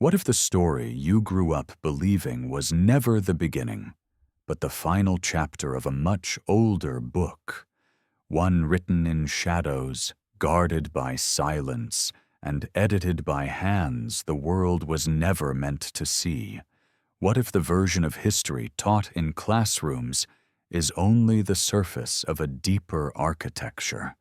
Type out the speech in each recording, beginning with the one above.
What if the story you grew up believing was never the beginning, but the final chapter of a much older book, one written in shadows, guarded by silence, and edited by hands the world was never meant to see? What if the version of history taught in classrooms is only the surface of a deeper architecture?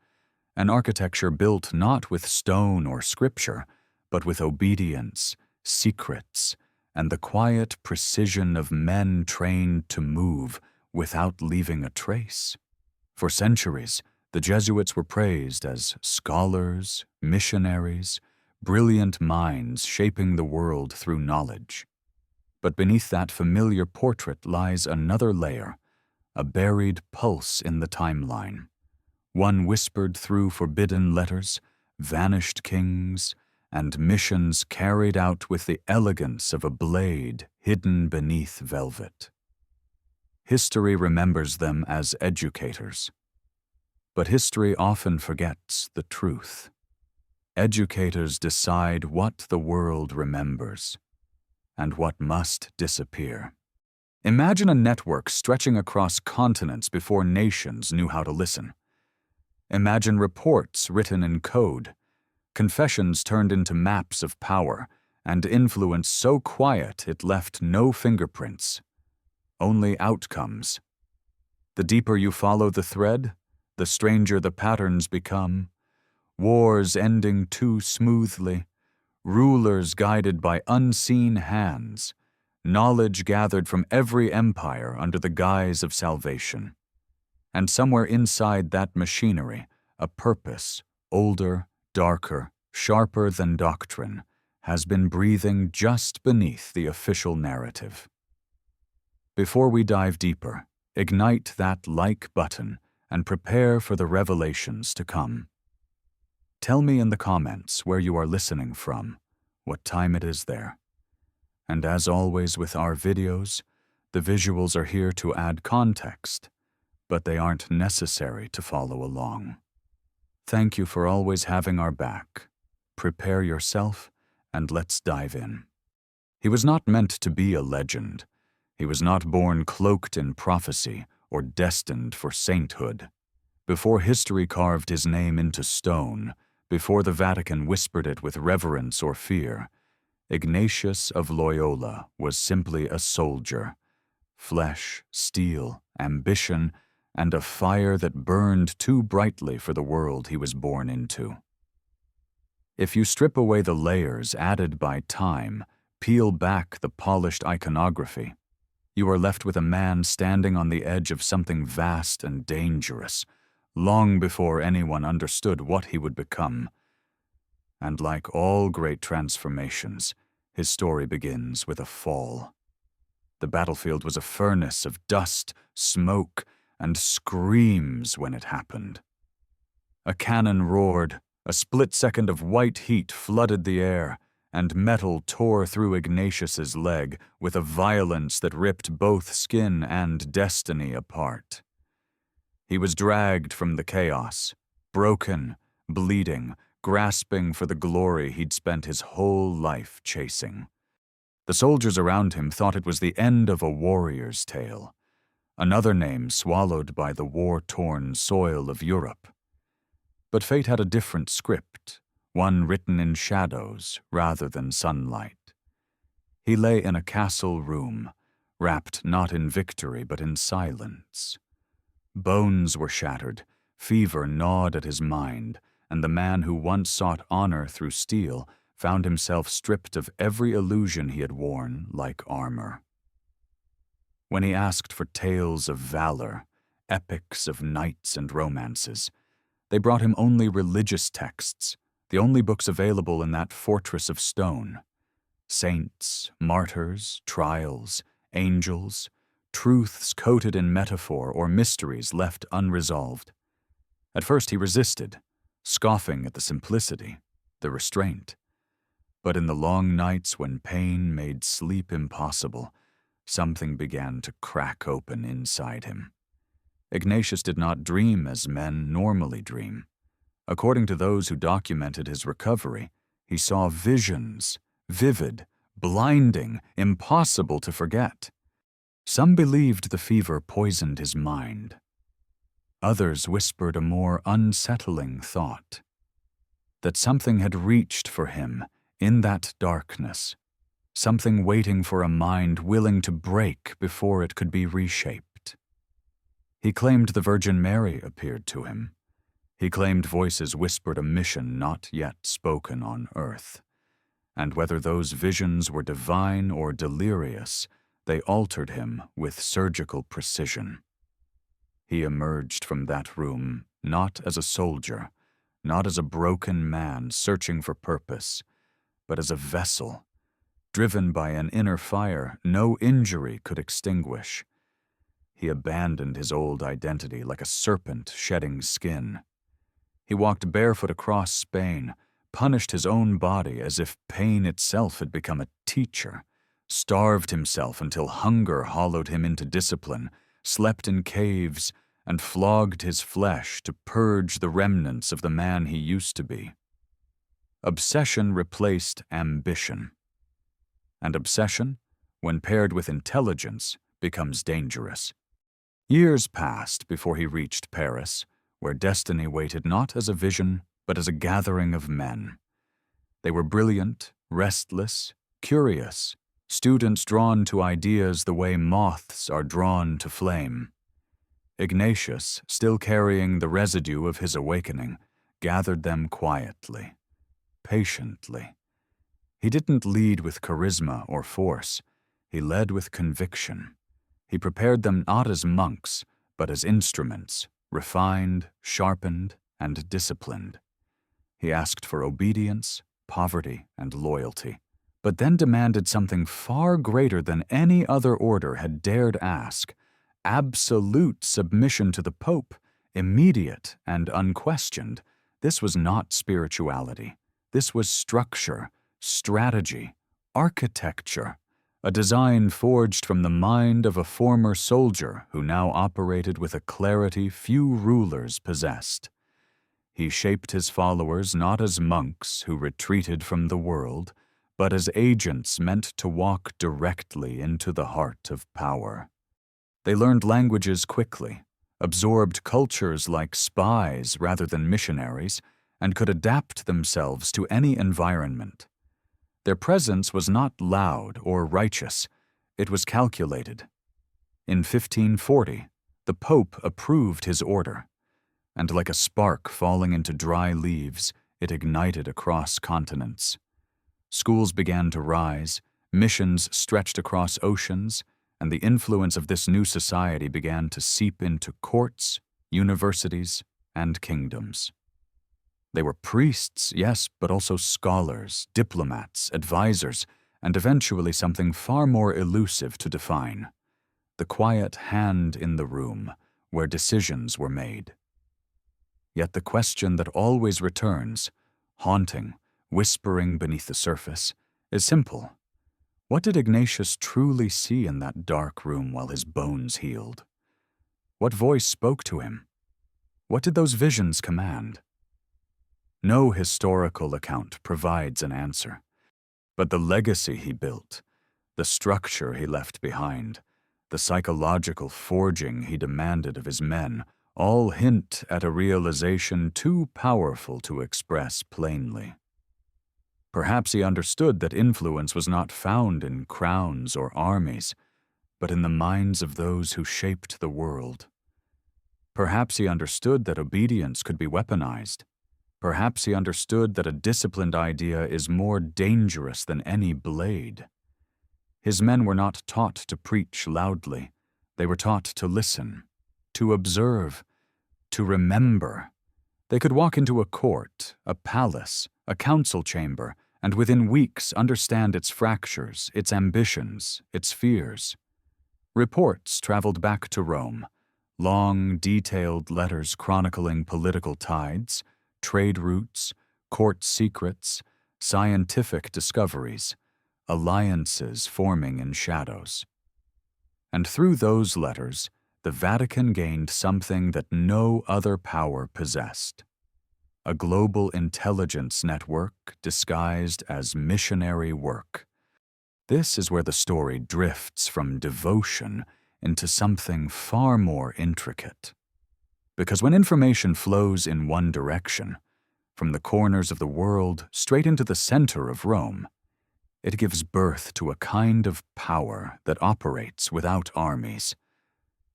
An architecture built not with stone or scripture, but with obedience, secrets, and the quiet precision of men trained to move without leaving a trace. For centuries, the Jesuits were praised as scholars, missionaries, brilliant minds shaping the world through knowledge. But beneath that familiar portrait lies another layer, a buried pulse in the timeline, one whispered through forbidden letters, vanished kings, and missions carried out with the elegance of a blade hidden beneath velvet. History remembers them as educators. But history often forgets the truth. Educators decide what the world remembers and what must disappear. Imagine a network stretching across continents before nations knew how to listen. Imagine reports written in code, confessions turned into maps of power, and influence so quiet it left no fingerprints, only outcomes. The deeper you follow the thread, the stranger the patterns become. Wars ending too smoothly, rulers guided by unseen hands, knowledge gathered from every empire under the guise of salvation. And somewhere inside that machinery, a purpose, older, darker, sharper than doctrine, has been breathing just beneath the official narrative. Before we dive deeper, ignite that like button and prepare for the revelations to come. Tell me in the comments where you are listening from, what time it is there. And as always with our videos, the visuals are here to add context, but they aren't necessary to follow along. Thank you for always having our back. Prepare yourself, and let's dive in. He was not meant to be a legend. He was not born cloaked in prophecy or destined for sainthood. Before history carved his name into stone, before the Vatican whispered it with reverence or fear, Ignatius of Loyola was simply a soldier. Flesh, steel, ambition, and a fire that burned too brightly for the world he was born into. If you strip away the layers added by time, peel back the polished iconography, you are left with a man standing on the edge of something vast and dangerous, long before anyone understood what he would become. And like all great transformations, his story begins with a fall. The battlefield was a furnace of dust, smoke, and screams when it happened. A cannon roared, a split second of white heat flooded the air, and metal tore through Ignatius's leg with a violence that ripped both skin and destiny apart. He was dragged from the chaos, broken, bleeding, grasping for the glory he'd spent his whole life chasing. The soldiers around him thought it was the end of a warrior's tale, another name swallowed by the war-torn soil of Europe. But fate had a different script, one written in shadows rather than sunlight. He lay in a castle room, wrapped not in victory but in silence. Bones were shattered, fever gnawed at his mind, and the man who once sought honor through steel found himself stripped of every illusion he had worn like armor. When he asked for tales of valor, epics of knights and romances, they brought him only religious texts, the only books available in that fortress of stone. Saints, martyrs, trials, angels, truths coated in metaphor or mysteries left unresolved. At first he resisted, scoffing at the simplicity, the restraint. But in the long nights when pain made sleep impossible, something began to crack open inside him. Ignatius did not dream as men normally dream. According to those who documented his recovery, he saw visions, vivid, blinding, impossible to forget. Some believed the fever poisoned his mind. Others whispered a more unsettling thought, that something had reached for him in that darkness, something waiting for a mind willing to break before it could be reshaped. He claimed the Virgin Mary appeared to him. He claimed voices whispered a mission not yet spoken on earth. And whether those visions were divine or delirious, they altered him with surgical precision. He emerged from that room not as a soldier, not as a broken man searching for purpose, but as a vessel, driven by an inner fire no injury could extinguish. He abandoned his old identity like a serpent shedding skin. He walked barefoot across Spain, punished his own body as if pain itself had become a teacher, starved himself until hunger hollowed him into discipline, slept in caves, and flogged his flesh to purge the remnants of the man he used to be. Obsession replaced ambition. And obsession, when paired with intelligence, becomes dangerous. Years passed before he reached Paris, where destiny waited not as a vision, but as a gathering of men. They were brilliant, restless, curious, students drawn to ideas the way moths are drawn to flame. Ignatius, still carrying the residue of his awakening, gathered them quietly, patiently. He didn't lead with charisma or force. He led with conviction. He prepared them not as monks, but as instruments, refined, sharpened, and disciplined. He asked for obedience, poverty, and loyalty, but then demanded something far greater than any other order had dared ask: absolute submission to the Pope, immediate and unquestioned. This was not spirituality. This was structure, strategy, architecture, a design forged from the mind of a former soldier who now operated with a clarity few rulers possessed. He shaped his followers not as monks who retreated from the world, but as agents meant to walk directly into the heart of power. They learned languages quickly, absorbed cultures like spies rather than missionaries, and could adapt themselves to any environment. Their presence was not loud or righteous, it was calculated. In 1540, the Pope approved his order, and like a spark falling into dry leaves, it ignited across continents. Schools began to rise, missions stretched across oceans, and the influence of this new society began to seep into courts, universities, and kingdoms. They were priests, yes, but also scholars, diplomats, advisors, and eventually something far more elusive to define: the quiet hand in the room where decisions were made. Yet the question that always returns, haunting, whispering beneath the surface, is simple. What did Ignatius truly see in that dark room while his bones healed? What voice spoke to him? What did those visions command? No historical account provides an answer, but the legacy he built, the structure he left behind, the psychological forging he demanded of his men, all hint at a realization too powerful to express plainly. Perhaps he understood that influence was not found in crowns or armies, but in the minds of those who shaped the world. Perhaps he understood that obedience could be weaponized. Perhaps he understood that a disciplined idea is more dangerous than any blade. His men were not taught to preach loudly. They were taught to listen, to observe, to remember. They could walk into a court, a palace, a council chamber, and within weeks understand its fractures, its ambitions, its fears. Reports traveled back to Rome, long, detailed letters chronicling political tides, trade routes, court secrets, scientific discoveries, alliances forming in shadows. And through those letters, the Vatican gained something that no other power possessed: a global intelligence network disguised as missionary work. This is where the story drifts from devotion into something far more intricate. Because when information flows in one direction, from the corners of the world straight into the center of Rome, it gives birth to a kind of power that operates without armies.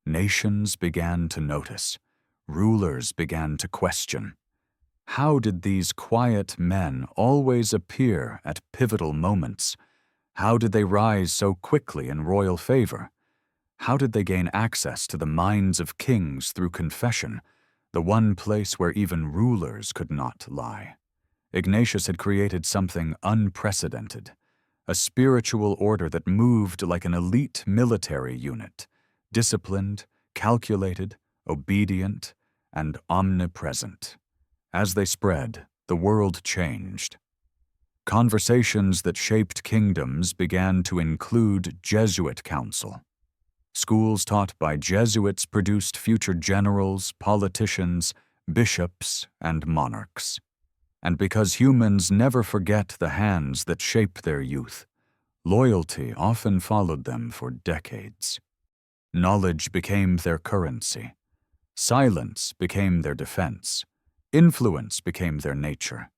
Nations began to notice. Rulers began to question. How did these quiet men always appear at pivotal moments? How did they rise so quickly in royal favor? How did they gain access to the minds of kings through confession, the one place where even rulers could not lie? Ignatius had created something unprecedented, a spiritual order that moved like an elite military unit, disciplined, calculated, obedient, and omnipresent. As they spread, the world changed. Conversations that shaped kingdoms began to include Jesuit counsel. Schools taught by Jesuits produced future generals, politicians, bishops, and monarchs. And because humans never forget the hands that shape their youth, loyalty often followed them for decades. Knowledge became their currency. Silence became their defense. Influence became their nature.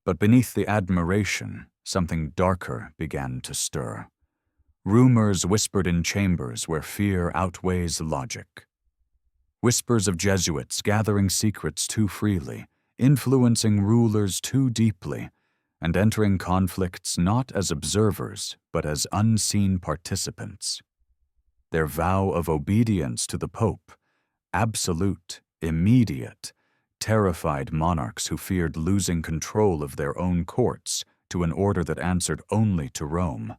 But beneath the admiration, something darker began to stir. Rumors whispered in chambers where fear outweighs logic. Whispers of Jesuits gathering secrets too freely, influencing rulers too deeply, and entering conflicts not as observers, but as unseen participants. Their vow of obedience to the Pope, absolute, immediate, terrified monarchs who feared losing control of their own courts to an order that answered only to Rome.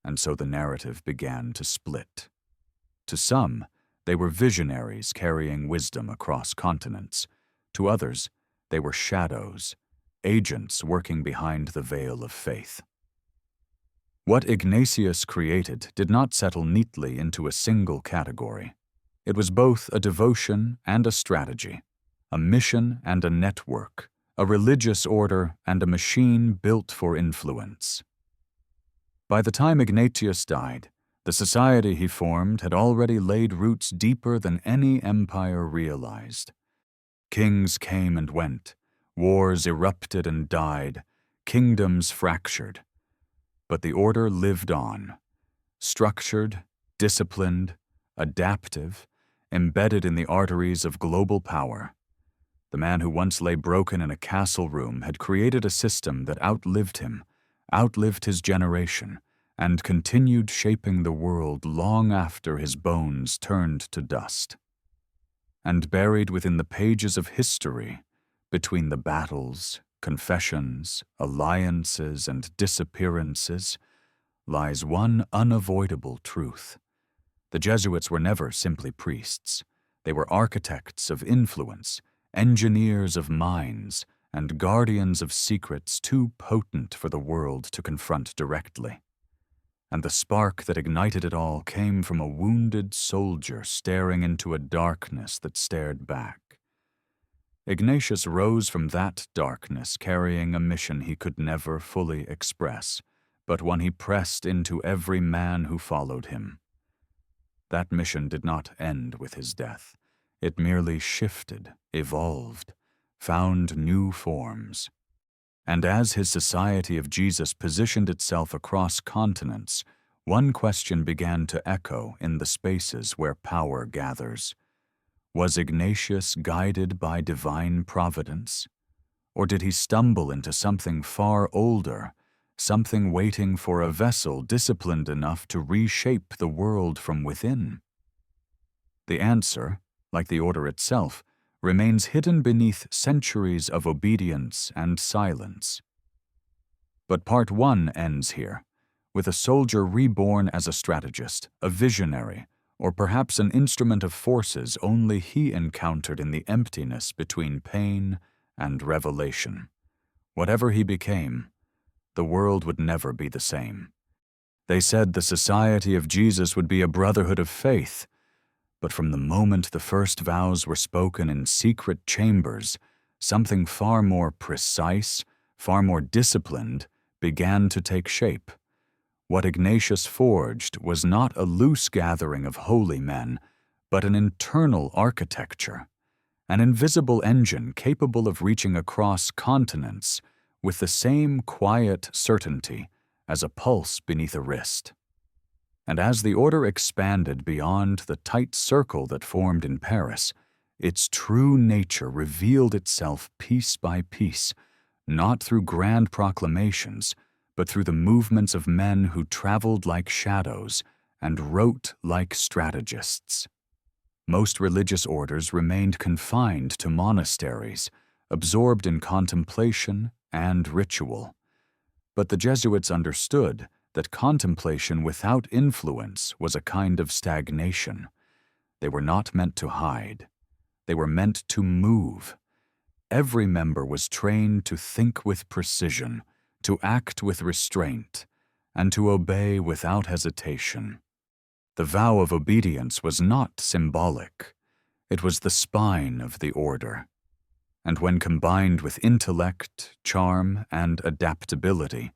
And so the narrative began to split. To some, they were visionaries carrying wisdom across continents. To others, they were shadows, agents working behind the veil of faith. What Ignatius created did not settle neatly into a single category. It was both a devotion and a strategy, a mission and a network, a religious order and a machine built for influence. By the time Ignatius died, the society he formed had already laid roots deeper than any empire realized. Kings came and went, wars erupted and died, kingdoms fractured. But the order lived on, structured, disciplined, adaptive, embedded in the arteries of global power. The man who once lay broken in a castle room had created a system that outlived him, outlived his generation, and continued shaping the world long after his bones turned to dust. And buried within the pages of history, between the battles, confessions, alliances, and disappearances, lies one unavoidable truth. The Jesuits were never simply priests. They were architects of influence, engineers of minds, and guardians of secrets too potent for the world to confront directly. And the spark that ignited it all came from a wounded soldier staring into a darkness that stared back. Ignatius rose from that darkness carrying a mission he could never fully express, but one he pressed into every man who followed him. That mission did not end with his death. It merely shifted, evolved, found new forms. And as his Society of Jesus positioned itself across continents, one question began to echo in the spaces where power gathers. Was Ignatius guided by divine providence? Or did he stumble into something far older, something waiting for a vessel disciplined enough to reshape the world from within? The answer, like the order itself, remains hidden beneath centuries of obedience and silence. But part one ends here, with a soldier reborn as a strategist, a visionary, or perhaps an instrument of forces only he encountered in the emptiness between pain and revelation. Whatever he became, the world would never be the same. They said the Society of Jesus would be a brotherhood of faith, but from the moment the first vows were spoken in secret chambers, something far more precise, far more disciplined, began to take shape, What Ignatius forged was not a loose gathering of holy men, but an internal architecture, an invisible engine capable of reaching across continents with the same quiet certainty as a pulse beneath a wrist. And as the order expanded beyond the tight circle that formed in Paris, its true nature revealed itself piece by piece, not through grand proclamations, but through the movements of men who traveled like shadows and wrote like strategists. Most religious orders remained confined to monasteries, absorbed in contemplation and ritual. But the Jesuits understood that contemplation without influence was a kind of stagnation. They were not meant to hide. They were meant to move. Every member was trained to think with precision, to act with restraint, and to obey without hesitation. The vow of obedience was not symbolic. It was the spine of the order. And when combined with intellect, charm, and adaptability,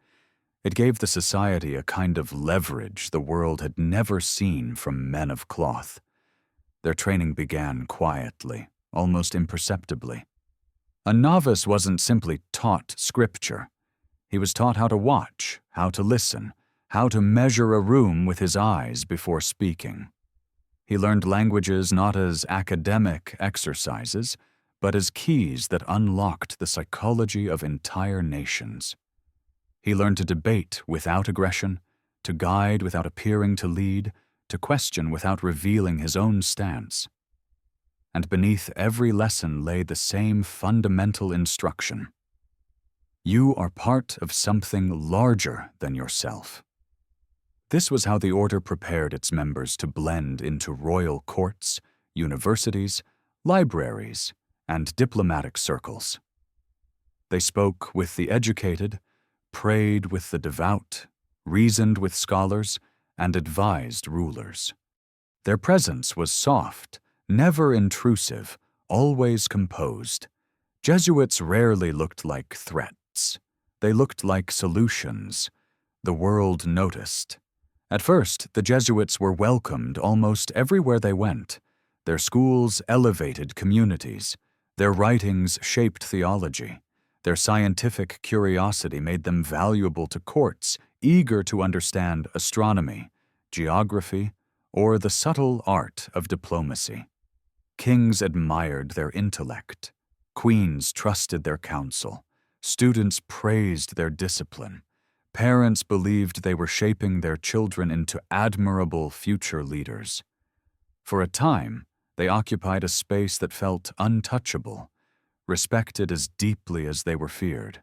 it gave the society a kind of leverage the world had never seen from men of cloth. Their training began quietly, almost imperceptibly. A novice wasn't simply taught scripture. He was taught how to watch, how to listen, how to measure a room with his eyes before speaking. He learned languages not as academic exercises, but as keys that unlocked the psychology of entire nations. He learned to debate without aggression, to guide without appearing to lead, to question without revealing his own stance. And beneath every lesson lay the same fundamental instruction. You are part of something larger than yourself. This was how the order prepared its members to blend into royal courts, universities, libraries, and diplomatic circles. They spoke with the educated, prayed with the devout, reasoned with scholars, and advised rulers. Their presence was soft, never intrusive, always composed. Jesuits rarely looked like threats. They looked like solutions. The world noticed. At first, the Jesuits were welcomed almost everywhere they went. Their schools elevated communities. Their writings shaped theology. Their scientific curiosity made them valuable to courts eager to understand astronomy, geography, or the subtle art of diplomacy. Kings admired their intellect. Queens trusted their counsel. Students praised their discipline. Parents believed they were shaping their children into admirable future leaders. For a time, they occupied a space that felt untouchable, respected as deeply as they were feared.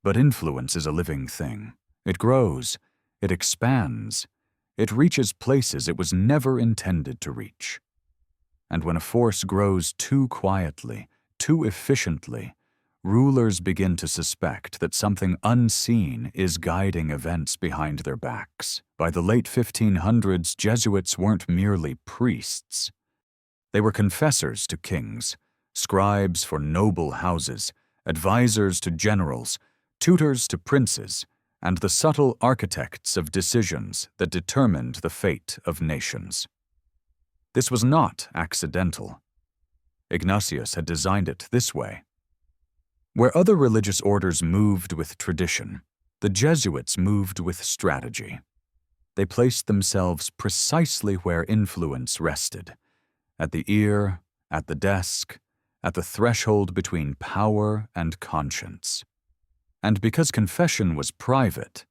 But influence is a living thing. It grows, it expands, it reaches places it was never intended to reach. And when a force grows too quietly, too efficiently, rulers begin to suspect that something unseen is guiding events behind their backs. By the late 1500s, Jesuits weren't merely priests. They were confessors to kings, scribes for noble houses, advisors to generals, tutors to princes, and the subtle architects of decisions that determined the fate of nations. This was not accidental. Ignatius had designed it this way. Where other religious orders moved with tradition, the Jesuits moved with strategy. They placed themselves precisely where influence rested, at the ear, at the desk, at the threshold between power and conscience. And because confession was private,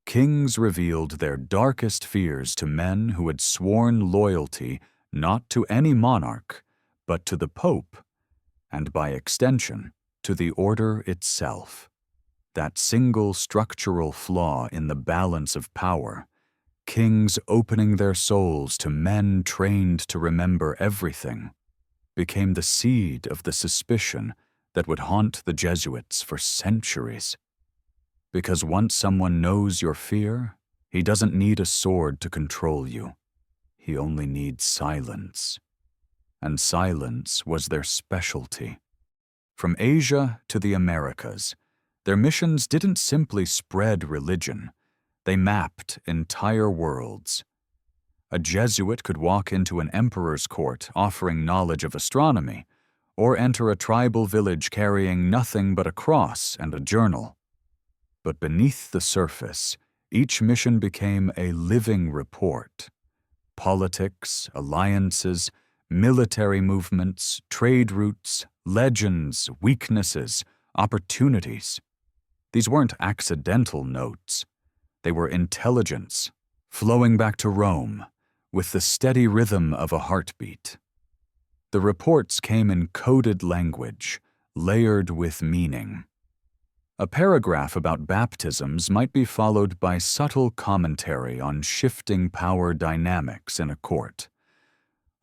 kings revealed their darkest fears to men who had sworn loyalty not to any monarch, but to the Pope, and by extension, to the order itself. That single structural flaw in the balance of power, kings opening their souls to men trained to remember everything, became the seed of the suspicion that would haunt the Jesuits for centuries. Because once someone knows your fear, he doesn't need a sword to control you. He only needs silence. And silence was their specialty. From Asia to the Americas, their missions didn't simply spread religion. They mapped entire worlds. A Jesuit could walk into an emperor's court offering knowledge of astronomy, or enter a tribal village carrying nothing but a cross and a journal. But beneath the surface, each mission became a living report. Politics, alliances, military movements, trade routes, legends, weaknesses, opportunities. These weren't accidental notes. They were intelligence, flowing back to Rome, with the steady rhythm of a heartbeat. The reports came in coded language, layered with meaning. A paragraph about baptisms might be followed by subtle commentary on shifting power dynamics in a court.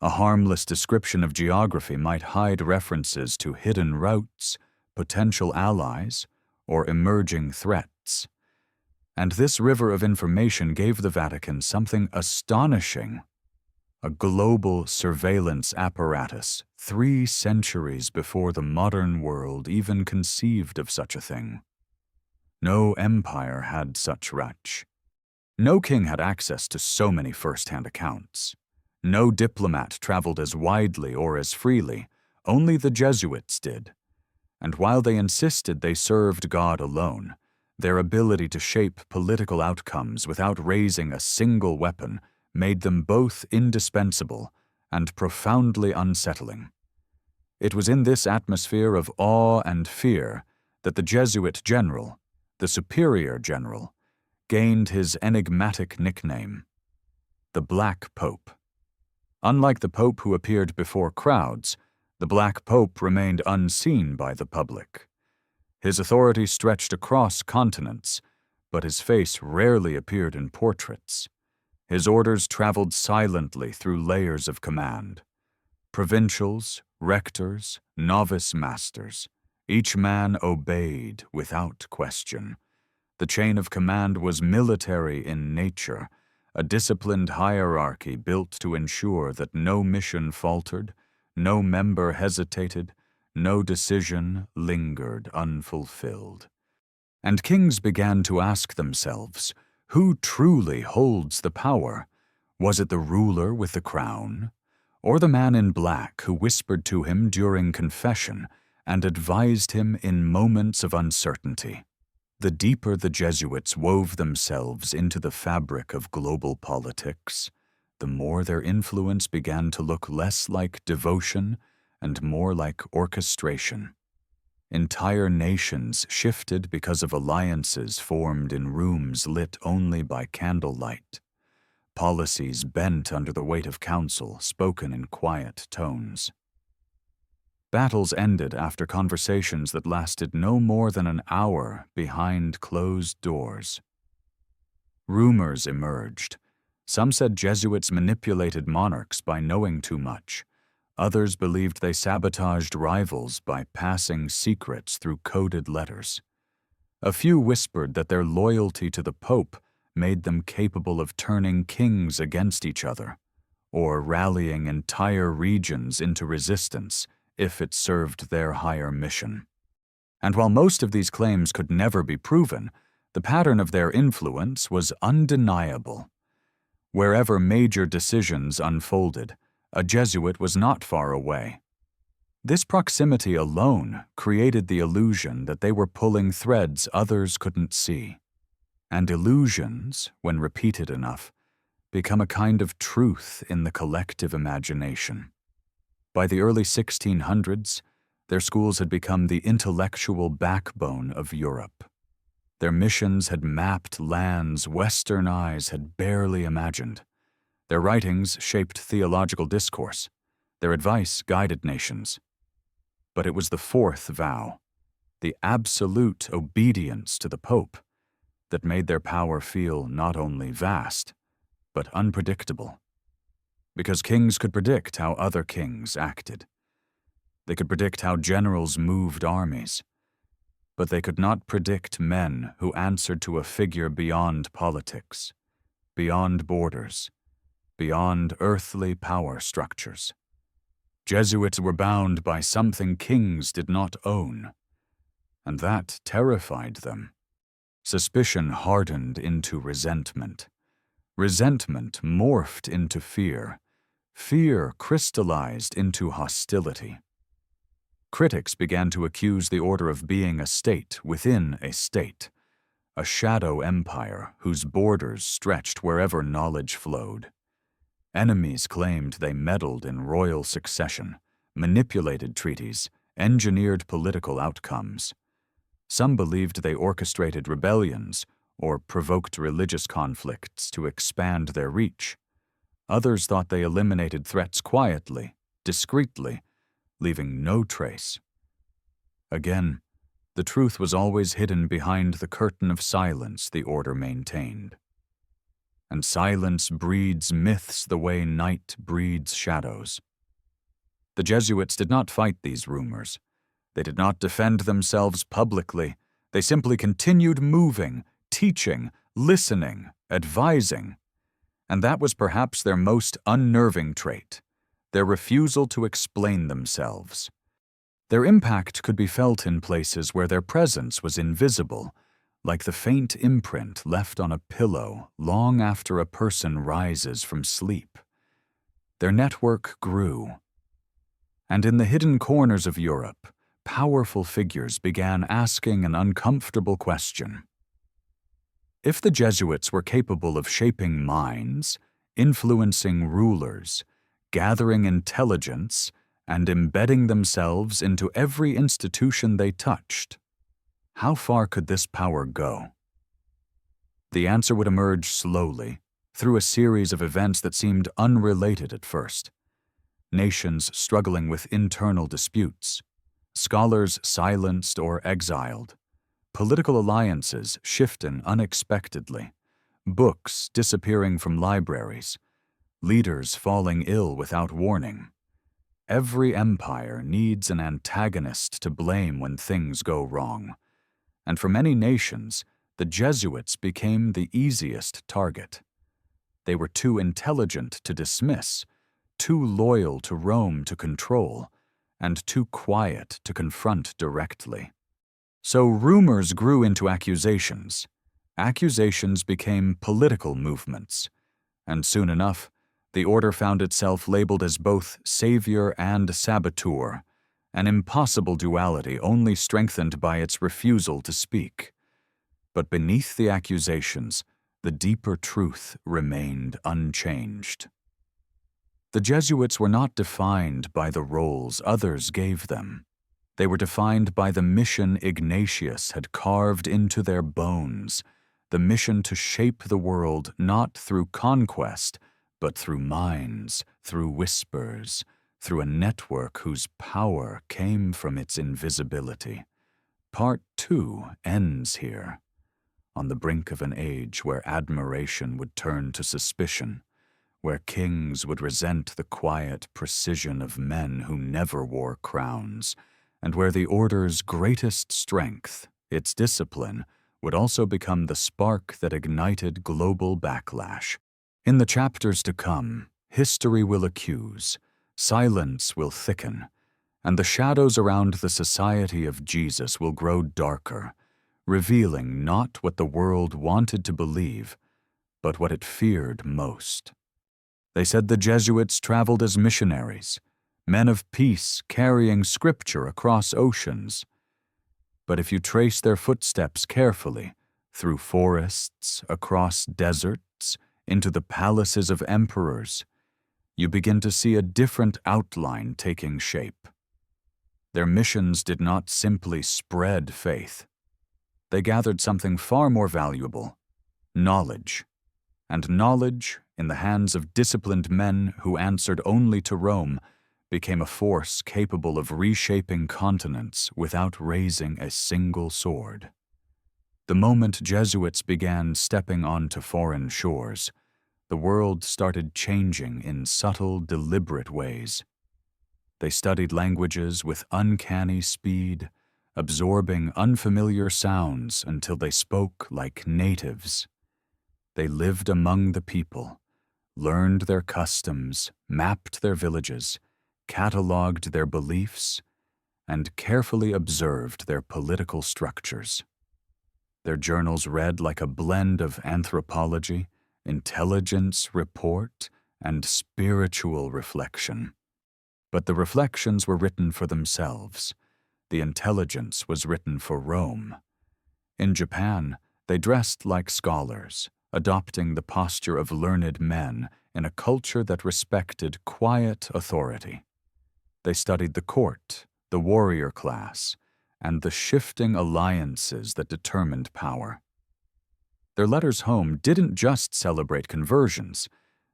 A harmless description of geography might hide references to hidden routes, potential allies, or emerging threats. And this river of information gave the Vatican something astonishing: a global surveillance apparatus 3 centuries before the modern world even conceived of such a thing. No empire had such reach. No king had access to so many first-hand accounts. No diplomat traveled as widely or as freely. Only the Jesuits did. And while they insisted they served God alone, their ability to shape political outcomes without raising a single weapon made them both indispensable and profoundly unsettling. It was in this atmosphere of awe and fear that the Jesuit general, the superior general, gained his enigmatic nickname, the Black Pope. Unlike the Pope who appeared before crowds, the Black Pope remained unseen by the public. His authority stretched across continents, but his face rarely appeared in portraits. His orders traveled silently through layers of command. Provincials, rectors, novice masters, each man obeyed without question. The chain of command was military in nature, a disciplined hierarchy built to ensure that no mission faltered, no member hesitated, no decision lingered unfulfilled. And kings began to ask themselves, who truly holds the power? Was it the ruler with the crown, or the man in black who whispered to him during confession and advised him in moments of uncertainty? The deeper the Jesuits wove themselves into the fabric of global politics, the more their influence began to look less like devotion and more like orchestration. Entire nations shifted because of alliances formed in rooms lit only by candlelight. Policies bent under the weight of counsel spoken in quiet tones. Battles ended after conversations that lasted no more than an hour behind closed doors. Rumors emerged. Some said Jesuits manipulated monarchs by knowing too much. Others believed they sabotaged rivals by passing secrets through coded letters. A few whispered that their loyalty to the Pope made them capable of turning kings against each other, or rallying entire regions into resistance if it served their higher mission. And while most of these claims could never be proven, the pattern of their influence was undeniable. Wherever major decisions unfolded, a Jesuit was not far away. This proximity alone created the illusion that they were pulling threads others couldn't see. And illusions, when repeated enough, become a kind of truth in the collective imagination. By the early 1600s, their schools had become the intellectual backbone of Europe. Their missions had mapped lands Western eyes had barely imagined. Their writings shaped theological discourse. Their advice guided nations. But it was the fourth vow, the absolute obedience to the Pope, that made their power feel not only vast, but unpredictable. Because kings could predict how other kings acted. They could predict how generals moved armies. But they could not predict men who answered to a figure beyond politics, beyond borders, beyond earthly power structures. Jesuits were bound by something kings did not own, and that terrified them. Suspicion hardened into resentment. Resentment morphed into fear. Fear crystallized into hostility. Critics began to accuse the order of being a state within a state, a shadow empire whose borders stretched wherever knowledge flowed. Enemies claimed they meddled in royal succession, manipulated treaties, engineered political outcomes. Some believed they orchestrated rebellions or provoked religious conflicts to expand their reach. Others thought they eliminated threats quietly, discreetly, leaving no trace. Again, the truth was always hidden behind the curtain of silence the order maintained. And silence breeds myths the way night breeds shadows. The Jesuits did not fight these rumors. They did not defend themselves publicly. They simply continued moving, teaching, listening, advising. And that was perhaps their most unnerving trait, their refusal to explain themselves. Their impact could be felt in places where their presence was invisible, like the faint imprint left on a pillow long after a person rises from sleep. Their network grew. And in the hidden corners of Europe, powerful figures began asking an uncomfortable question. If the Jesuits were capable of shaping minds, influencing rulers, gathering intelligence, and embedding themselves into every institution they touched, how far could this power go? The answer would emerge slowly, through a series of events that seemed unrelated at first. Nations struggling with internal disputes, scholars silenced or exiled, political alliances shifting unexpectedly, books disappearing from libraries, leaders falling ill without warning. Every empire needs an antagonist to blame when things go wrong, and for many nations, the Jesuits became the easiest target. They were too intelligent to dismiss, too loyal to Rome to control, and too quiet to confront directly. So rumors grew into accusations. Accusations became political movements, and soon enough, the order found itself labeled as both savior and saboteur, an impossible duality only strengthened by its refusal to speak. But beneath the accusations, the deeper truth remained unchanged. The Jesuits were not defined by the roles others gave them. They were defined by the mission Ignatius had carved into their bones, the mission to shape the world not through conquest, but through minds, through whispers, through a network whose power came from its invisibility. Part 2 ends here, on the brink of an age where admiration would turn to suspicion, where kings would resent the quiet precision of men who never wore crowns, and where the order's greatest strength, its discipline, would also become the spark that ignited global backlash. In the chapters to come, history will accuse, silence will thicken, and the shadows around the Society of Jesus will grow darker, revealing not what the world wanted to believe, but what it feared most. They said the Jesuits traveled as missionaries, men of peace carrying scripture across oceans. But if you trace their footsteps carefully, through forests, across deserts, into the palaces of emperors, you begin to see a different outline taking shape. Their missions did not simply spread faith. They gathered something far more valuable, knowledge. And knowledge, in the hands of disciplined men who answered only to Rome, became a force capable of reshaping continents without raising a single sword. The moment Jesuits began stepping onto foreign shores, the world started changing in subtle, deliberate ways. They studied languages with uncanny speed, absorbing unfamiliar sounds until they spoke like natives. They lived among the people, learned their customs, mapped their villages, catalogued their beliefs, and carefully observed their political structures. Their journals read like a blend of anthropology, intelligence report, and spiritual reflection. But the reflections were written for themselves. The intelligence was written for Rome. In Japan, they dressed like scholars, adopting the posture of learned men in a culture that respected quiet authority. They studied the court, the warrior class, and the shifting alliances that determined power. Their letters home didn't just celebrate conversions.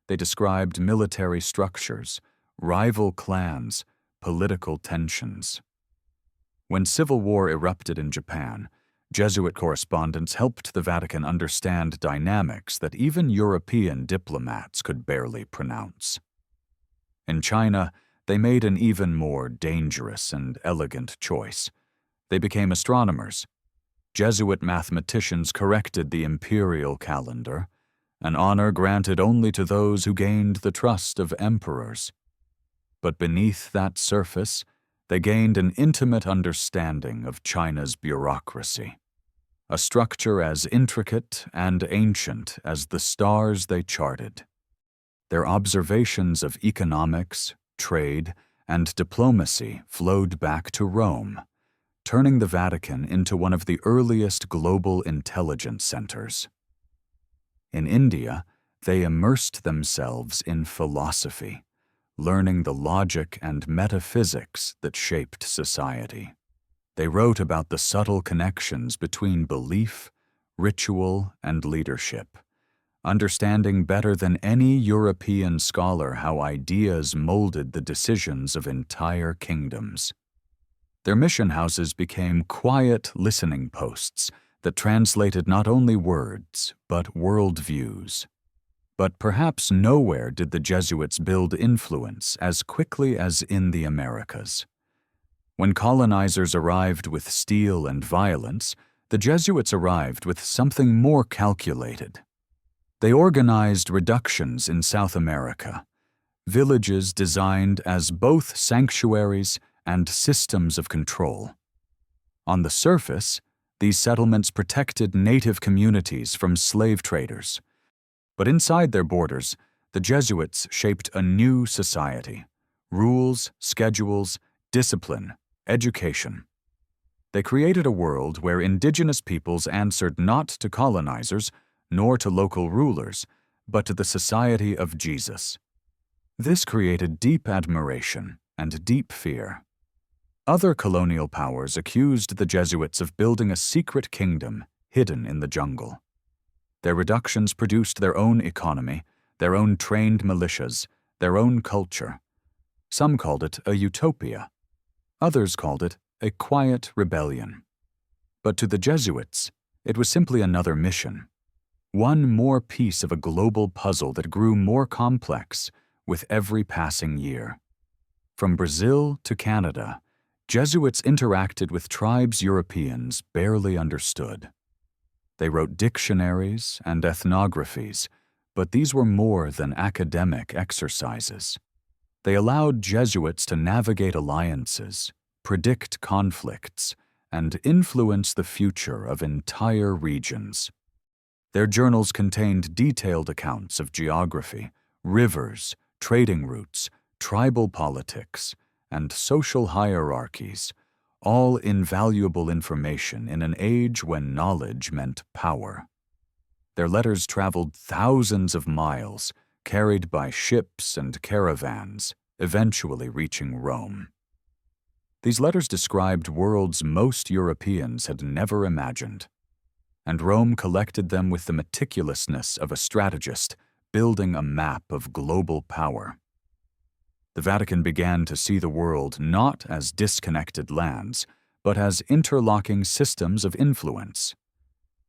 They described military structures, rival clans, political tensions. When civil war erupted in Japan, Jesuit correspondents helped the Vatican understand dynamics that even European diplomats could barely pronounce. In China, they made an even more dangerous and elegant choice. They became astronomers. Jesuit mathematicians corrected the imperial calendar, an honor granted only to those who gained the trust of emperors. But beneath that surface, they gained an intimate understanding of China's bureaucracy, a structure as intricate and ancient as the stars they charted. Their observations of economics, trade, and diplomacy flowed back to Rome, turning the Vatican into one of the earliest global intelligence centers. In India, they immersed themselves in philosophy, learning the logic and metaphysics that shaped society. They wrote about the subtle connections between belief, ritual, and leadership, understanding better than any European scholar how ideas molded the decisions of entire kingdoms. Their mission houses became quiet listening posts that translated not only words, but worldviews. But perhaps nowhere did the Jesuits build influence as quickly as in the Americas. When colonizers arrived with steel and violence, the Jesuits arrived with something more calculated. They organized reductions in South America, villages designed as both sanctuaries and systems of control. On the surface, these settlements protected native communities from slave traders. But inside their borders, the Jesuits shaped a new society: rules, schedules, discipline, education. They created a world where indigenous peoples answered not to colonizers nor to local rulers, but to the society of Jesus. This created deep admiration and deep fear. Other colonial powers accused the Jesuits of building a secret kingdom hidden in the jungle. Their reductions produced their own economy, their own trained militias, their own culture. Some called it a utopia. Others called it a quiet rebellion. But to the Jesuits, it was simply another mission. One more piece of a global puzzle that grew more complex with every passing year. From Brazil to Canada, Jesuits interacted with tribes Europeans barely understood. They wrote dictionaries and ethnographies, but these were more than academic exercises. They allowed Jesuits to navigate alliances, predict conflicts, and influence the future of entire regions. Their journals contained detailed accounts of geography, rivers, trading routes, tribal politics, and social hierarchies, all invaluable information in an age when knowledge meant power. Their letters traveled thousands of miles, carried by ships and caravans, eventually reaching Rome. These letters described worlds most Europeans had never imagined, and Rome collected them with the meticulousness of a strategist building a map of global power. The Vatican began to see the world not as disconnected lands, but as interlocking systems of influence.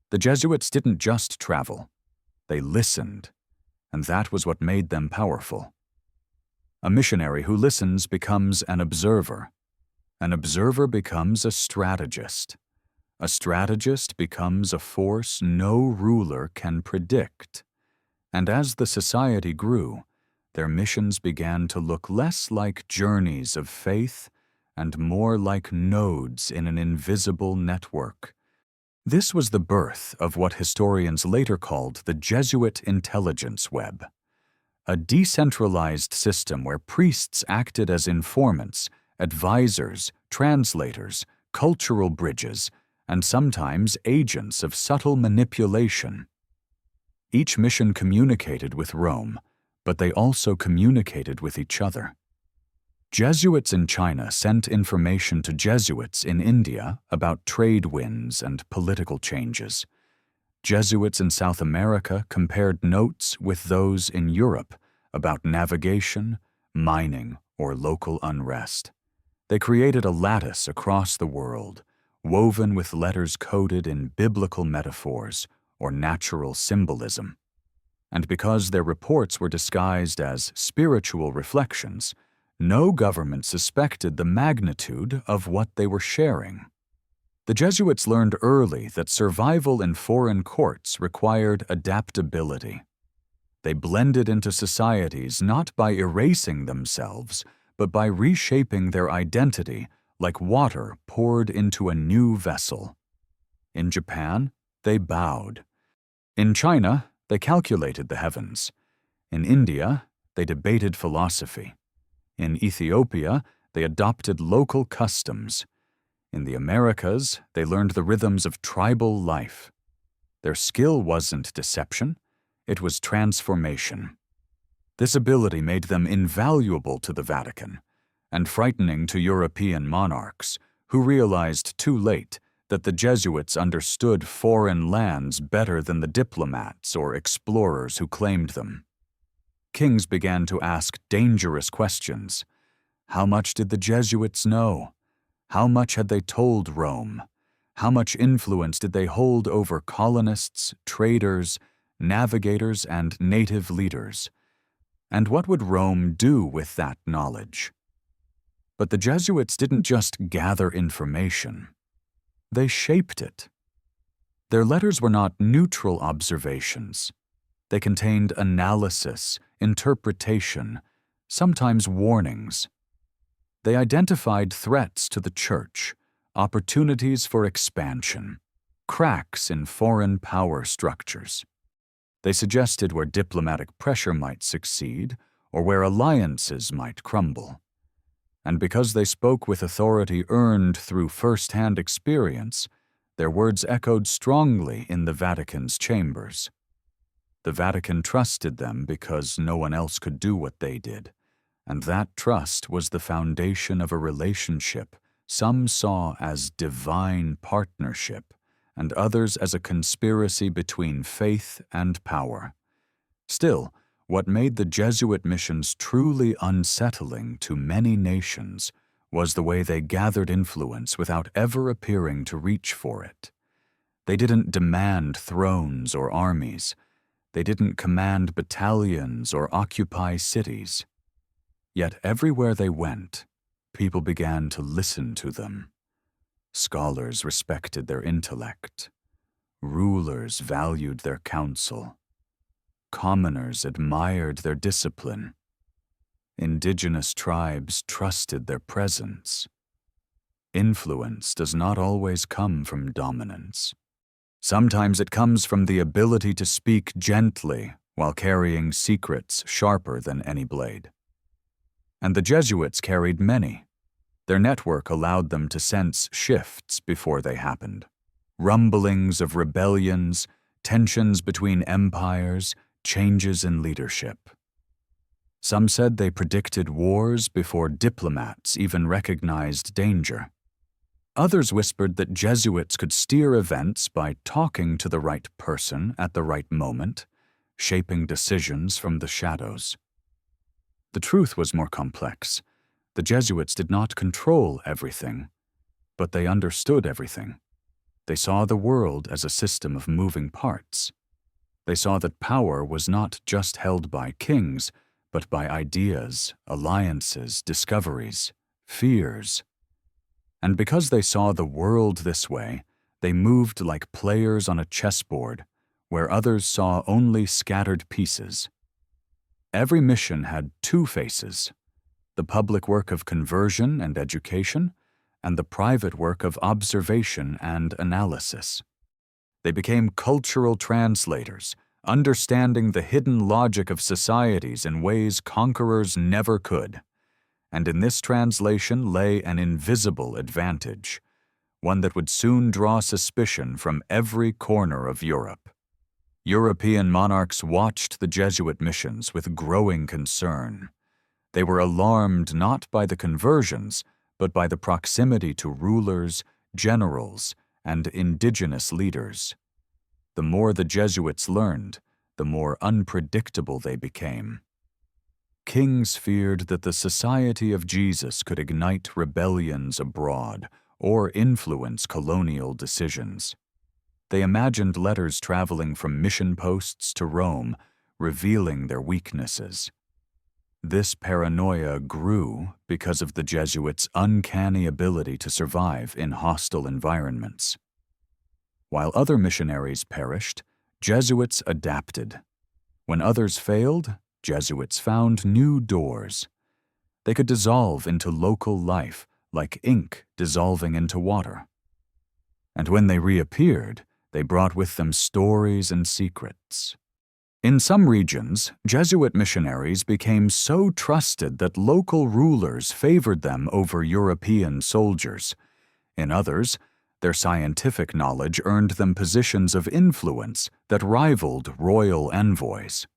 The Jesuits didn't just travel, they listened, and that was what made them powerful. A missionary who listens becomes an observer. An observer becomes a strategist. A strategist becomes a force no ruler can predict. And as the society grew, their missions began to look less like journeys of faith and more like nodes in an invisible network. This was the birth of what historians later called the Jesuit intelligence web, a decentralized system where priests acted as informants, advisors, translators, cultural bridges, and sometimes agents of subtle manipulation. Each mission communicated with Rome, but they also communicated with each other. Jesuits in China sent information to Jesuits in India about trade winds and political changes. Jesuits in South America compared notes with those in Europe about navigation, mining, or local unrest. They created a lattice across the world, woven with letters coded in biblical metaphors or natural symbolism. And because their reports were disguised as spiritual reflections, no government suspected the magnitude of what they were sharing. The Jesuits learned early that survival in foreign courts required adaptability. They blended into societies not by erasing themselves, but by reshaping their identity like water poured into a new vessel. In Japan, they bowed. In China, they calculated the heavens. In India, they debated philosophy. In Ethiopia, they adopted local customs. In the Americas, they learned the rhythms of tribal life. Their skill wasn't deception, it was transformation. This ability made them invaluable to the Vatican and frightening to European monarchs, who realized too late that the Jesuits understood foreign lands better than the diplomats or explorers who claimed them. Kings began to ask dangerous questions. How much did the Jesuits know? How much had they told Rome? How much influence did they hold over colonists, traders, navigators, and native leaders? And what would Rome do with that knowledge? But the Jesuits didn't just gather information. They shaped it. Their letters were not neutral observations. They contained analysis, interpretation, sometimes warnings. They identified threats to the Church, opportunities for expansion, cracks in foreign power structures. They suggested where diplomatic pressure might succeed or where alliances might crumble. And because they spoke with authority earned through first-hand experience, their words echoed strongly in the Vatican's chambers. The Vatican trusted them because no one else could do what they did, and that trust was the foundation of a relationship some saw as divine partnership and others as a conspiracy between faith and power. Still, what made the Jesuit missions truly unsettling to many nations was the way they gathered influence without ever appearing to reach for it. They didn't demand thrones or armies. They didn't command battalions or occupy cities. Yet everywhere they went, people began to listen to them. Scholars respected their intellect. Rulers valued their counsel. Commoners admired their discipline. Indigenous tribes trusted their presence. Influence does not always come from dominance. Sometimes it comes from the ability to speak gently while carrying secrets sharper than any blade. And the Jesuits carried many. Their network allowed them to sense shifts before they happened. Rumblings of rebellions, tensions between empires, changes in leadership. Some said they predicted wars before diplomats even recognized danger. Others whispered that Jesuits could steer events by talking to the right person at the right moment, shaping decisions from the shadows. The truth was more complex. The Jesuits did not control everything, but they understood everything. They saw the world as a system of moving parts. They saw that power was not just held by kings, but by ideas, alliances, discoveries, fears. And because they saw the world this way, they moved like players on a chessboard, where others saw only scattered pieces. Every mission had two faces: the public work of conversion and education, and the private work of observation and analysis. They became cultural translators, understanding the hidden logic of societies in ways conquerors never could. And in this translation lay an invisible advantage, one that would soon draw suspicion from every corner of Europe. European monarchs watched the Jesuit missions with growing concern. They were alarmed not by the conversions, but by the proximity to rulers, generals, and indigenous leaders. The more the Jesuits learned, the more unpredictable they became. Kings feared that the Society of Jesus could ignite rebellions abroad or influence colonial decisions. They imagined letters traveling from mission posts to Rome, revealing their weaknesses. This paranoia grew because of the Jesuits' uncanny ability to survive in hostile environments. While other missionaries perished, Jesuits adapted. When others failed, Jesuits found new doors. They could dissolve into local life like ink dissolving into water. And when they reappeared, they brought with them stories and secrets. In some regions, Jesuit missionaries became so trusted that local rulers favored them over European soldiers. In others, their scientific knowledge earned them positions of influence that rivaled royal envoys.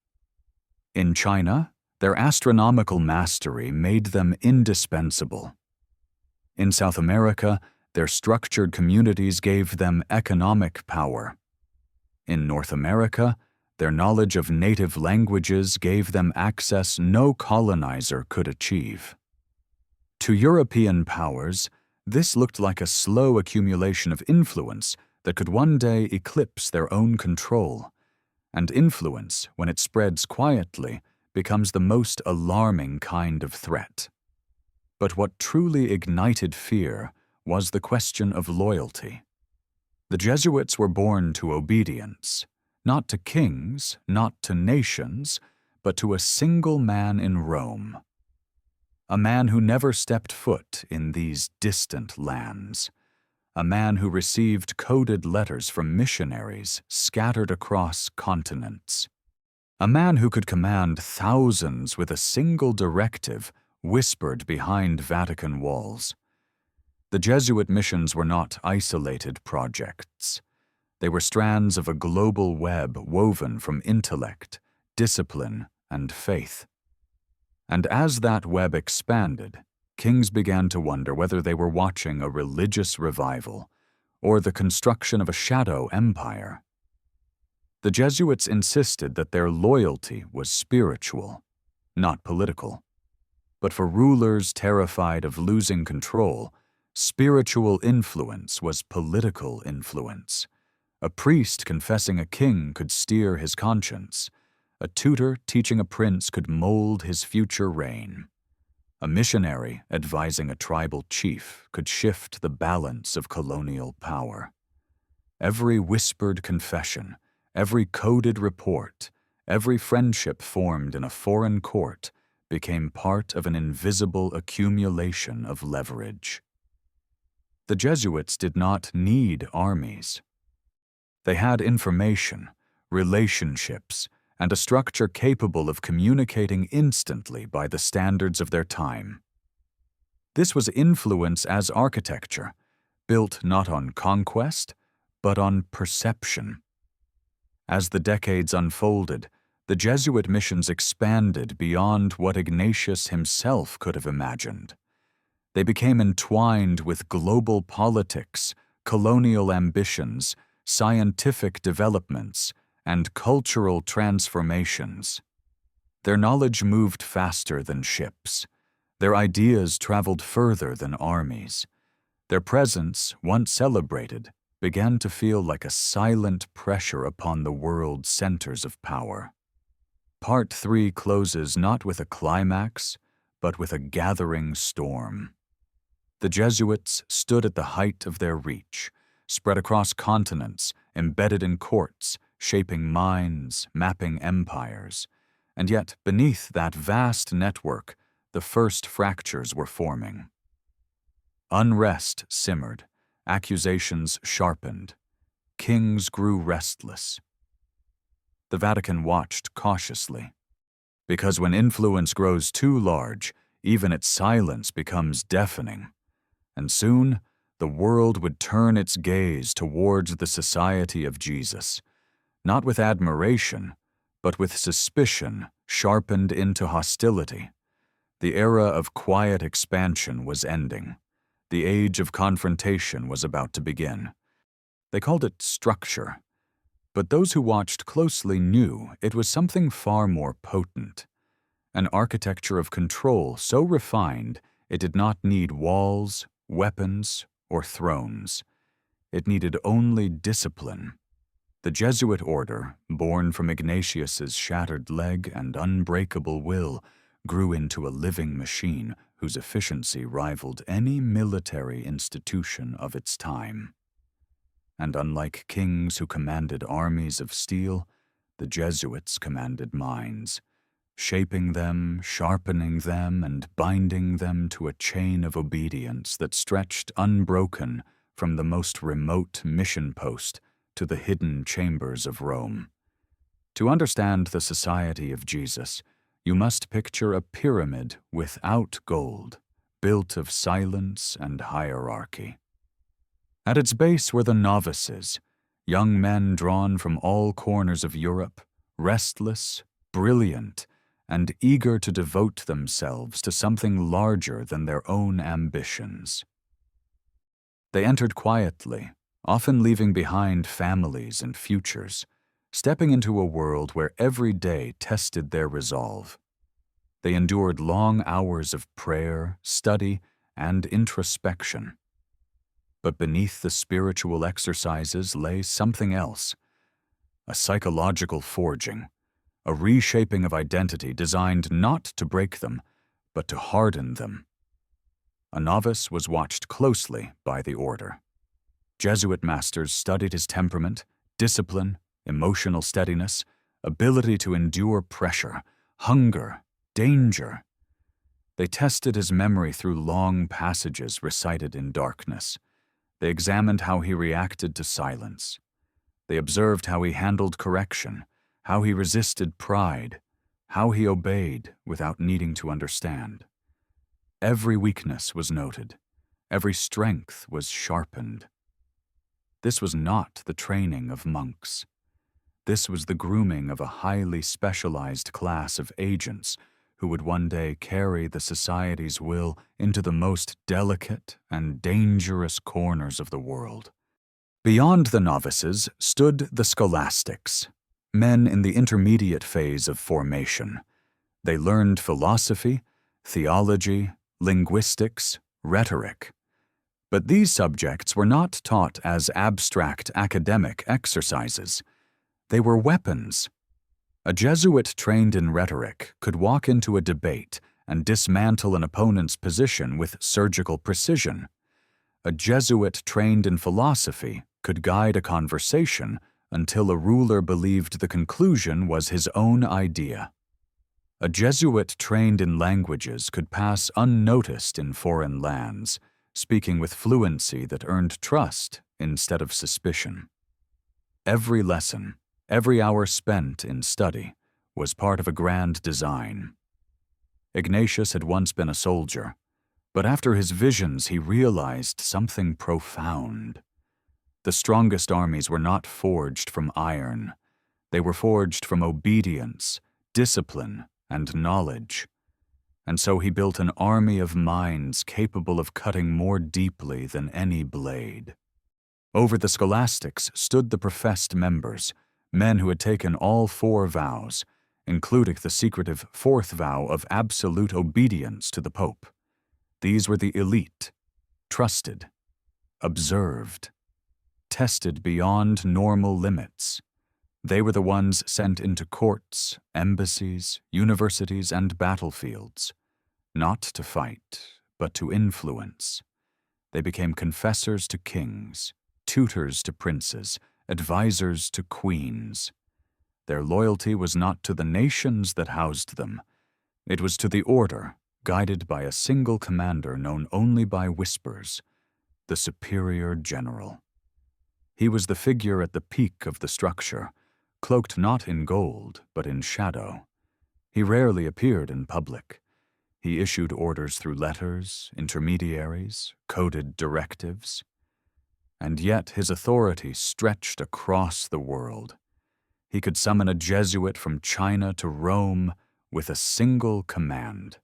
In China, their astronomical mastery made them indispensable. In South America, their structured communities gave them economic power. In North America, their knowledge of native languages gave them access no colonizer could achieve. To European powers, this looked like a slow accumulation of influence that could one day eclipse their own control. And influence, when it spreads quietly, becomes the most alarming kind of threat. But what truly ignited fear was the question of loyalty. The Jesuits were born to obedience, not to kings, not to nations, but to a single man in Rome. A man who never stepped foot in these distant lands. A man who received coded letters from missionaries scattered across continents. A man who could command thousands with a single directive whispered behind Vatican walls. The Jesuit missions were not isolated projects. They were strands of a global web woven from intellect, discipline, and faith. And as that web expanded, kings began to wonder whether they were watching a religious revival or the construction of a shadow empire. The Jesuits insisted that their loyalty was spiritual, not political. But for rulers terrified of losing control, spiritual influence was political influence. A priest confessing a king could steer his conscience. A tutor teaching a prince could mold his future reign. A missionary advising a tribal chief could shift the balance of colonial power. Every whispered confession, every coded report, every friendship formed in a foreign court became part of an invisible accumulation of leverage. The Jesuits did not need armies. They had information, relationships, and a structure capable of communicating instantly by the standards of their time. This was influence as architecture, built not on conquest, but on perception. As the decades unfolded, the Jesuit missions expanded beyond what Ignatius himself could have imagined. They became entwined with global politics, colonial ambitions, scientific developments, and cultural transformations. Their knowledge moved faster than ships. Their ideas traveled further than armies. Their presence, once celebrated, began to feel like a silent pressure upon the world's centers of power. Part 3 closes not with a climax, but with a gathering storm. The Jesuits stood at the height of their reach, spread across continents, embedded in courts, shaping minds, mapping empires. And yet, beneath that vast network, the first fractures were forming. Unrest simmered, accusations sharpened. kings grew restless. The Vatican watched cautiously, because when influence grows too large, even its silence becomes deafening, and soon the world would turn its gaze towards the society of Jesus, not with admiration, but with suspicion sharpened into hostility. The era of quiet expansion was ending. The age of confrontation was about to begin. They called it structure, but those who watched closely knew it was something far more potent. An architecture of control so refined it did not need walls, weapons, or thrones. It needed only discipline. The Jesuit order, born from Ignatius's shattered leg and unbreakable will, grew into a living machine whose efficiency rivaled any military institution of its time. And unlike kings who commanded armies of steel, the Jesuits commanded minds, shaping them, sharpening them, and binding them to a chain of obedience that stretched unbroken from the most remote mission post to the hidden chambers of Rome. To understand the society of Jesus, you must picture a pyramid without gold, built of silence and hierarchy. At its base were the novices, young men drawn from all corners of Europe, restless, brilliant, and eager to devote themselves to something larger than their own ambitions. They entered quietly, often leaving behind families and futures, stepping into a world where every day tested their resolve. They endured long hours of prayer, study, and introspection. But beneath the spiritual exercises lay something else, a psychological forging, a reshaping of identity designed not to break them, but to harden them. A novice was watched closely by the order. Jesuit masters studied his temperament, discipline, emotional steadiness, ability to endure pressure, hunger, danger. They tested his memory through long passages recited in darkness. They examined how he reacted to silence. They observed how he handled correction, how he resisted pride, how he obeyed without needing to understand. Every weakness was noted. Every strength was sharpened. This was not the training of monks. This was the grooming of a highly specialized class of agents who would one day carry the society's will into the most delicate and dangerous corners of the world. Beyond the novices stood the scholastics, men in the intermediate phase of formation. They learned philosophy, theology, linguistics, rhetoric. But these subjects were not taught as abstract academic exercises. They were weapons. A Jesuit trained in rhetoric could walk into a debate and dismantle an opponent's position with surgical precision. A Jesuit trained in philosophy could guide a conversation until a ruler believed the conclusion was his own idea. A Jesuit trained in languages could pass unnoticed in foreign lands, speaking with fluency that earned trust instead of suspicion. Every lesson, every hour spent in study, was part of a grand design. Ignatius had once been a soldier, but after his visions he realized something profound. The strongest armies were not forged from iron. They were forged from obedience, discipline, and knowledge. And so he built an army of minds capable of cutting more deeply than any blade. Over the scholastics stood the professed members, men who had taken all 4 vows, including the secretive 4th vow of absolute obedience to the Pope. These were the elite, trusted, observed, tested beyond normal limits. They were the ones sent into courts, embassies, universities, and battlefields, not to fight, but to influence. They became confessors to kings, tutors to princes, advisors to queens. Their loyalty was not to the nations that housed them. It was to the order, guided by a single commander known only by whispers, the superior general. He was the figure at the peak of the structure, cloaked not in gold, but in shadow. He rarely appeared in public. He issued orders through letters, intermediaries, coded directives. And yet his authority stretched across the world. He could summon a Jesuit from China to Rome with a single command.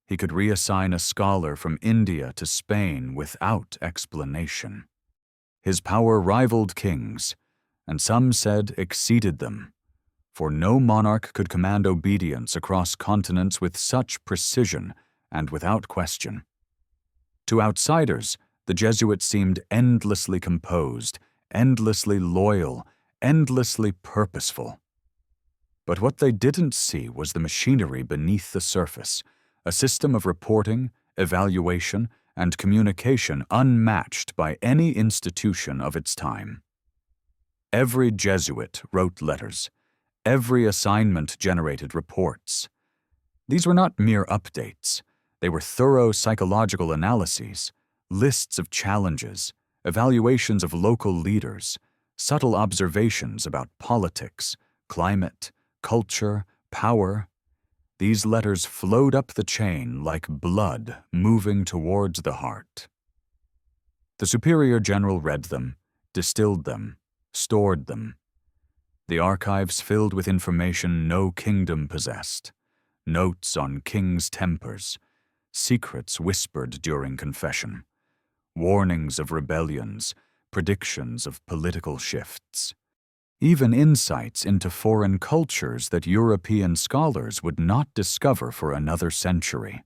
He could reassign a scholar from India to Spain without explanation. His power rivaled kings, and some said exceeded them, for no monarch could command obedience across continents with such precision and without question. To outsiders, the Jesuits seemed endlessly composed, endlessly loyal, endlessly purposeful. But what they didn't see was the machinery beneath the surface, a system of reporting, evaluation, and communication unmatched by any institution of its time. Every Jesuit wrote letters. Every assignment generated reports. These were not mere updates. They were thorough psychological analyses, lists of challenges, evaluations of local leaders, subtle observations about politics, climate, culture, power. These letters flowed up the chain like blood moving towards the heart. The superior general read them, distilled them, stored them. The archives filled with information no kingdom possessed, notes on kings' tempers, secrets whispered during confession, warnings of rebellions, predictions of political shifts. Even insights into foreign cultures that European scholars would not discover for another century.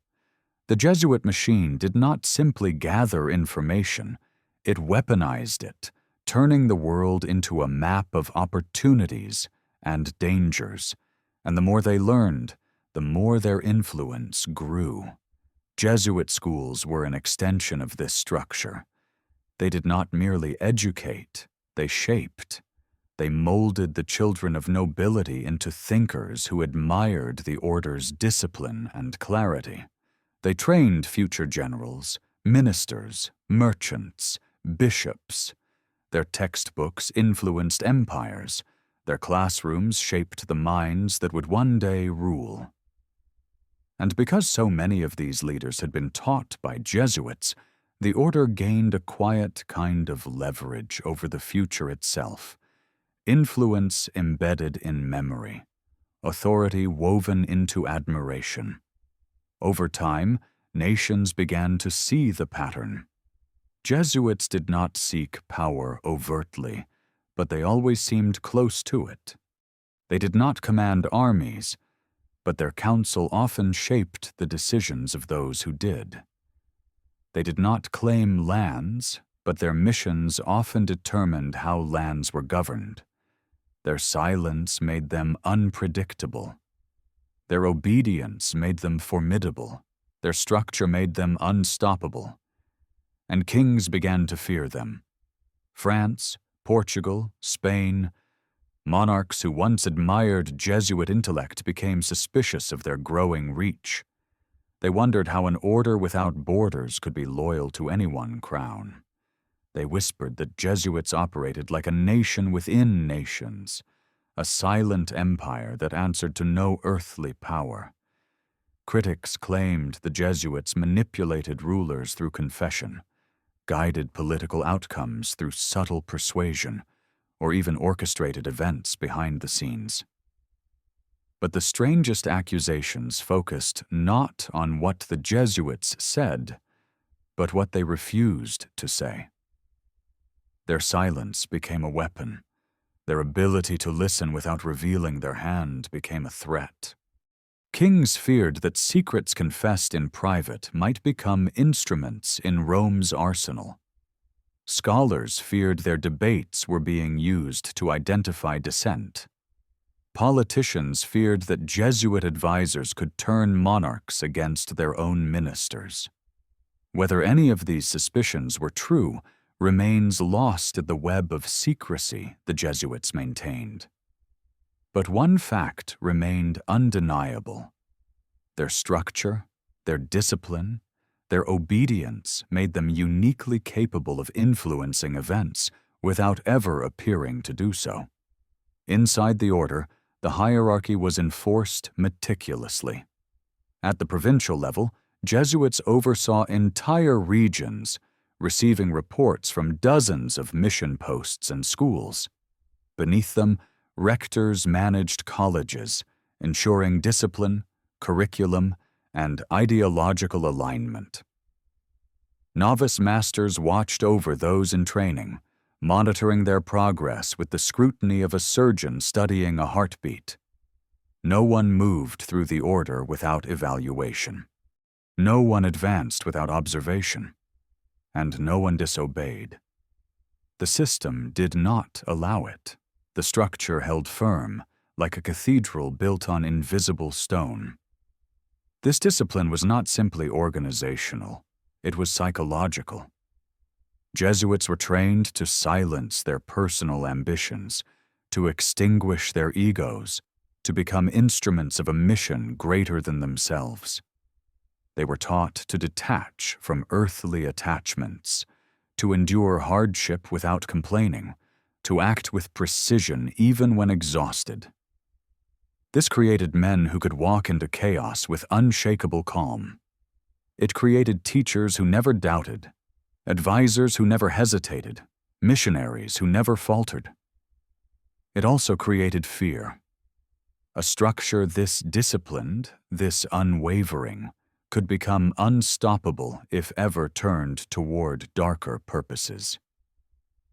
The Jesuit machine did not simply gather information, it weaponized it, turning the world into a map of opportunities and dangers, and the more they learned, the more their influence grew. Jesuit schools were an extension of this structure. They did not merely educate, they shaped. They molded the children of nobility into thinkers who admired the order's discipline and clarity. They trained future generals, ministers, merchants, bishops. Their textbooks influenced empires. Their classrooms shaped the minds that would one day rule. And because so many of these leaders had been taught by Jesuits, the order gained a quiet kind of leverage over the future itself. Influence embedded in memory, authority woven into admiration. Over time, nations began to see the pattern. Jesuits did not seek power overtly, but they always seemed close to it. They did not command armies, but their counsel often shaped the decisions of those who did. They did not claim lands, but their missions often determined how lands were governed. Their silence made them unpredictable. Their obedience made them formidable. Their structure made them unstoppable. And kings began to fear them. France, Portugal, Spain, monarchs who once admired Jesuit intellect became suspicious of their growing reach. They wondered how an order without borders could be loyal to any one crown. They whispered that Jesuits operated like a nation within nations, a silent empire that answered to no earthly power. Critics claimed the Jesuits manipulated rulers through confession, guided political outcomes through subtle persuasion, or even orchestrated events behind the scenes. But the strangest accusations focused not on what the Jesuits said, but what they refused to say. Their silence became a weapon. Their ability to listen without revealing their hand became a threat. Kings feared that secrets confessed in private might become instruments in Rome's arsenal. Scholars feared their debates were being used to identify dissent. Politicians feared that Jesuit advisors could turn monarchs against their own ministers. Whether any of these suspicions were true remains lost in the web of secrecy the Jesuits maintained. But one fact remained undeniable. Their structure, their discipline, their obedience made them uniquely capable of influencing events without ever appearing to do so. Inside the order, the hierarchy was enforced meticulously. At the provincial level, Jesuits oversaw entire regions, receiving reports from dozens of mission posts and schools. Beneath them, rectors managed colleges, ensuring discipline, curriculum, and ideological alignment. Novice masters watched over those in training, monitoring their progress with the scrutiny of a surgeon studying a heartbeat. No one moved through the order without evaluation. No one advanced without observation. And no one disobeyed. The system did not allow it. The structure held firm, like a cathedral built on invisible stone. This discipline was not simply organizational, it was psychological. Jesuits were trained to silence their personal ambitions, to extinguish their egos, to become instruments of a mission greater than themselves. They were taught to detach from earthly attachments, to endure hardship without complaining, to act with precision even when exhausted. This created men who could walk into chaos with unshakable calm. It created teachers who never doubted, advisors who never hesitated, missionaries who never faltered. It also created fear. A structure this disciplined, this unwavering, could become unstoppable if ever turned toward darker purposes.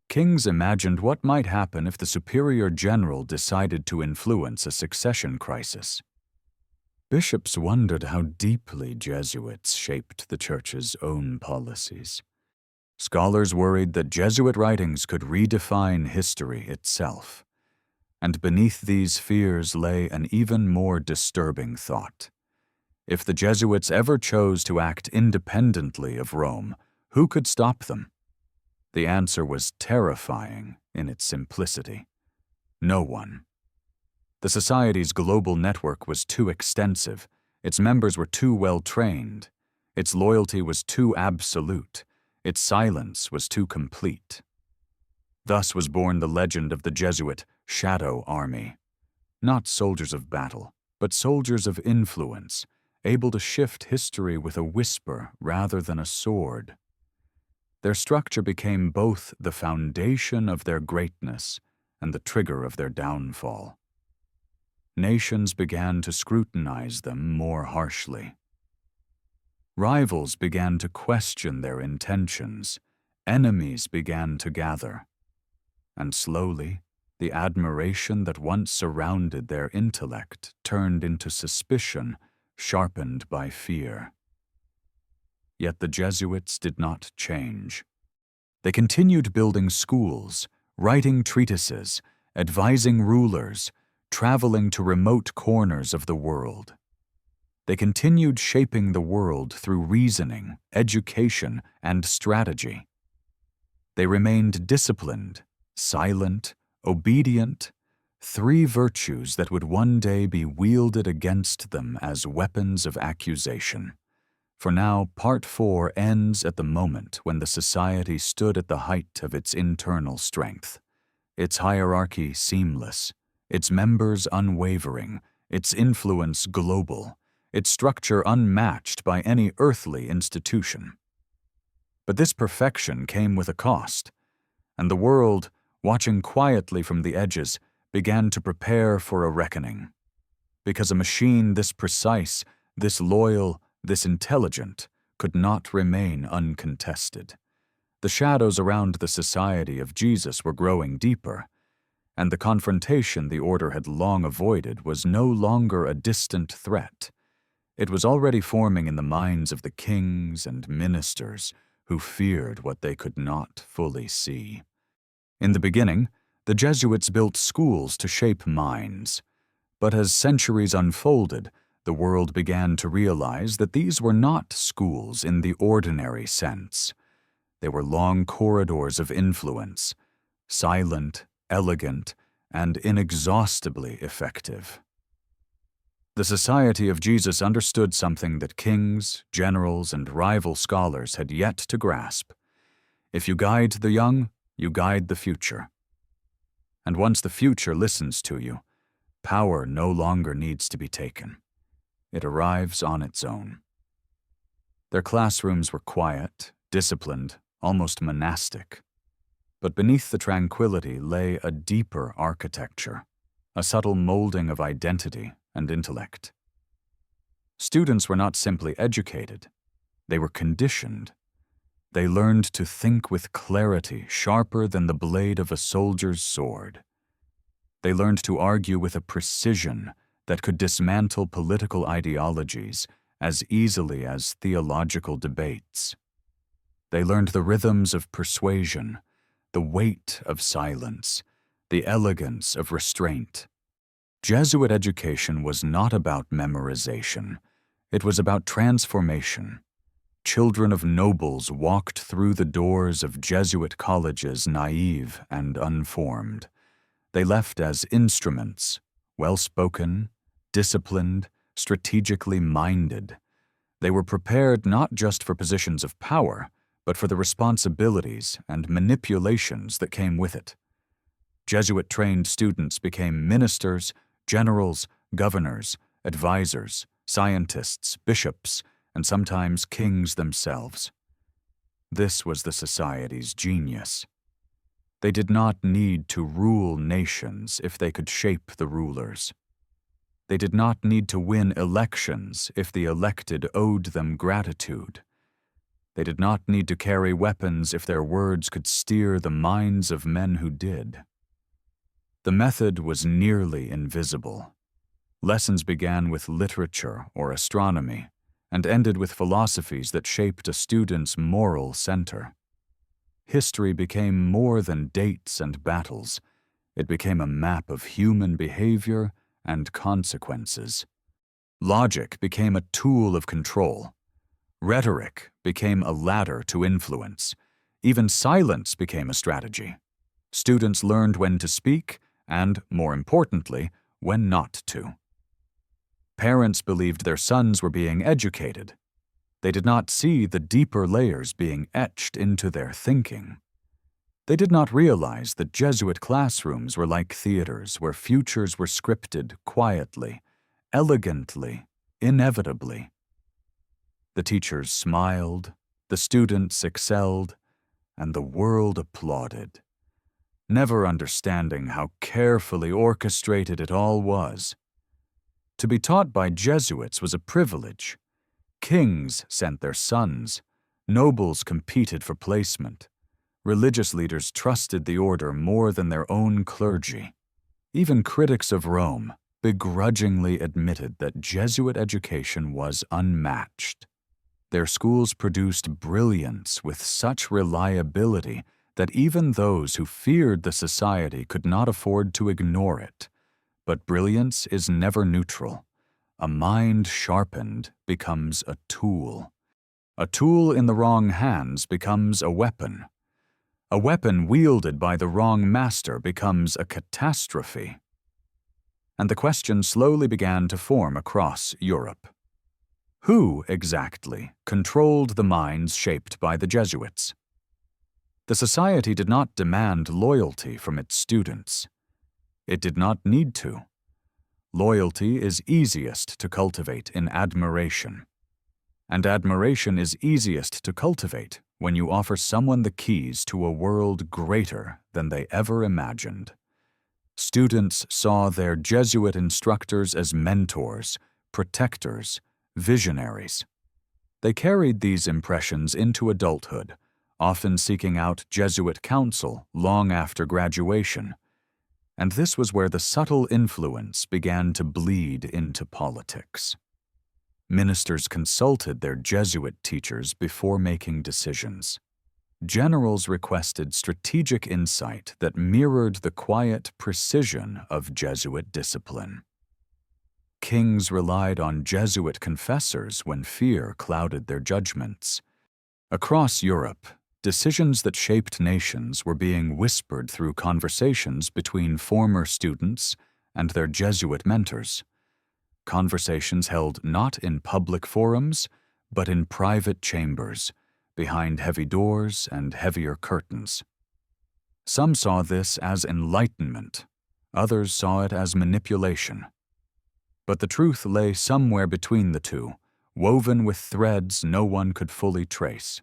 Kings imagined what might happen if the superior general decided to influence a succession crisis. Bishops wondered how deeply Jesuits shaped the Church's own policies. Scholars worried that Jesuit writings could redefine history itself. And beneath these fears lay an even more disturbing thought. If the Jesuits ever chose to act independently of Rome, who could stop them? The answer was terrifying in its simplicity. No one. The Society's global network was too extensive, its members were too well trained, its loyalty was too absolute, its silence was too complete. Thus was born the legend of the Jesuit shadow army. Not soldiers of battle, but soldiers of influence, able to shift history with a whisper rather than a sword. Their structure became both the foundation of their greatness and the trigger of their downfall. Nations began to scrutinize them more harshly. Rivals began to question their intentions. Enemies began to gather. And slowly, the admiration that once surrounded their intellect turned into suspicion, sharpened by fear. Yet the Jesuits did not change. They continued building schools, writing treatises, advising rulers, traveling to remote corners of the world. They continued shaping the world through reasoning, education, and strategy. They remained disciplined, silent, obedient, three virtues that would one day be wielded against them as weapons of accusation. For now, Part 4 ends at the moment when the Society stood at the height of its internal strength, its hierarchy seamless, its members unwavering, its influence global, its structure unmatched by any earthly institution. But this perfection came with a cost, and the world, watching quietly from the edges, began to prepare for a reckoning. Because a machine this precise, this loyal, this intelligent, could not remain uncontested. The shadows around the Society of Jesus were growing deeper, and the confrontation the order had long avoided was no longer a distant threat. It was already forming in the minds of the kings and ministers who feared what they could not fully see. In the beginning, the Jesuits built schools to shape minds, but as centuries unfolded, the world began to realize that these were not schools in the ordinary sense. They were long corridors of influence, silent, elegant, and inexhaustibly effective. The Society of Jesus understood something that kings, generals, and rival scholars had yet to grasp. If you guide the young, you guide the future. And once the future listens to you, power no longer needs to be taken. It arrives on its own. Their classrooms were quiet, disciplined, almost monastic. But beneath the tranquility lay a deeper architecture, a subtle molding of identity and intellect. Students were not simply educated, they were conditioned. They learned to think with clarity sharper than the blade of a soldier's sword. They learned to argue with a precision that could dismantle political ideologies as easily as theological debates. They learned the rhythms of persuasion, the weight of silence, the elegance of restraint. Jesuit education was not about memorization. It was about transformation. Children of nobles walked through the doors of Jesuit colleges naive and unformed. They left as instruments, well-spoken, disciplined, strategically minded. They were prepared not just for positions of power, but for the responsibilities and manipulations that came with it. Jesuit-trained students became ministers, generals, governors, advisors, scientists, bishops, and sometimes kings themselves. This was the society's genius. They did not need to rule nations if they could shape the rulers. They did not need to win elections if the elected owed them gratitude. They did not need to carry weapons if their words could steer the minds of men who did. The method was nearly invisible. Lessons began with literature or astronomy and ended with philosophies that shaped a student's moral center. History became more than dates and battles. It became a map of human behavior and consequences. Logic became a tool of control. Rhetoric became a ladder to influence. Even silence became a strategy. Students learned when to speak and, more importantly, when not to. Parents believed their sons were being educated. They did not see the deeper layers being etched into their thinking. They did not realize that Jesuit classrooms were like theaters where futures were scripted quietly, elegantly, inevitably. The teachers smiled, the students excelled, and the world applauded, never understanding how carefully orchestrated it all was. To be taught by Jesuits was a privilege. Kings sent their sons, nobles competed for placement, religious leaders trusted the order more than their own clergy. Even critics of Rome begrudgingly admitted that Jesuit education was unmatched. Their schools produced brilliance with such reliability that even those who feared the society could not afford to ignore it. But brilliance is never neutral. A mind sharpened becomes a tool. A tool in the wrong hands becomes a weapon. A weapon wielded by the wrong master becomes a catastrophe. And the question slowly began to form across Europe. Who, exactly, controlled the minds shaped by the Jesuits? The society did not demand loyalty from its students. It did not need to. Loyalty is easiest to cultivate in admiration. And admiration is easiest to cultivate when you offer someone the keys to a world greater than they ever imagined. Students saw their Jesuit instructors as mentors, protectors, visionaries. They carried these impressions into adulthood, often seeking out Jesuit counsel long after graduation. And this was where the subtle influence began to bleed into politics. Ministers consulted their Jesuit teachers before making decisions. Generals requested strategic insight that mirrored the quiet precision of Jesuit discipline. Kings relied on Jesuit confessors when fear clouded their judgments. Across Europe, decisions that shaped nations were being whispered through conversations between former students and their Jesuit mentors. Conversations held not in public forums, but in private chambers, behind heavy doors and heavier curtains. Some saw this as enlightenment, others saw it as manipulation. But the truth lay somewhere between the two, woven with threads no one could fully trace.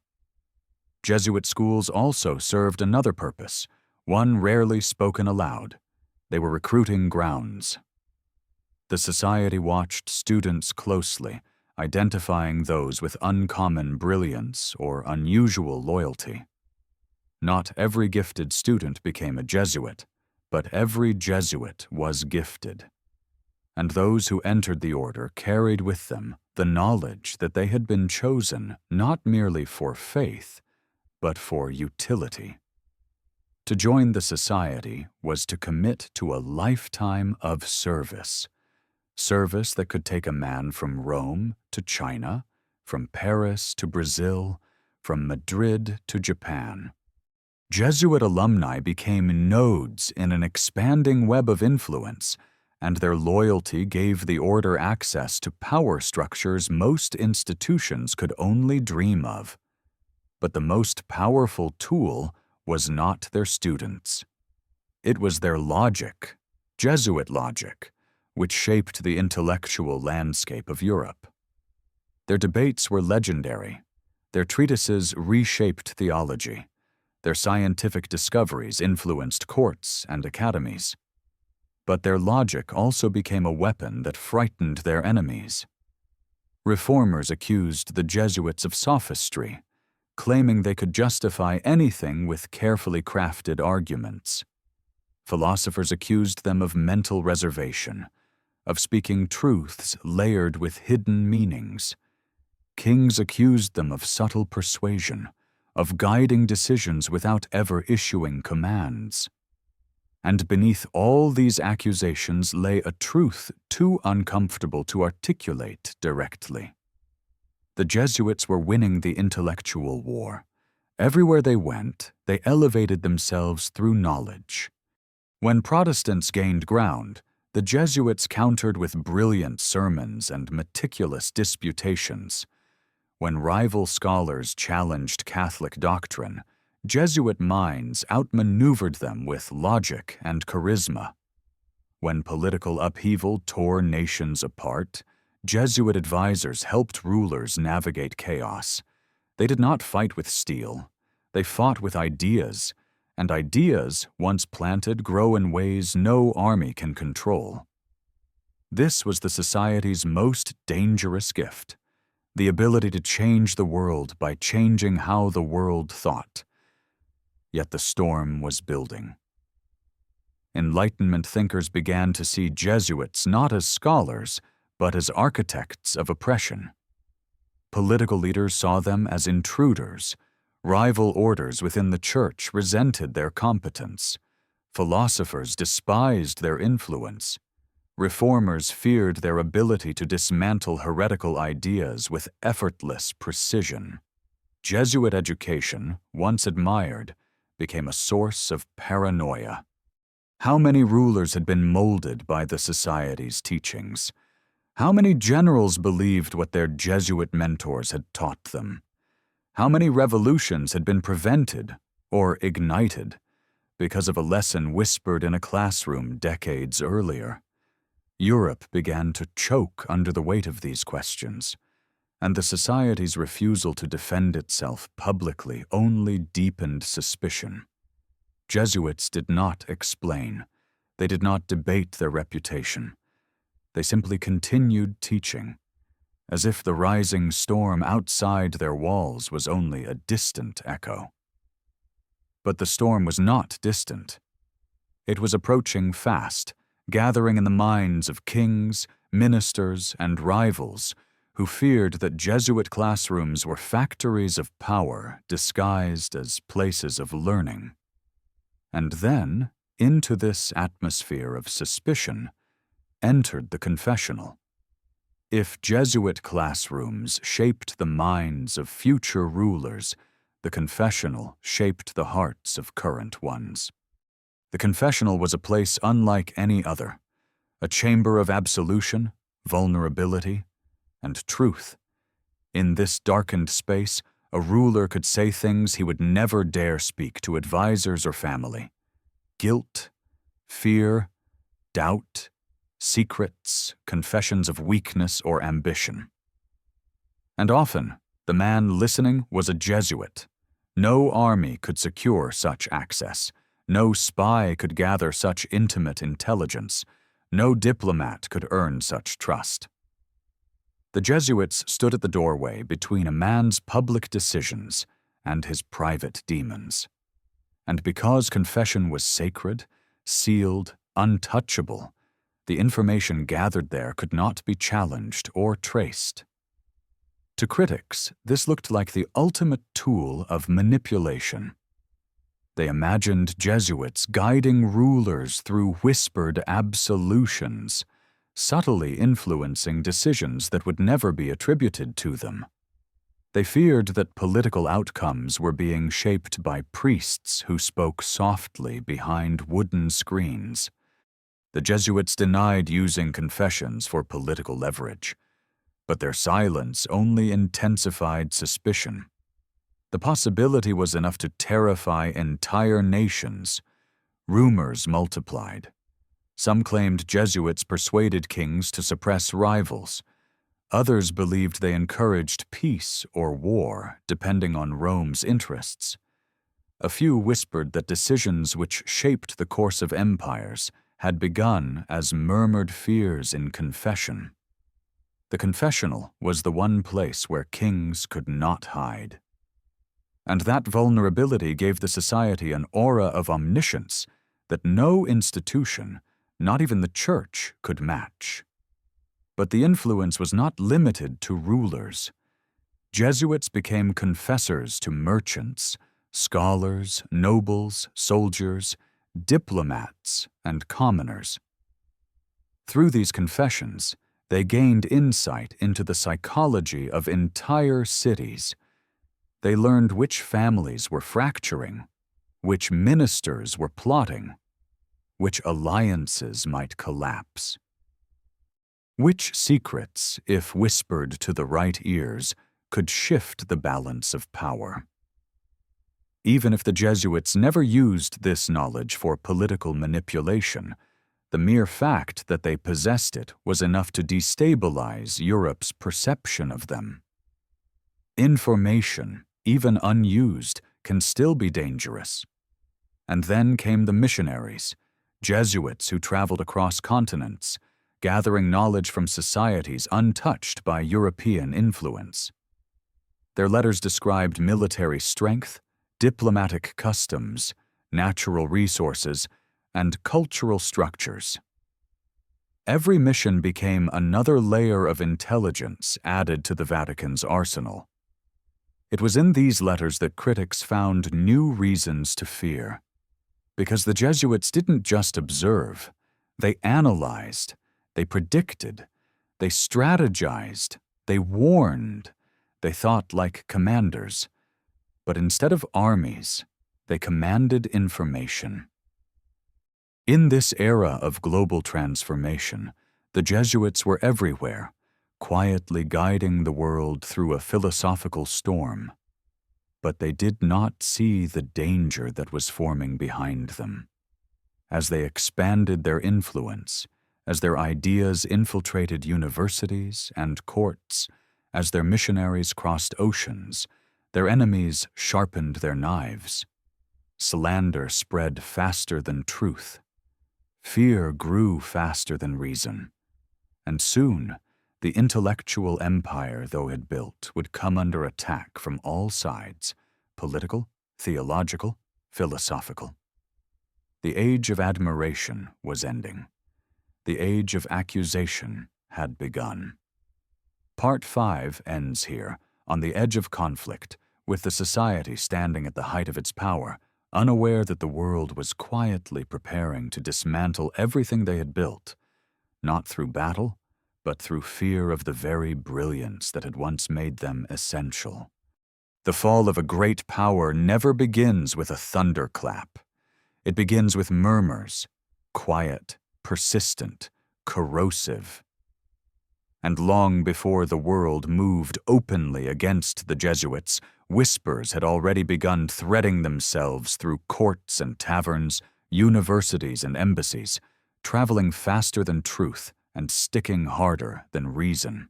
Jesuit schools also served another purpose, one rarely spoken aloud. They were recruiting grounds. The society watched students closely, identifying those with uncommon brilliance or unusual loyalty. Not every gifted student became a Jesuit, but every Jesuit was gifted. And those who entered the order carried with them the knowledge that they had been chosen not merely for faith, but for utility. To join the society was to commit to a lifetime of service that could take a man from Rome to China, from Paris to Brazil, from Madrid to Japan. Jesuit alumni became nodes in an expanding web of influence, and their loyalty gave the order access to power structures most institutions could only dream of. But the most powerful tool was not their students. It was their logic, Jesuit logic, which shaped the intellectual landscape of Europe. Their debates were legendary. Their treatises reshaped theology. Their scientific discoveries influenced courts and academies. But their logic also became a weapon that frightened their enemies. Reformers accused the Jesuits of sophistry, claiming they could justify anything with carefully crafted arguments. Philosophers accused them of mental reservation, of speaking truths layered with hidden meanings. Kings accused them of subtle persuasion, of guiding decisions without ever issuing commands. And beneath all these accusations lay a truth too uncomfortable to articulate directly. The Jesuits were winning the intellectual war. Everywhere they went, they elevated themselves through knowledge. When Protestants gained ground, the Jesuits countered with brilliant sermons and meticulous disputations. When rival scholars challenged Catholic doctrine, Jesuit minds outmaneuvered them with logic and charisma. When political upheaval tore nations apart, Jesuit advisors helped rulers navigate chaos. They did not fight with steel. They fought with ideas, and ideas, once planted, grow in ways no army can control. This was the society's most dangerous gift, the ability to change the world by changing how the world thought. Yet the storm was building. Enlightenment thinkers began to see Jesuits not as scholars, but as architects of oppression. Political leaders saw them as intruders. Rival orders within the Church resented their competence. Philosophers despised their influence. Reformers feared their ability to dismantle heretical ideas with effortless precision. Jesuit education, once admired, became a source of paranoia. How many rulers had been molded by the society's teachings? How many generals believed what their Jesuit mentors had taught them? How many revolutions had been prevented or ignited because of a lesson whispered in a classroom decades earlier? Europe began to choke under the weight of these questions, and the society's refusal to defend itself publicly only deepened suspicion. Jesuits did not explain. They did not debate their reputation. They simply continued teaching, as if the rising storm outside their walls was only a distant echo. But the storm was not distant. It was approaching fast, gathering in the minds of kings, ministers, and rivals who feared that Jesuit classrooms were factories of power disguised as places of learning. And then, into this atmosphere of suspicion, entered the confessional. If Jesuit classrooms shaped the minds of future rulers, the confessional shaped the hearts of current ones. The confessional was a place unlike any other, a chamber of absolution, vulnerability, and truth. In this darkened space, a ruler could say things he would never dare speak to advisors or family. guilt, fear, doubt, secrets, confessions of weakness or ambition. And often, the man listening was a Jesuit. No army could secure such access. No spy could gather such intimate intelligence. No diplomat could earn such trust. The Jesuits stood at the doorway between a man's public decisions and his private demons. And because confession was sacred, sealed, untouchable, the information gathered there could not be challenged or traced. To critics, this looked like the ultimate tool of manipulation. They imagined Jesuits guiding rulers through whispered absolutions, subtly influencing decisions that would never be attributed to them. They feared that political outcomes were being shaped by priests who spoke softly behind wooden screens. The Jesuits denied using confessions for political leverage, but their silence only intensified suspicion. The possibility was enough to terrify entire nations. Rumors multiplied. Some claimed Jesuits persuaded kings to suppress rivals. Others believed they encouraged peace or war, depending on Rome's interests. A few whispered that decisions which shaped the course of empires had begun as murmured fears in confession. The confessional was the one place where kings could not hide. And that vulnerability gave the society an aura of omniscience that no institution, not even the church, could match. But the influence was not limited to rulers. Jesuits became confessors to merchants, scholars, nobles, soldiers, diplomats, and commoners. Through these confessions, they gained insight into the psychology of entire cities. They learned which families were fracturing, which ministers were plotting, which alliances might collapse. Which secrets, if whispered to the right ears, could shift the balance of power. Even if the Jesuits never used this knowledge for political manipulation, the mere fact that they possessed it was enough to destabilize Europe's perception of them. Information, even unused, can still be dangerous. And then came the missionaries, Jesuits who traveled across continents, gathering knowledge from societies untouched by European influence. Their letters described military strength, diplomatic customs, natural resources, and cultural structures. Every mission became another layer of intelligence added to the Vatican's arsenal. It was in these letters that critics found new reasons to fear. Because the Jesuits didn't just observe, they analyzed, they predicted, they strategized, they warned, they thought like commanders. But instead of armies, they commanded information. In this era of global transformation, the Jesuits were everywhere, quietly guiding the world through a philosophical storm. But they did not see the danger that was forming behind them. As they expanded their influence, as their ideas infiltrated universities and courts, as their missionaries crossed oceans, their enemies sharpened their knives. Slander spread faster than truth. Fear grew faster than reason. And soon, the intellectual empire Thoreau had built would come under attack from all sides, political, theological, philosophical. The age of admiration was ending. The age of accusation had begun. Part 5 ends here, on the edge of conflict, with the society standing at the height of its power, unaware that the world was quietly preparing to dismantle everything they had built, not through battle, but through fear of the very brilliance that had once made them essential. The fall of a great power never begins with a thunderclap. It begins with murmurs, quiet, persistent, corrosive. And long before the world moved openly against the Jesuits, whispers had already begun threading themselves through courts and taverns, universities and embassies, traveling faster than truth and sticking harder than reason.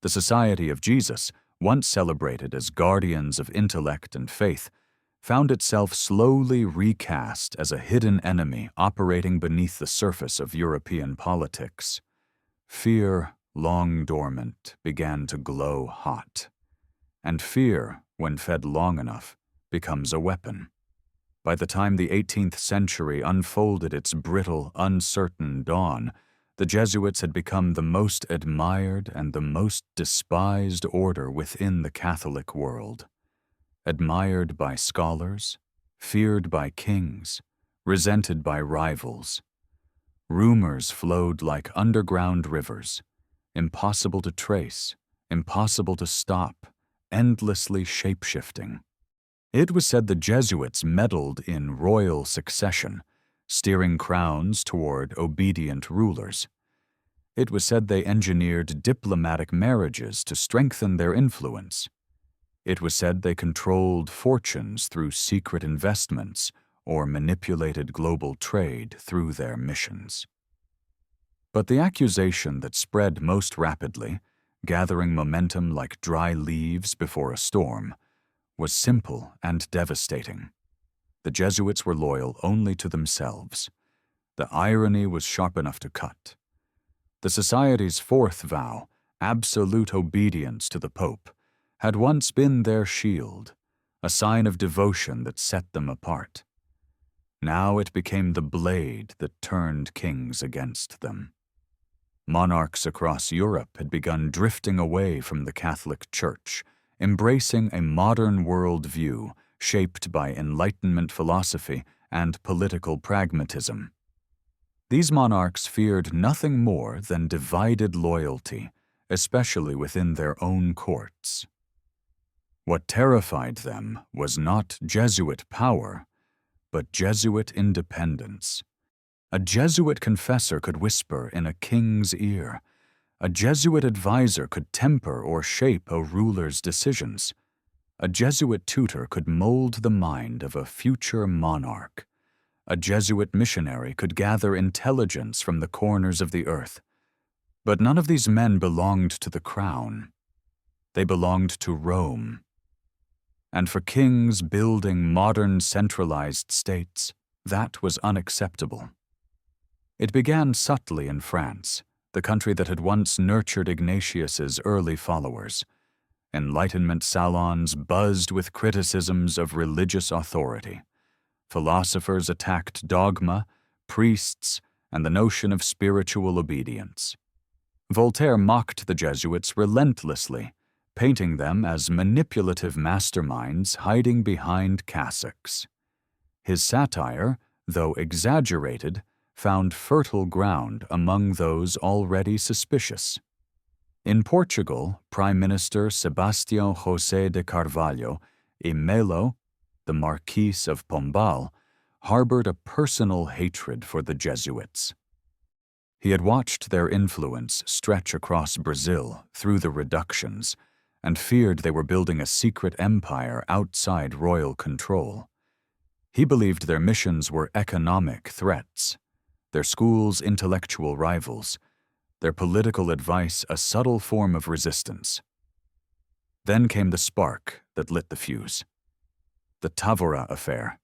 The Society of Jesus, once celebrated as guardians of intellect and faith, found itself slowly recast as a hidden enemy operating beneath the surface of European politics. Fear, long dormant, began to glow hot. And fear, when fed long enough, becomes a weapon. By the time the 18th century unfolded its brittle, uncertain dawn, the Jesuits had become the most admired and the most despised order within the Catholic world. Admired by scholars, feared by kings, resented by rivals. Rumors flowed like underground rivers, impossible to trace, impossible to stop, endlessly shape-shifting. It was said the Jesuits meddled in royal succession, steering crowns toward obedient rulers. It was said they engineered diplomatic marriages to strengthen their influence. It was said they controlled fortunes through secret investments or manipulated global trade through their missions. But the accusation that spread most rapidly, gathering momentum like dry leaves before a storm, was simple and devastating. The Jesuits were loyal only to themselves. The irony was sharp enough to cut. The Society's fourth vow, absolute obedience to the Pope, had once been their shield, a sign of devotion that set them apart. Now it became the blade that turned kings against them. Monarchs across Europe had begun drifting away from the Catholic Church, embracing a modern worldview shaped by Enlightenment philosophy and political pragmatism. These monarchs feared nothing more than divided loyalty, especially within their own courts. What terrified them was not Jesuit power, but Jesuit independence. A Jesuit confessor could whisper in a king's ear. A Jesuit advisor could temper or shape a ruler's decisions. A Jesuit tutor could mold the mind of a future monarch. A Jesuit missionary could gather intelligence from the corners of the earth. But none of these men belonged to the crown. They belonged to Rome. And for kings building modern centralized states, that was unacceptable. It began subtly in France, the country that had once nurtured Ignatius's early followers. Enlightenment salons buzzed with criticisms of religious authority. Philosophers attacked dogma, priests, and the notion of spiritual obedience. Voltaire mocked the Jesuits relentlessly, painting them as manipulative masterminds hiding behind cassocks. His satire, though exaggerated, found fertile ground among those already suspicious. In Portugal, Prime Minister Sebastião José de Carvalho e Melo, the Marquis of Pombal, harbored a personal hatred for the Jesuits. He had watched their influence stretch across Brazil through the reductions and feared they were building a secret empire outside royal control. He believed their missions were economic threats, their schools intellectual rivals, their political advice a subtle form of resistance. Then came the spark that lit the fuse. The Távora affair.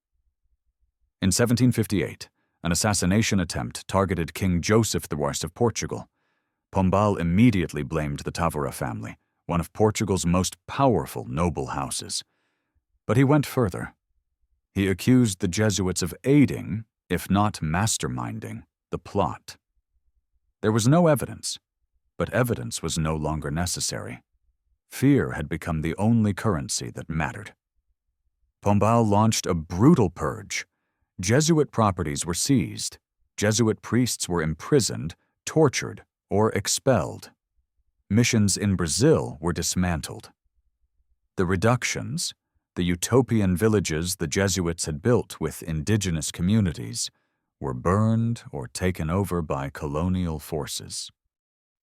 In 1758, an assassination attempt targeted King Joseph I of Portugal. Pombal immediately blamed the Távora family, one of Portugal's most powerful noble houses. But he went further. He accused the Jesuits of aiding, if not masterminding, the plot. There was no evidence, but evidence was no longer necessary. Fear had become the only currency that mattered. Pombal launched a brutal purge. Jesuit properties were seized. Jesuit priests were imprisoned, tortured, or expelled. Missions in Brazil were dismantled. The reductions, the utopian villages the Jesuits had built with indigenous communities, were burned or taken over by colonial forces.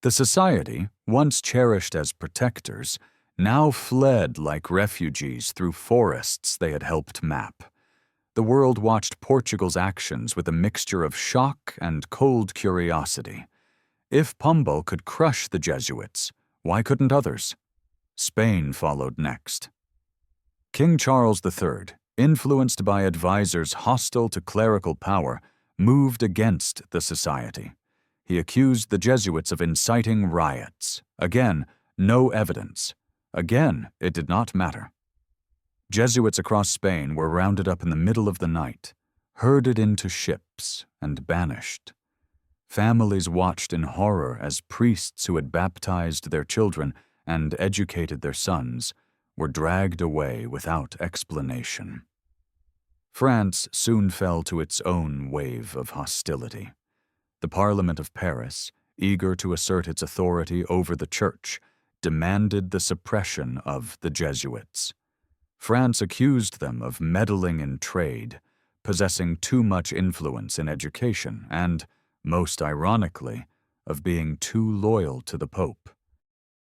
The Society, once cherished as protectors, now fled like refugees through forests they had helped map. The world watched Portugal's actions with a mixture of shock and cold curiosity. If Pombal could crush the Jesuits, why couldn't others? Spain followed next. King Charles III, influenced by advisors hostile to clerical power, moved against the society. He accused the Jesuits of inciting riots. Again, no evidence. Again, it did not matter. Jesuits across Spain were rounded up in the middle of the night, herded into ships, and banished. Families watched in horror as priests who had baptized their children and educated their sons were dragged away without explanation. France soon fell to its own wave of hostility. The Parliament of Paris, eager to assert its authority over the Church, demanded the suppression of the Jesuits. France accused them of meddling in trade, possessing too much influence in education, and, most ironically, of being too loyal to the Pope.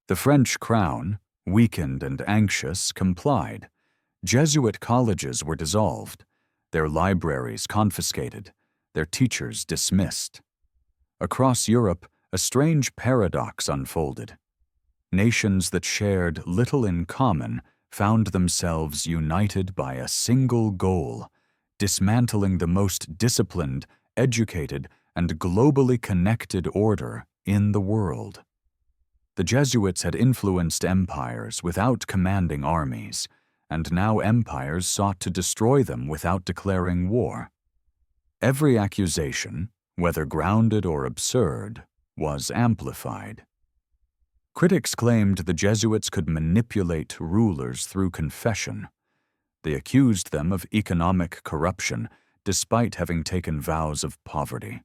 The French crown, weakened and anxious, complied. Jesuit colleges were dissolved, their libraries confiscated, their teachers dismissed. Across Europe, a strange paradox unfolded. Nations that shared little in common found themselves united by a single goal: dismantling the most disciplined, educated, and globally connected order in the world. The Jesuits had influenced empires without commanding armies, and now empires sought to destroy them without declaring war. Every accusation, whether grounded or absurd, was amplified. Critics claimed the Jesuits could manipulate rulers through confession. They accused them of economic corruption despite having taken vows of poverty.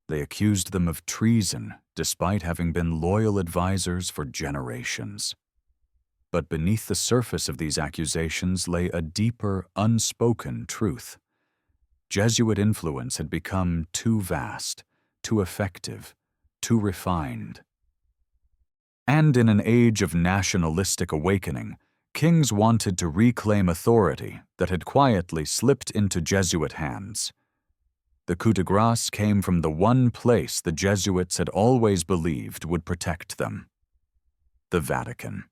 They accused them of treason despite having been loyal advisors for generations. But beneath the surface of these accusations lay a deeper, unspoken truth. Jesuit influence had become too vast, too effective, too refined. And in an age of nationalistic awakening, kings wanted to reclaim authority that had quietly slipped into Jesuit hands. The coup de grâce came from the one place the Jesuits had always believed would protect them: the Vatican.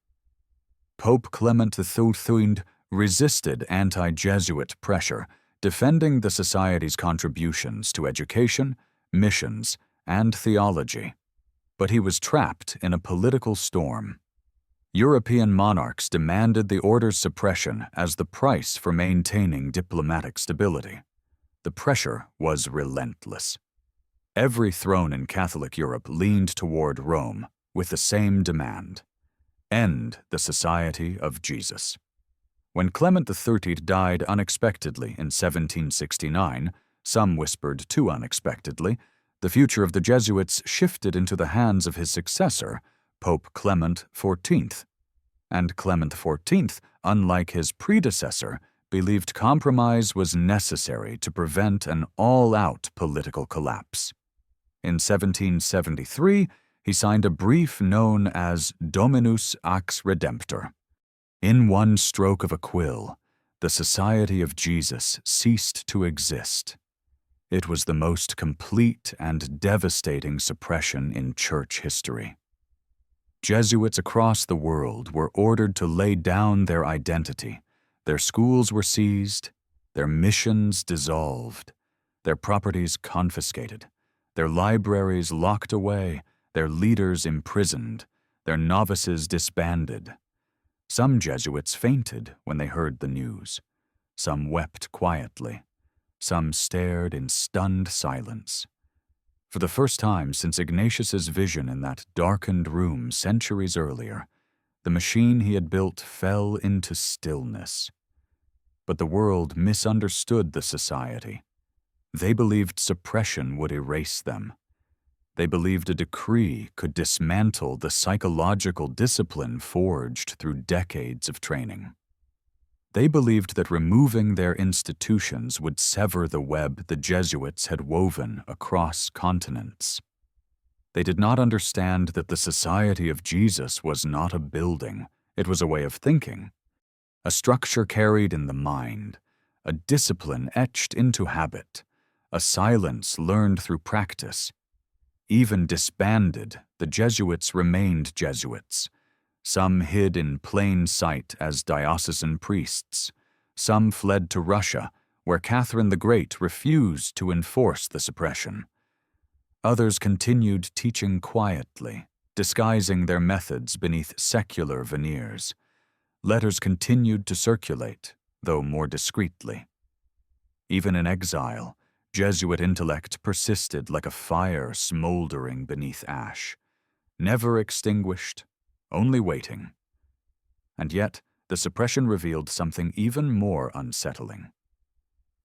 Pope Clement XIII resisted anti-Jesuit pressure, defending the Society's contributions to education, missions, and theology. But he was trapped in a political storm. European monarchs demanded the order's suppression as the price for maintaining diplomatic stability. The pressure was relentless. Every throne in Catholic Europe leaned toward Rome with the same demand: end the Society of Jesus. When Clement XIII died unexpectedly in 1769, some whispered too unexpectedly, the future of the Jesuits shifted into the hands of his successor, Pope Clement XIV. And Clement XIV, unlike his predecessor, believed compromise was necessary to prevent an all-out political collapse. In 1773, he signed a brief known as Dominus Ax Redemptor. In one stroke of a quill, the Society of Jesus ceased to exist. It was the most complete and devastating suppression in church history. Jesuits across the world were ordered to lay down their identity. Their schools were seized, their missions dissolved, their properties confiscated, their libraries locked away, their leaders imprisoned, their novices disbanded. Some Jesuits fainted when they heard the news. Some wept quietly. Some stared in stunned silence. For the first time since Ignatius's vision in that darkened room centuries earlier, the machine he had built fell into stillness. But the world misunderstood the Society. They believed suppression would erase them. They believed a decree could dismantle the psychological discipline forged through decades of training. They believed that removing their institutions would sever the web the Jesuits had woven across continents. They did not understand that the Society of Jesus was not a building, it was a way of thinking, a structure carried in the mind, a discipline etched into habit, a silence learned through practice. Even disbanded, the Jesuits remained Jesuits. Some hid in plain sight as diocesan priests. Some fled to Russia, where Catherine the Great refused to enforce the suppression. Others continued teaching quietly, disguising their methods beneath secular veneers. Letters continued to circulate, though more discreetly. Even in exile, Jesuit intellect persisted like a fire smoldering beneath ash, never extinguished, only waiting. And yet, the suppression revealed something even more unsettling.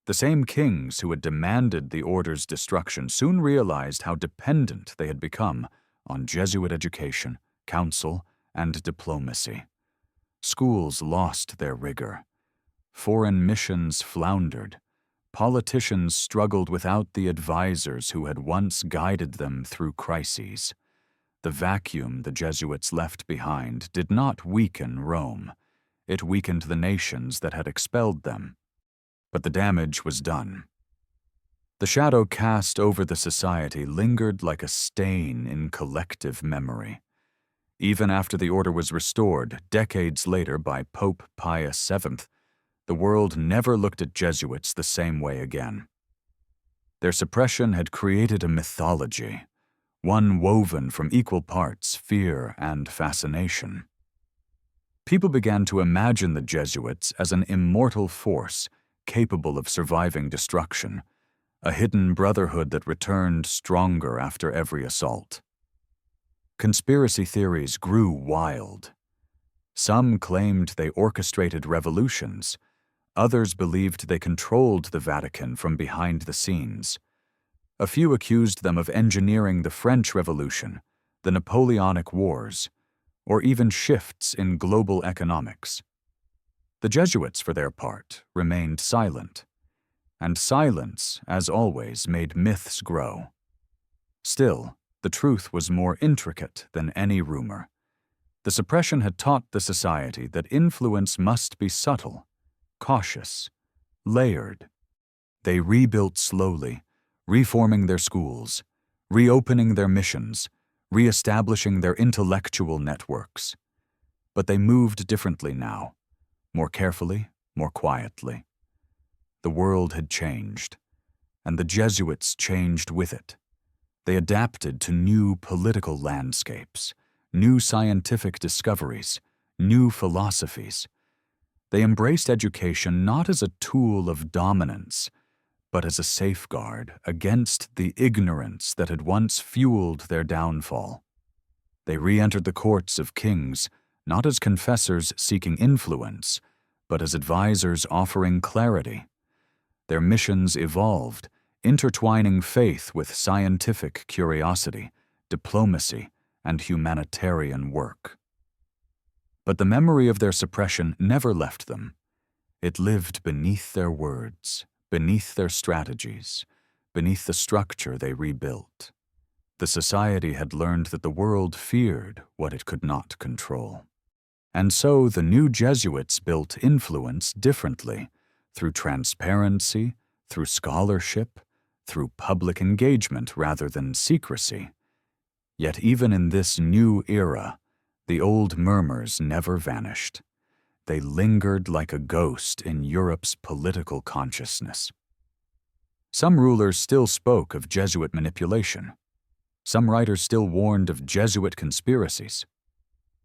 The same kings who had demanded the order's destruction soon realized how dependent they had become on Jesuit education, counsel, and diplomacy. Schools lost their rigor. Foreign missions floundered. Politicians struggled without the advisors who had once guided them through crises. The vacuum the Jesuits left behind did not weaken Rome. It weakened the nations that had expelled them. But the damage was done. The shadow cast over the society lingered like a stain in collective memory. Even after the order was restored, decades later by Pope Pius VII, the world never looked at Jesuits the same way again. Their suppression had created a mythology, one woven from equal parts fear and fascination. People began to imagine the Jesuits as an immortal force capable of surviving destruction, a hidden brotherhood that returned stronger after every assault. Conspiracy theories grew wild. Some claimed they orchestrated revolutions. Others believed they controlled the Vatican from behind the scenes. A few accused them of engineering the French Revolution, the Napoleonic Wars, or even shifts in global economics. The Jesuits, for their part, remained silent. And silence, as always, made myths grow. Still, the truth was more intricate than any rumor. The suppression had taught the society that influence must be subtle, cautious, layered. They rebuilt slowly, reforming their schools, reopening their missions, re-establishing their intellectual networks. But they moved differently now, more carefully, more quietly. The world had changed, and the Jesuits changed with it. They adapted to new political landscapes, new scientific discoveries, new philosophies. They embraced education not as a tool of dominance, but as a safeguard against the ignorance that had once fueled their downfall. They re-entered the courts of kings, not as confessors seeking influence, but as advisors offering clarity. Their missions evolved, intertwining faith with scientific curiosity, diplomacy, and humanitarian work. But the memory of their suppression never left them. It lived beneath their words, beneath their strategies, beneath the structure they rebuilt. The society had learned that the world feared what it could not control. And so the new Jesuits built influence differently, through transparency, through scholarship, through public engagement rather than secrecy. Yet even in this new era, the old murmurs never vanished. They lingered like a ghost in Europe's political consciousness. Some rulers still spoke of Jesuit manipulation. Some writers still warned of Jesuit conspiracies.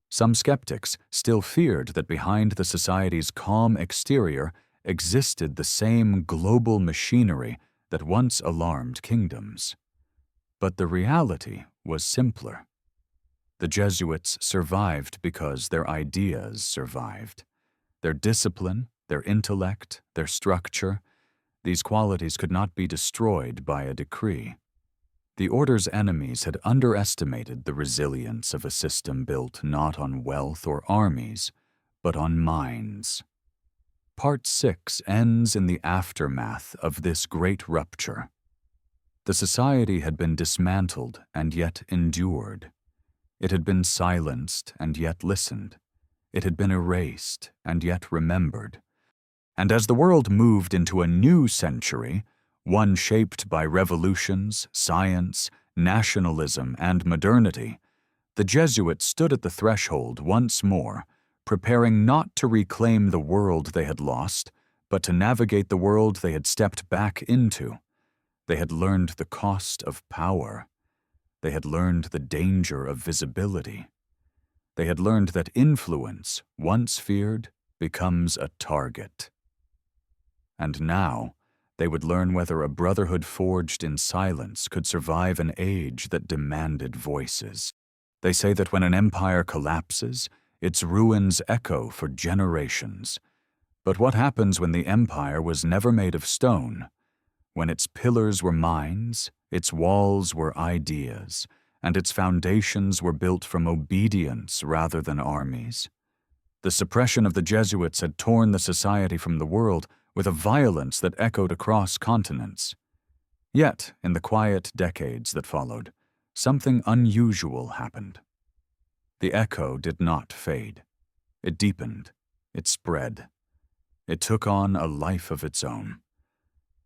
Some skeptics still feared that behind the society's calm exterior existed the same global machinery that once alarmed kingdoms. But the reality was simpler. The Jesuits survived because their ideas survived. Their discipline, their intellect, their structure, these qualities could not be destroyed by a decree. The order's enemies had underestimated the resilience of a system built not on wealth or armies, but on minds. Part 6 ends in the aftermath of this great rupture. The society had been dismantled and yet endured. It had been silenced and yet listened. It had been erased and yet remembered. And as the world moved into a new century, one shaped by revolutions, science, nationalism, and modernity, the Jesuits stood at the threshold once more, preparing not to reclaim the world they had lost, but to navigate the world they had stepped back into. They had learned the cost of power. They had learned the danger of visibility. They had learned that influence, once feared, becomes a target. And now, they would learn whether a brotherhood forged in silence could survive an age that demanded voices. They say that when an empire collapses, its ruins echo for generations. But what happens when the empire was never made of stone? When its pillars were minds, its walls were ideas, and its foundations were built from obedience rather than armies? The suppression of the Jesuits had torn the society from the world with a violence that echoed across continents. Yet, in the quiet decades that followed, something unusual happened. The echo did not fade. It deepened. It spread. It took on a life of its own.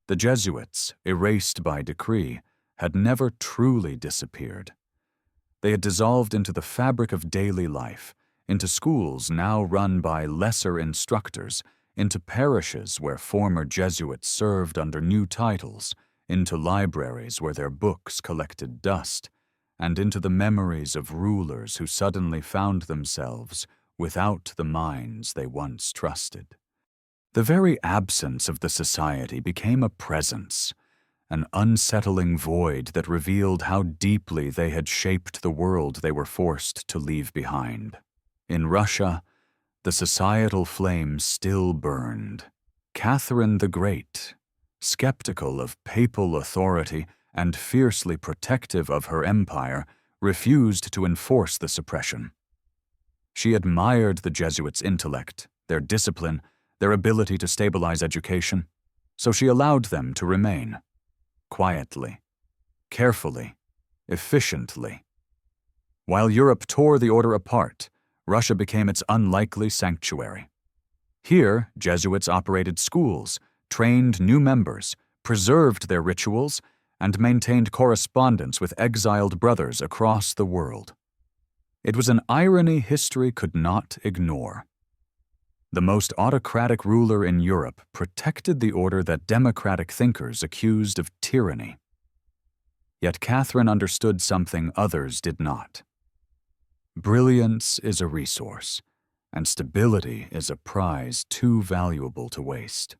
The Jesuits, erased by decree, had never truly disappeared. They had dissolved into the fabric of daily life, into schools now run by lesser instructors, into parishes where former Jesuits served under new titles, into libraries where their books collected dust, and into the memories of rulers who suddenly found themselves without the minds they once trusted. The very absence of the society became a presence, an unsettling void that revealed how deeply they had shaped the world they were forced to leave behind. In Russia, the societal flame still burned. Catherine the Great, skeptical of papal authority and fiercely protective of her empire, refused to enforce the suppression. She admired the Jesuits' intellect, their discipline, their ability to stabilize education, so she allowed them to remain, quietly, carefully, efficiently. While Europe tore the order apart, Russia became its unlikely sanctuary. Here, Jesuits operated schools, trained new members, preserved their rituals, and maintained correspondence with exiled brothers across the world. It was an irony history could not ignore. The most autocratic ruler in Europe protected the order that democratic thinkers accused of tyranny. Yet Catherine understood something others did not. Brilliance is a resource, and stability is a prize too valuable to waste.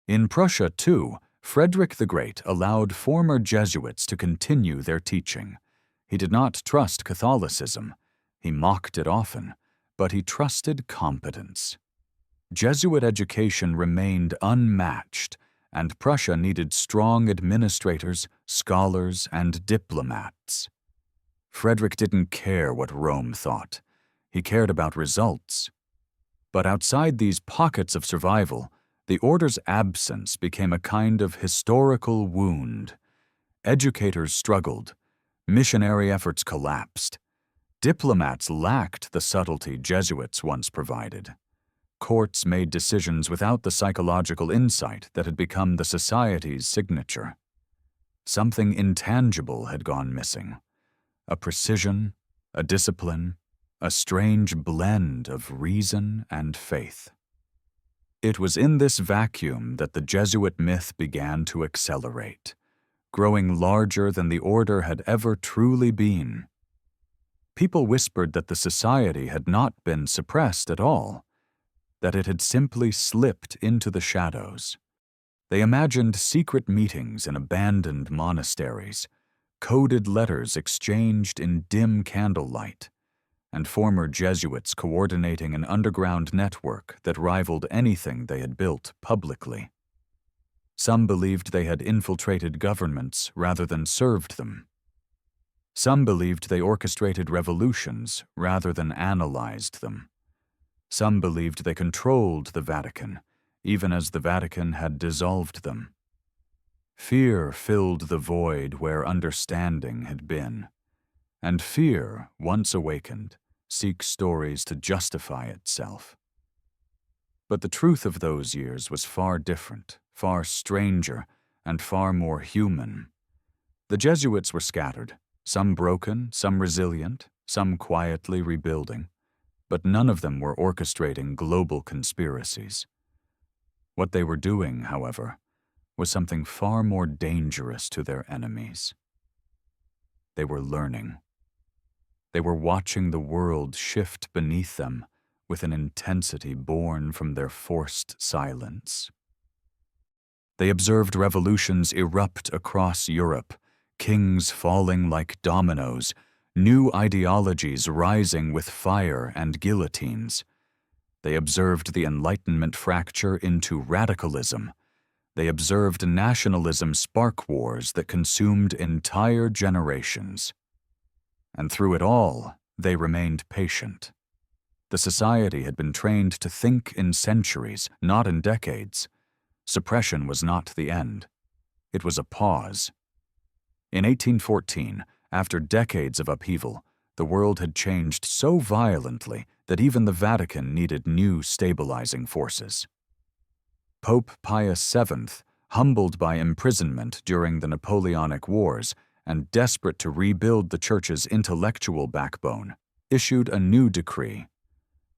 In Prussia, too, Frederick the Great allowed former Jesuits to continue their teaching. He did not trust Catholicism. He mocked it often, but he trusted competence. Jesuit education remained unmatched, and Prussia needed strong administrators, scholars, and diplomats. Frederick didn't care what Rome thought. He cared about results. But outside these pockets of survival, the order's absence became a kind of historical wound. Educators struggled. Missionary efforts collapsed. Diplomats lacked the subtlety Jesuits once provided. Courts made decisions without the psychological insight that had become the society's signature. Something intangible had gone missing. A precision, a discipline, a strange blend of reason and faith. It was in this vacuum that the Jesuit myth began to accelerate, growing larger than the order had ever truly been. People whispered that the society had not been suppressed at all, that it had simply slipped into the shadows. They imagined secret meetings in abandoned monasteries, coded letters exchanged in dim candlelight, and former Jesuits coordinating an underground network that rivaled anything they had built publicly. Some believed they had infiltrated governments rather than served them. Some believed they orchestrated revolutions rather than analyzed them. Some believed they controlled the Vatican, even as the Vatican had dissolved them. Fear filled the void where understanding had been, and fear, once awakened, seeks stories to justify itself. But the truth of those years was far different, far stranger, and far more human. The Jesuits were scattered, some broken, some resilient, some quietly rebuilding, but none of them were orchestrating global conspiracies. What they were doing, however, was something far more dangerous to their enemies. They were learning. They were watching the world shift beneath them with an intensity born from their forced silence. They observed revolutions erupt across Europe, kings falling like dominoes, new ideologies rising with fire and guillotines. They observed the Enlightenment fracture into radicalism. They observed nationalism spark wars that consumed entire generations. And through it all, they remained patient. The society had been trained to think in centuries, not in decades. Suppression was not the end. It was a pause. In 1814, after decades of upheaval, the world had changed so violently that even the Vatican needed new stabilizing forces. Pope Pius VII, humbled by imprisonment during the Napoleonic Wars and desperate to rebuild the Church's intellectual backbone, issued a new decree,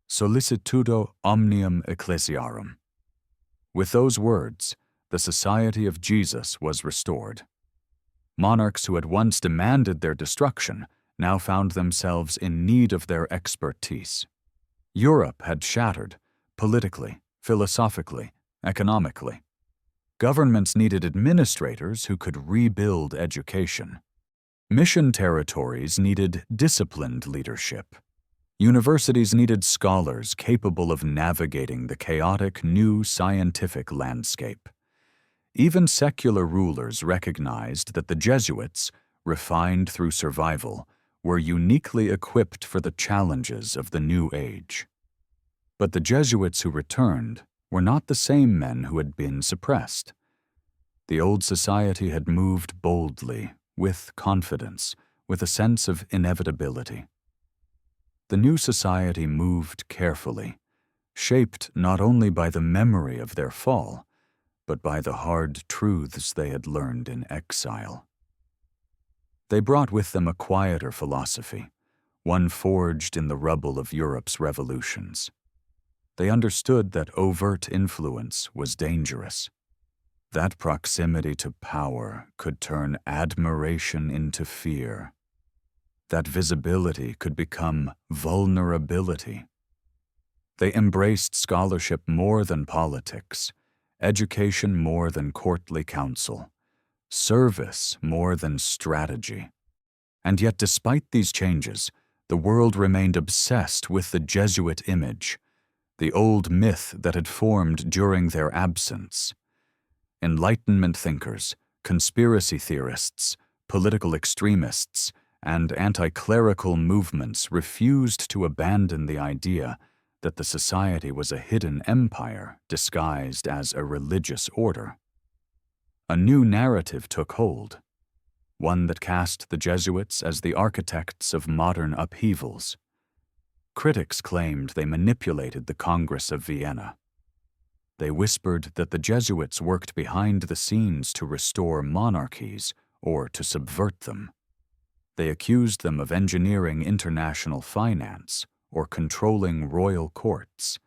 Sollicitudo Omnium Ecclesiarum. With those words, the Society of Jesus was restored. Monarchs who had once demanded their destruction now found themselves in need of their expertise. Europe had shattered, politically, philosophically, economically. Governments needed administrators who could rebuild education. Mission territories needed disciplined leadership. Universities needed scholars capable of navigating the chaotic new scientific landscape. Even secular rulers recognized that the Jesuits, refined through survival, were uniquely equipped for the challenges of the new age. But the Jesuits who returned were not the same men who had been suppressed. The old society had moved boldly, with confidence, with a sense of inevitability. The new society moved carefully, shaped not only by the memory of their fall, but by the hard truths they had learned in exile. They brought with them a quieter philosophy, one forged in the rubble of Europe's revolutions. They understood that overt influence was dangerous. That proximity to power could turn admiration into fear. That visibility could become vulnerability. They embraced scholarship more than politics, education more than courtly counsel, service more than strategy. And yet, despite these changes, the world remained obsessed with the Jesuit image, the old myth that had formed during their absence. Enlightenment thinkers, conspiracy theorists, political extremists, and anti-clerical movements refused to abandon the idea that the society was a hidden empire disguised as a religious order. A new narrative took hold, one that cast the Jesuits as the architects of modern upheavals. Critics claimed they manipulated the Congress of Vienna. They whispered that the Jesuits worked behind the scenes to restore monarchies or to subvert them. They accused them of engineering international finance or controlling royal courts.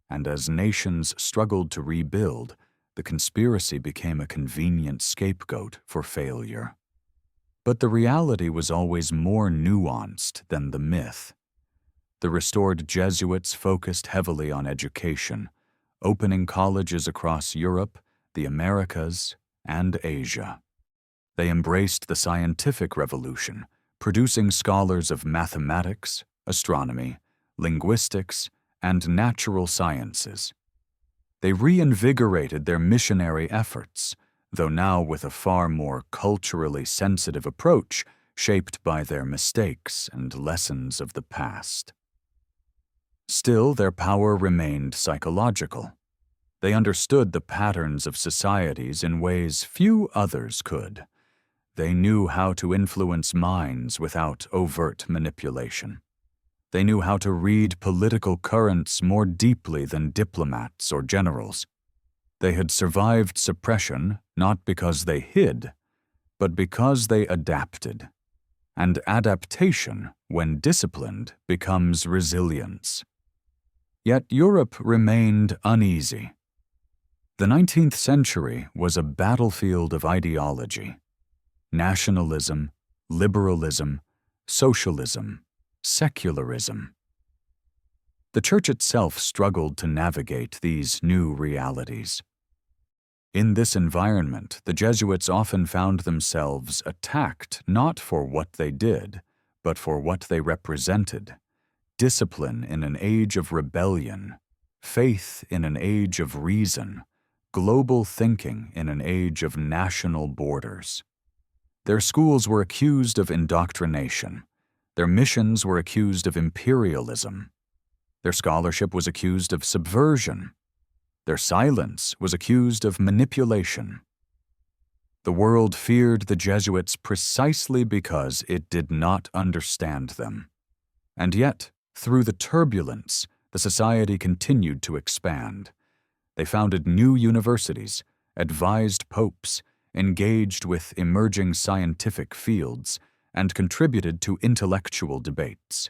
And as nations struggled to rebuild, the conspiracy became a convenient scapegoat for failure. But the reality was always more nuanced than the myth. The restored Jesuits focused heavily on education, opening colleges across Europe, the Americas, and Asia. They embraced the scientific revolution, producing scholars of mathematics, astronomy, linguistics, and natural sciences. They reinvigorated their missionary efforts, though now with a far more culturally sensitive approach shaped by their mistakes and lessons of the past. Still, their power remained psychological. They understood the patterns of societies in ways few others could. They knew how to influence minds without overt manipulation. They knew how to read political currents more deeply than diplomats or generals. They had survived suppression not because they hid, but because they adapted. And adaptation, when disciplined, becomes resilience. Yet Europe remained uneasy. The 19th century was a battlefield of ideology. Nationalism, liberalism, socialism, secularism. The Church itself struggled to navigate these new realities. In this environment, the Jesuits often found themselves attacked not for what they did, but for what they represented: discipline in an age of rebellion, faith in an age of reason, global thinking in an age of national borders. Their schools were accused of indoctrination. Their missions were accused of imperialism. Their scholarship was accused of subversion. Their silence was accused of manipulation. The world feared the Jesuits precisely because it did not understand them. And yet, through the turbulence, the society continued to expand. They founded new universities, advised popes, engaged with emerging scientific fields, and contributed to intellectual debates.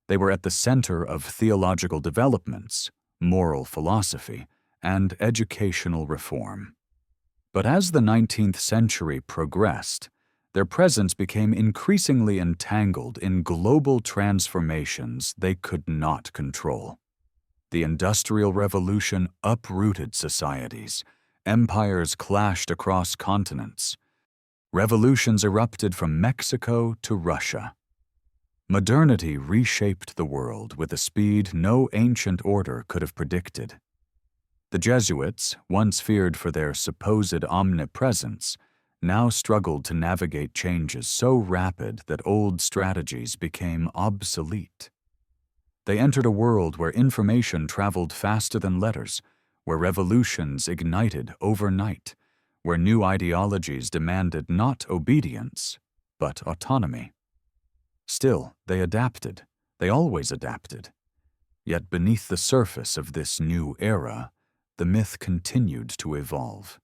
They were at the center of theological developments, moral philosophy, and educational reform. But as the 19th century progressed, their presence became increasingly entangled in global transformations they could not control. The Industrial Revolution uprooted societies. Empires clashed across continents. Revolutions erupted from Mexico to Russia. Modernity reshaped the world with a speed no ancient order could have predicted. The Jesuits, once feared for their supposed omnipresence, now struggled to navigate changes so rapid that old strategies became obsolete. They entered a world where information traveled faster than letters, where revolutions ignited overnight, where new ideologies demanded not obedience, but autonomy. Still, they adapted. They always adapted. Yet beneath the surface of this new era, the myth continued to evolve.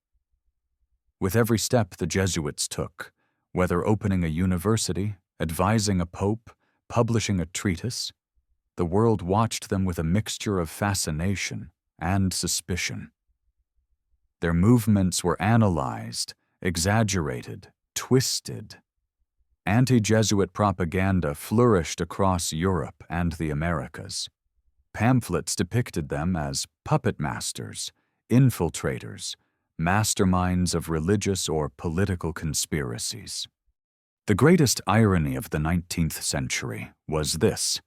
With every step the Jesuits took, whether opening a university, advising a pope, publishing a treatise, the world watched them with a mixture of fascination and suspicion. Their movements were analyzed, exaggerated, twisted. Anti-Jesuit propaganda flourished across Europe and the Americas. Pamphlets depicted them as puppet masters, infiltrators, masterminds of religious or political conspiracies. The greatest irony of the 19th century was this: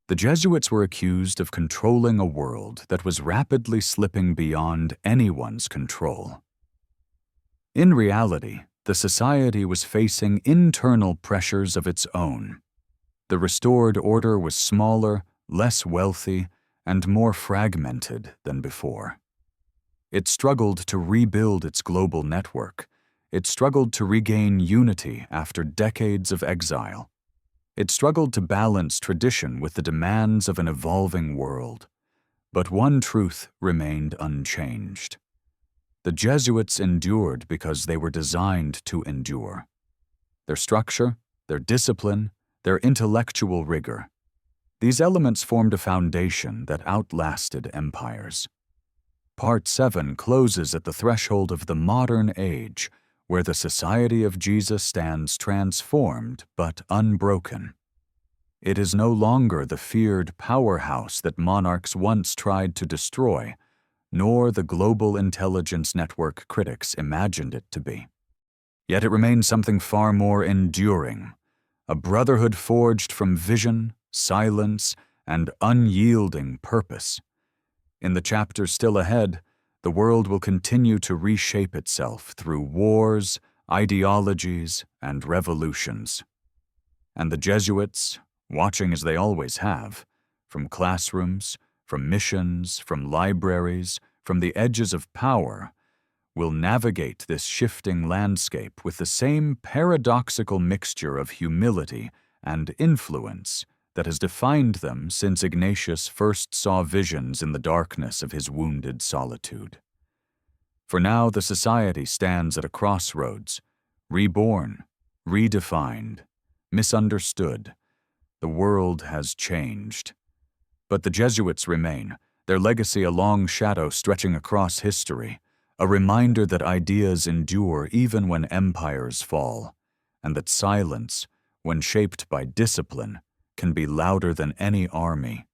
the Jesuits were accused of controlling a world that was rapidly slipping beyond anyone's control. In reality, the society was facing internal pressures of its own. The restored order was smaller, less wealthy, and more fragmented than before. It struggled to rebuild its global network. It struggled to regain unity after decades of exile. It struggled to balance tradition with the demands of an evolving world. But one truth remained unchanged. The Jesuits endured because they were designed to endure. Their structure, their discipline, their intellectual rigor. These elements formed a foundation that outlasted empires. Part 7 closes at the threshold of the modern age, where the Society of Jesus stands transformed but unbroken. It is no longer the feared powerhouse that monarchs once tried to destroy, nor the global intelligence network critics imagined it to be. Yet it remains something far more enduring, a brotherhood forged from vision, silence, and unyielding purpose. In the chapters still ahead, the world will continue to reshape itself through wars, ideologies, and revolutions. And the Jesuits, watching as they always have, from classrooms, from missions, from libraries, from the edges of power, will navigate this shifting landscape with the same paradoxical mixture of humility and influence that has defined them since Ignatius first saw visions in the darkness of his wounded solitude. For now the society stands at a crossroads, reborn, redefined, misunderstood. The world has changed. But the Jesuits remain, their legacy a long shadow stretching across history, a reminder that ideas endure even when empires fall, and that silence, when shaped by discipline, can be louder than any army.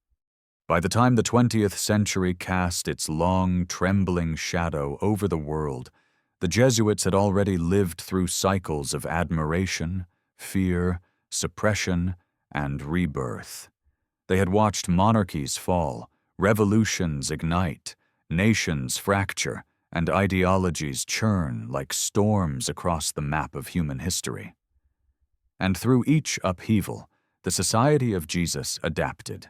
By the time the 20th century cast its long, trembling shadow over the world, the Jesuits had already lived through cycles of admiration, fear, suppression, and rebirth. They had watched monarchies fall, revolutions ignite, nations fracture, and ideologies churn like storms across the map of human history. And through each upheaval, the Society of Jesus adapted,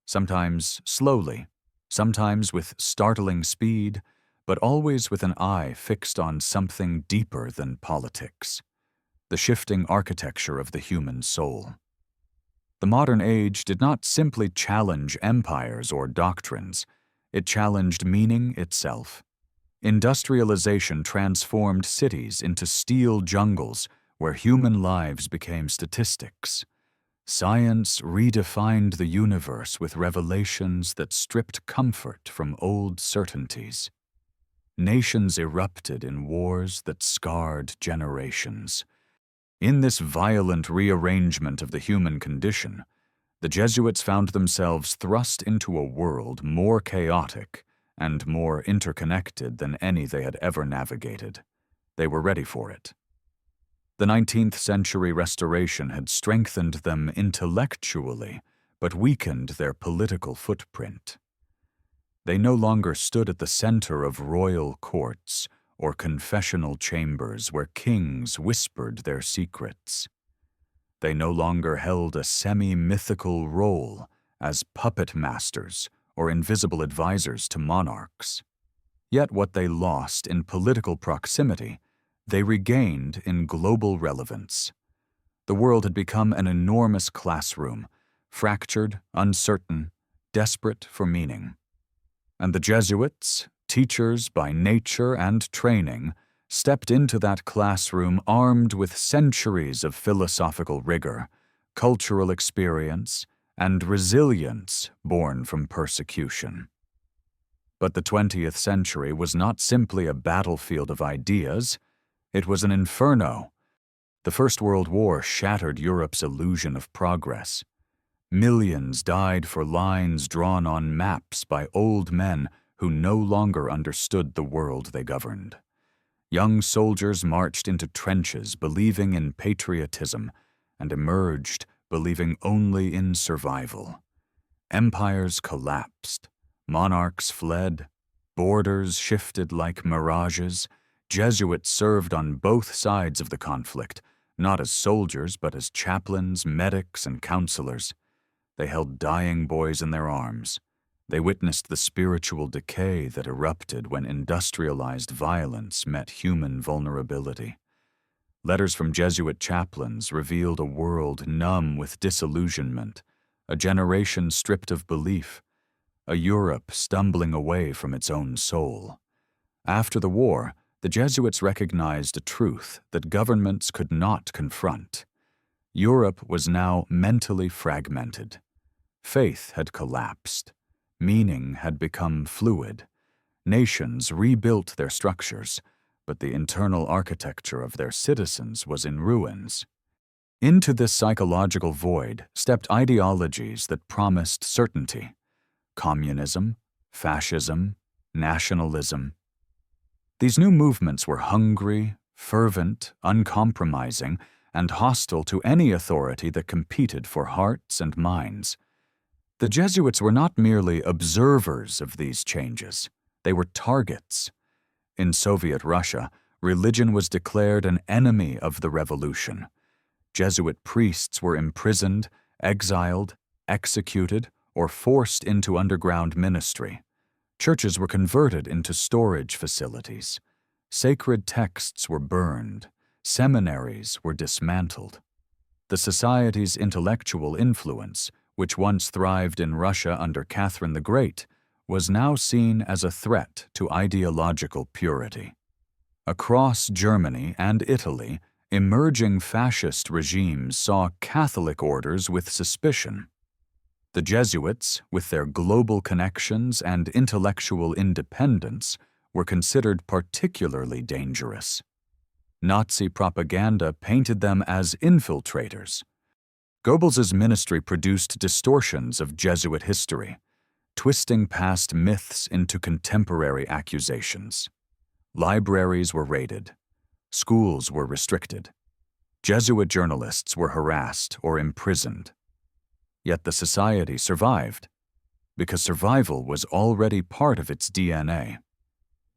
sometimes slowly, sometimes with startling speed, but always with an eye fixed on something deeper than politics, the shifting architecture of the human soul. The modern age did not simply challenge empires or doctrines, it challenged meaning itself. Industrialization transformed cities into steel jungles where human lives became statistics. Science redefined the universe with revelations that stripped comfort from old certainties. Nations erupted in wars that scarred generations. In this violent rearrangement of the human condition, the Jesuits found themselves thrust into a world more chaotic and more interconnected than any they had ever navigated. They were ready for it. The 19th century Restoration had strengthened them intellectually, but weakened their political footprint. They no longer stood at the center of royal courts or confessional chambers where kings whispered their secrets. They no longer held a semi-mythical role as puppet masters or invisible advisors to monarchs. Yet what they lost in political proximity, they regained in global relevance. The world had become an enormous classroom, fractured, uncertain, desperate for meaning. And the Jesuits, teachers by nature and training, stepped into that classroom armed with centuries of philosophical rigor, cultural experience, and resilience born from persecution. But the 20th century was not simply a battlefield of ideas, it was an inferno. The First World War shattered Europe's illusion of progress. Millions died for lines drawn on maps by old men who no longer understood the world they governed. Young soldiers marched into trenches believing in patriotism and emerged believing only in survival. Empires collapsed, monarchs fled, borders shifted like mirages. Jesuits served on both sides of the conflict, not as soldiers but as chaplains, medics, and counselors. They held dying boys in their arms. They witnessed the spiritual decay that erupted when industrialized violence met human vulnerability. Letters from Jesuit chaplains revealed a world numb with disillusionment, a generation stripped of belief, a Europe stumbling away from its own soul. After the war, the Jesuits recognized a truth that governments could not confront. Europe was now mentally fragmented. Faith had collapsed. Meaning had become fluid. Nations rebuilt their structures, but the internal architecture of their citizens was in ruins. Into this psychological void stepped ideologies that promised certainty: communism, fascism, nationalism. These new movements were hungry, fervent, uncompromising, and hostile to any authority that competed for hearts and minds. The Jesuits were not merely observers of these changes, they were targets. In Soviet Russia, religion was declared an enemy of the revolution. Jesuit priests were imprisoned, exiled, executed, or forced into underground ministry. Churches were converted into storage facilities. Sacred texts were burned. Seminaries were dismantled. The society's intellectual influence, which once thrived in Russia under Catherine the Great, was now seen as a threat to ideological purity. Across Germany and Italy, emerging fascist regimes saw Catholic orders with suspicion. The Jesuits, with their global connections and intellectual independence, were considered particularly dangerous. Nazi propaganda painted them as infiltrators. Goebbels's ministry produced distortions of Jesuit history, twisting past myths into contemporary accusations. Libraries were raided. Schools were restricted. Jesuit journalists were harassed or imprisoned. Yet the society survived, because survival was already part of its DNA.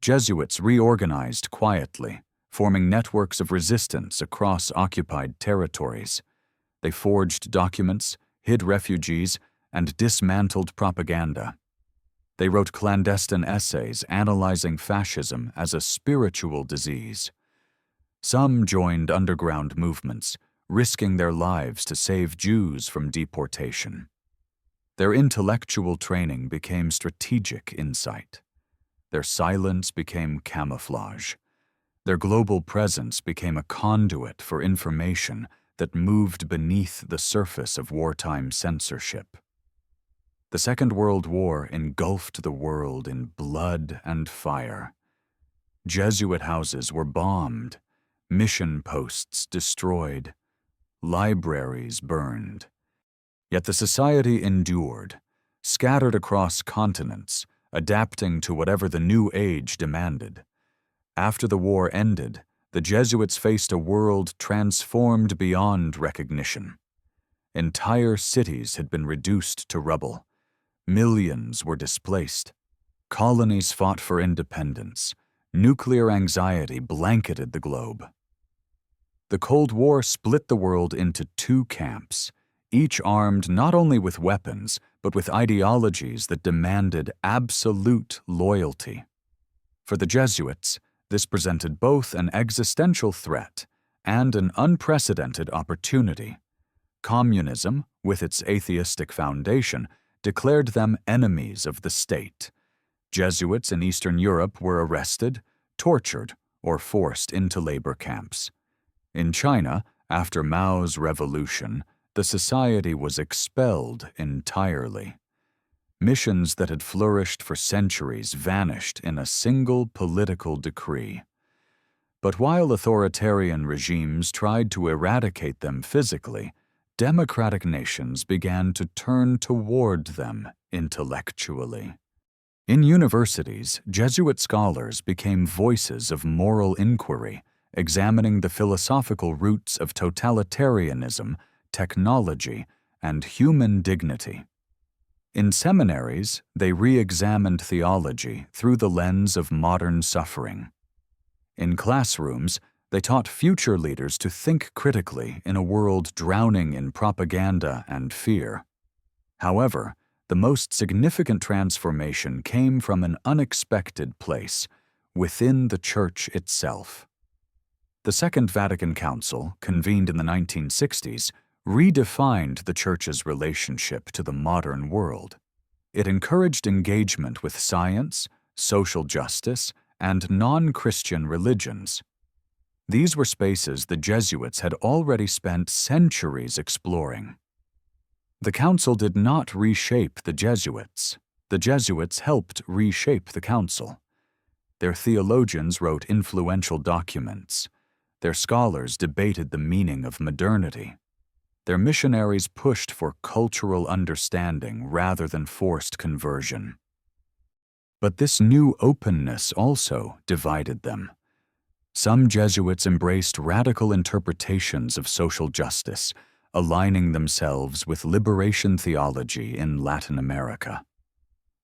Jesuits reorganized quietly, forming networks of resistance across occupied territories. They forged documents, hid refugees, and dismantled propaganda. They wrote clandestine essays analyzing fascism as a spiritual disease. Some joined underground movements, risking their lives to save Jews from deportation. Their intellectual training became strategic insight. Their silence became camouflage. Their global presence became a conduit for information that moved beneath the surface of wartime censorship. The Second World War engulfed the world in blood and fire. Jesuit houses were bombed, mission posts destroyed, libraries burned. Yet the society endured, scattered across continents, adapting to whatever the new age demanded. After the war ended, the Jesuits faced a world transformed beyond recognition. Entire cities had been reduced to rubble. Millions were displaced. Colonies fought for independence. Nuclear anxiety blanketed the globe. The Cold War split the world into two camps, each armed not only with weapons, but with ideologies that demanded absolute loyalty. For the Jesuits, this presented both an existential threat and an unprecedented opportunity. Communism, with its atheistic foundation, declared them enemies of the state. Jesuits in Eastern Europe were arrested, tortured, or forced into labor camps. In China, after Mao's revolution, the society was expelled entirely. Missions that had flourished for centuries vanished in a single political decree. But while authoritarian regimes tried to eradicate them physically, democratic nations began to turn toward them intellectually. In universities, Jesuit scholars became voices of moral inquiry, examining the philosophical roots of totalitarianism, technology, and human dignity. In seminaries, they re-examined theology through the lens of modern suffering. In classrooms, they taught future leaders to think critically in a world drowning in propaganda and fear. However, the most significant transformation came from an unexpected place, within the Church itself. The Second Vatican Council, convened in the 1960s, redefined the Church's relationship to the modern world. It encouraged engagement with science, social justice, and non-Christian religions. These were spaces the Jesuits had already spent centuries exploring. The Council did not reshape the Jesuits. The Jesuits helped reshape the Council. Their theologians wrote influential documents. Their scholars debated the meaning of modernity. Their missionaries pushed for cultural understanding rather than forced conversion. But this new openness also divided them. Some Jesuits embraced radical interpretations of social justice, aligning themselves with liberation theology in Latin America,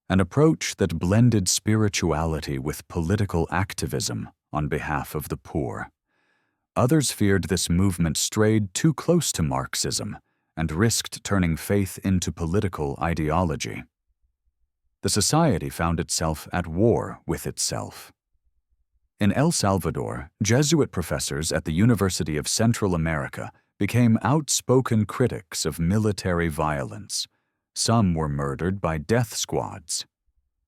an approach that blended spirituality with political activism on behalf of the poor. Others feared this movement strayed too close to Marxism and risked turning faith into political ideology. The society found itself at war with itself. In El Salvador, Jesuit professors at the University of Central America became outspoken critics of military violence, Some were murdered by death squads.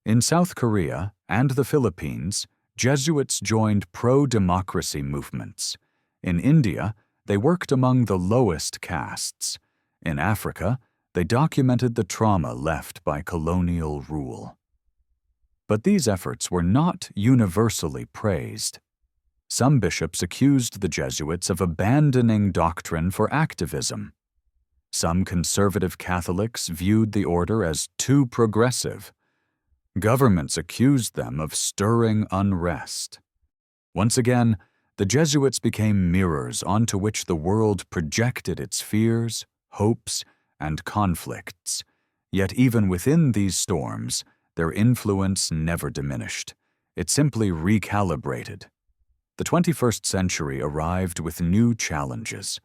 In South Korea and the Philippines, Jesuits joined pro-democracy movements. In India, they worked among the lowest castes. In Africa, they documented the trauma left by colonial rule. But these efforts were not universally praised. Some bishops accused the Jesuits of abandoning doctrine for activism. Some conservative Catholics viewed the order as too progressive. Governments accused them of stirring unrest. Once again, the Jesuits became mirrors onto which the world projected its fears, hopes, and conflicts. Yet even within these storms, their influence never diminished. It simply recalibrated. The 21st century arrived with new challenges: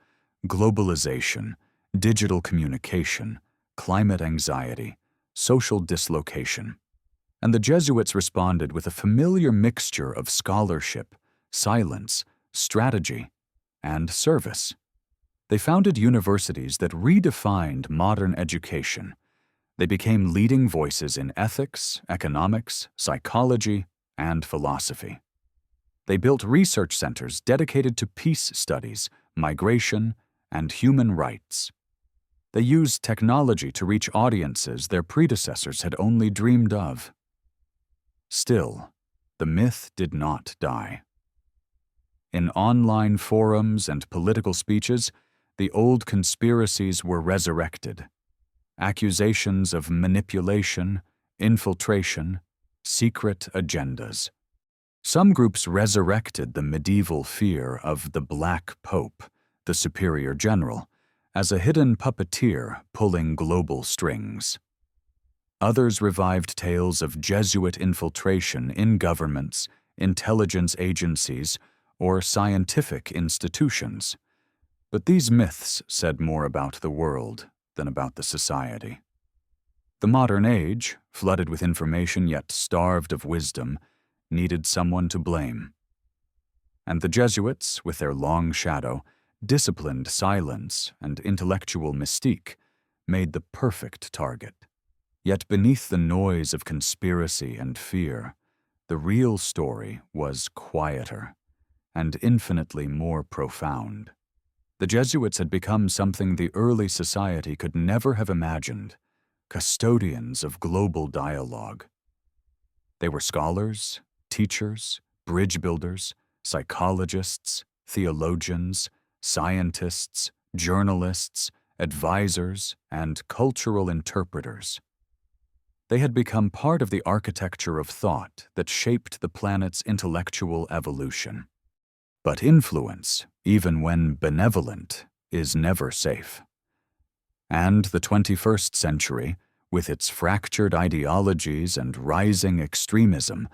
globalization, digital communication, climate anxiety, social dislocation. And the Jesuits responded with a familiar mixture of scholarship, silence, strategy, and service. They founded universities that redefined modern education. They became leading voices in ethics, economics, psychology, and philosophy. They built research centers dedicated to peace studies, migration, and human rights. They used technology to reach audiences their predecessors had only dreamed of. Still, the myth did not die. In online forums and political speeches, the old conspiracies were resurrected. Accusations of manipulation, infiltration, secret agendas. Some groups resurrected the medieval fear of the Black Pope, the superior general, as a hidden puppeteer pulling global strings. Others revived tales of Jesuit infiltration in governments, intelligence agencies, or scientific institutions. But these myths said more about the world than about the society. The modern age, flooded with information yet starved of wisdom, needed someone to blame. And the Jesuits, with their long shadow, disciplined silence, and intellectual mystique, made the perfect target. Yet beneath the noise of conspiracy and fear, the real story was quieter and infinitely more profound. The Jesuits had become something the early society could never have imagined: custodians of global dialogue. They were scholars, teachers, bridge builders, psychologists, theologians, scientists, journalists, advisors, and cultural interpreters. They had become part of the architecture of thought that shaped the planet's intellectual evolution. But influence, even when benevolent, is never safe. And the 21st century, with its fractured ideologies and rising extremism,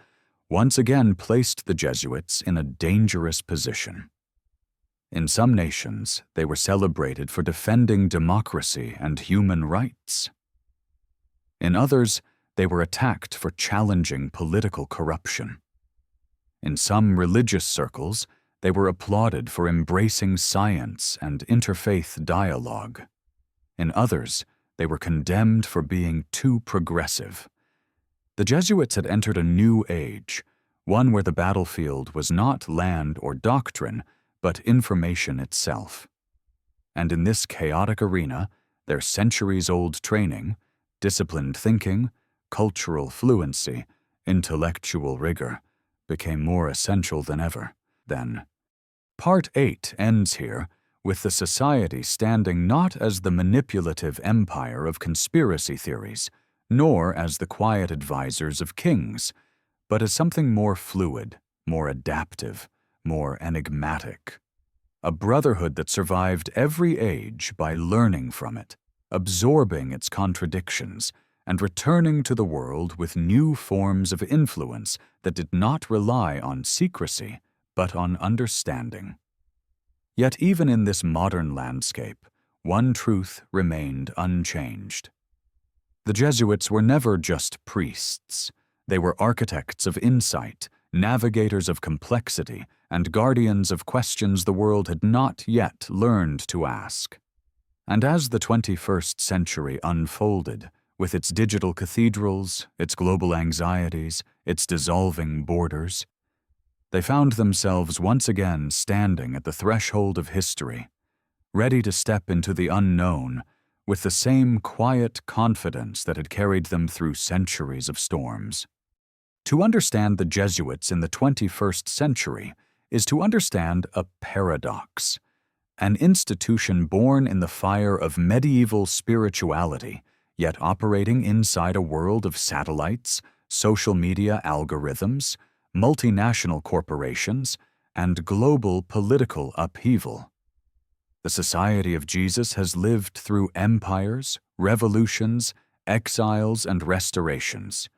once again placed the Jesuits in a dangerous position. In some nations, they were celebrated for defending democracy and human rights. In others, they were attacked for challenging political corruption. In some religious circles, they were applauded for embracing science and interfaith dialogue. In others, they were condemned for being too progressive. The Jesuits had entered a new age, one where the battlefield was not land or doctrine, but information itself. And in this chaotic arena, their centuries-old training, disciplined thinking, cultural fluency, intellectual rigor, became more essential than ever. Then, Part 8 ends here, with the society standing not as the manipulative empire of conspiracy theories, nor as the quiet advisors of kings, but as something more fluid, more adaptive, more enigmatic. A brotherhood that survived every age by learning from it, absorbing its contradictions, and returning to the world with new forms of influence that did not rely on secrecy, but on understanding. Yet even in this modern landscape, one truth remained unchanged. The Jesuits were never just priests. They were architects of insight, navigators of complexity, and guardians of questions the world had not yet learned to ask. And as the 21st century unfolded, with its digital cathedrals, its global anxieties, its dissolving borders, they found themselves once again standing at the threshold of history, ready to step into the unknown with the same quiet confidence that had carried them through centuries of storms. To understand the Jesuits in the 21st century is to understand a paradox, an institution born in the fire of medieval spirituality, yet operating inside a world of satellites, social media algorithms, multinational corporations, and global political upheaval. The Society of Jesus has lived through empires, revolutions, exiles, and restorations.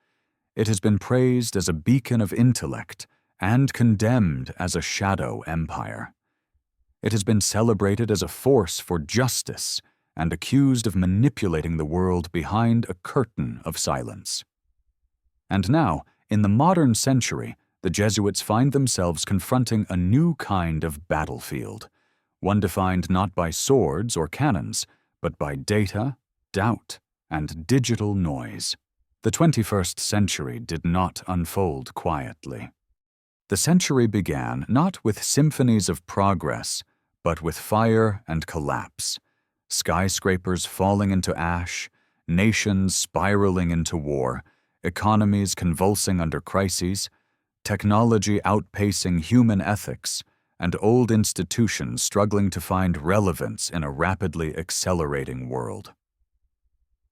It has been praised as a beacon of intellect and condemned as a shadow empire. It has been celebrated as a force for justice and accused of manipulating the world behind a curtain of silence. And now, in the modern century, the Jesuits find themselves confronting a new kind of battlefield, one defined not by swords or cannons, but by data, doubt, and digital noise. The 21st century did not unfold quietly. The century began not with symphonies of progress, but with fire and collapse, skyscrapers falling into ash, nations spiraling into war, economies convulsing under crises, technology outpacing human ethics, and old institutions struggling to find relevance in a rapidly accelerating world.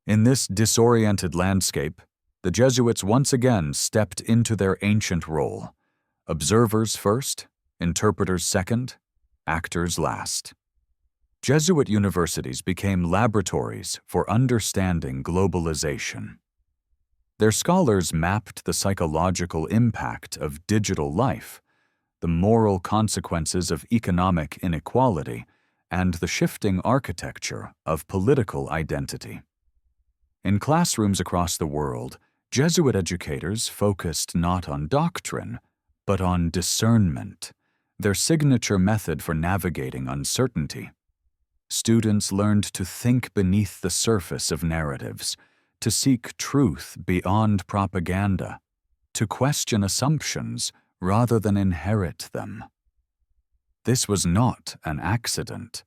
In this disoriented landscape, the Jesuits once again stepped into their ancient role, observers first, interpreters second, actors last. Jesuit universities became laboratories for understanding globalization. Their scholars mapped the psychological impact of digital life, the moral consequences of economic inequality, and the shifting architecture of political identity. In classrooms across the world, Jesuit educators focused not on doctrine, but on discernment, their signature method for navigating uncertainty. Students learned to think beneath the surface of narratives, to seek truth beyond propaganda, to question assumptions rather than inherit them. This was not an accident.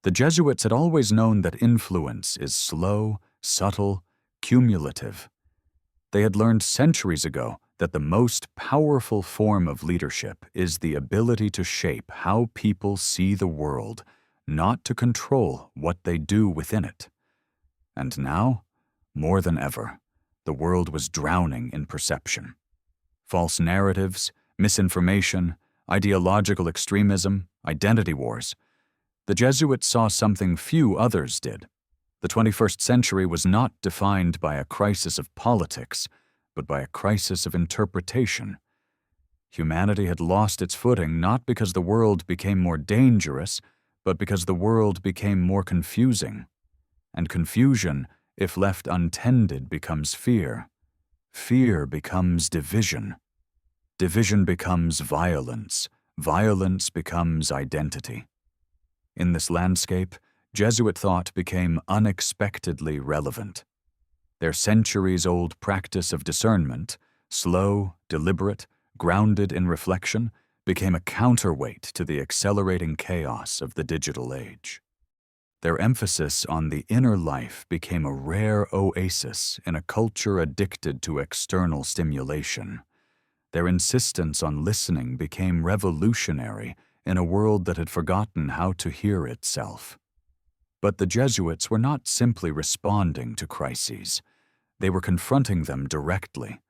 The Jesuits had always known that influence is slow, subtle, cumulative. They had learned centuries ago that the most powerful form of leadership is the ability to shape how people see the world, not to control what they do within it. And now, more than ever, the world was drowning in perception. False narratives, misinformation, ideological extremism, identity wars. The Jesuits saw something few others did. The 21st century was not defined by a crisis of politics, but by a crisis of interpretation. Humanity had lost its footing not because the world became more dangerous, but because the world became more confusing. And confusion, if left untended, becomes fear. Fear becomes division. Division becomes violence. Violence becomes identity. In this landscape, Jesuit thought became unexpectedly relevant. Their centuries-old practice of discernment, slow, deliberate, grounded in reflection, became a counterweight to the accelerating chaos of the digital age. Their emphasis on the inner life became a rare oasis in a culture addicted to external stimulation. Their insistence on listening became revolutionary in a world that had forgotten how to hear itself. But the Jesuits were not simply responding to crises. They were confronting them directly.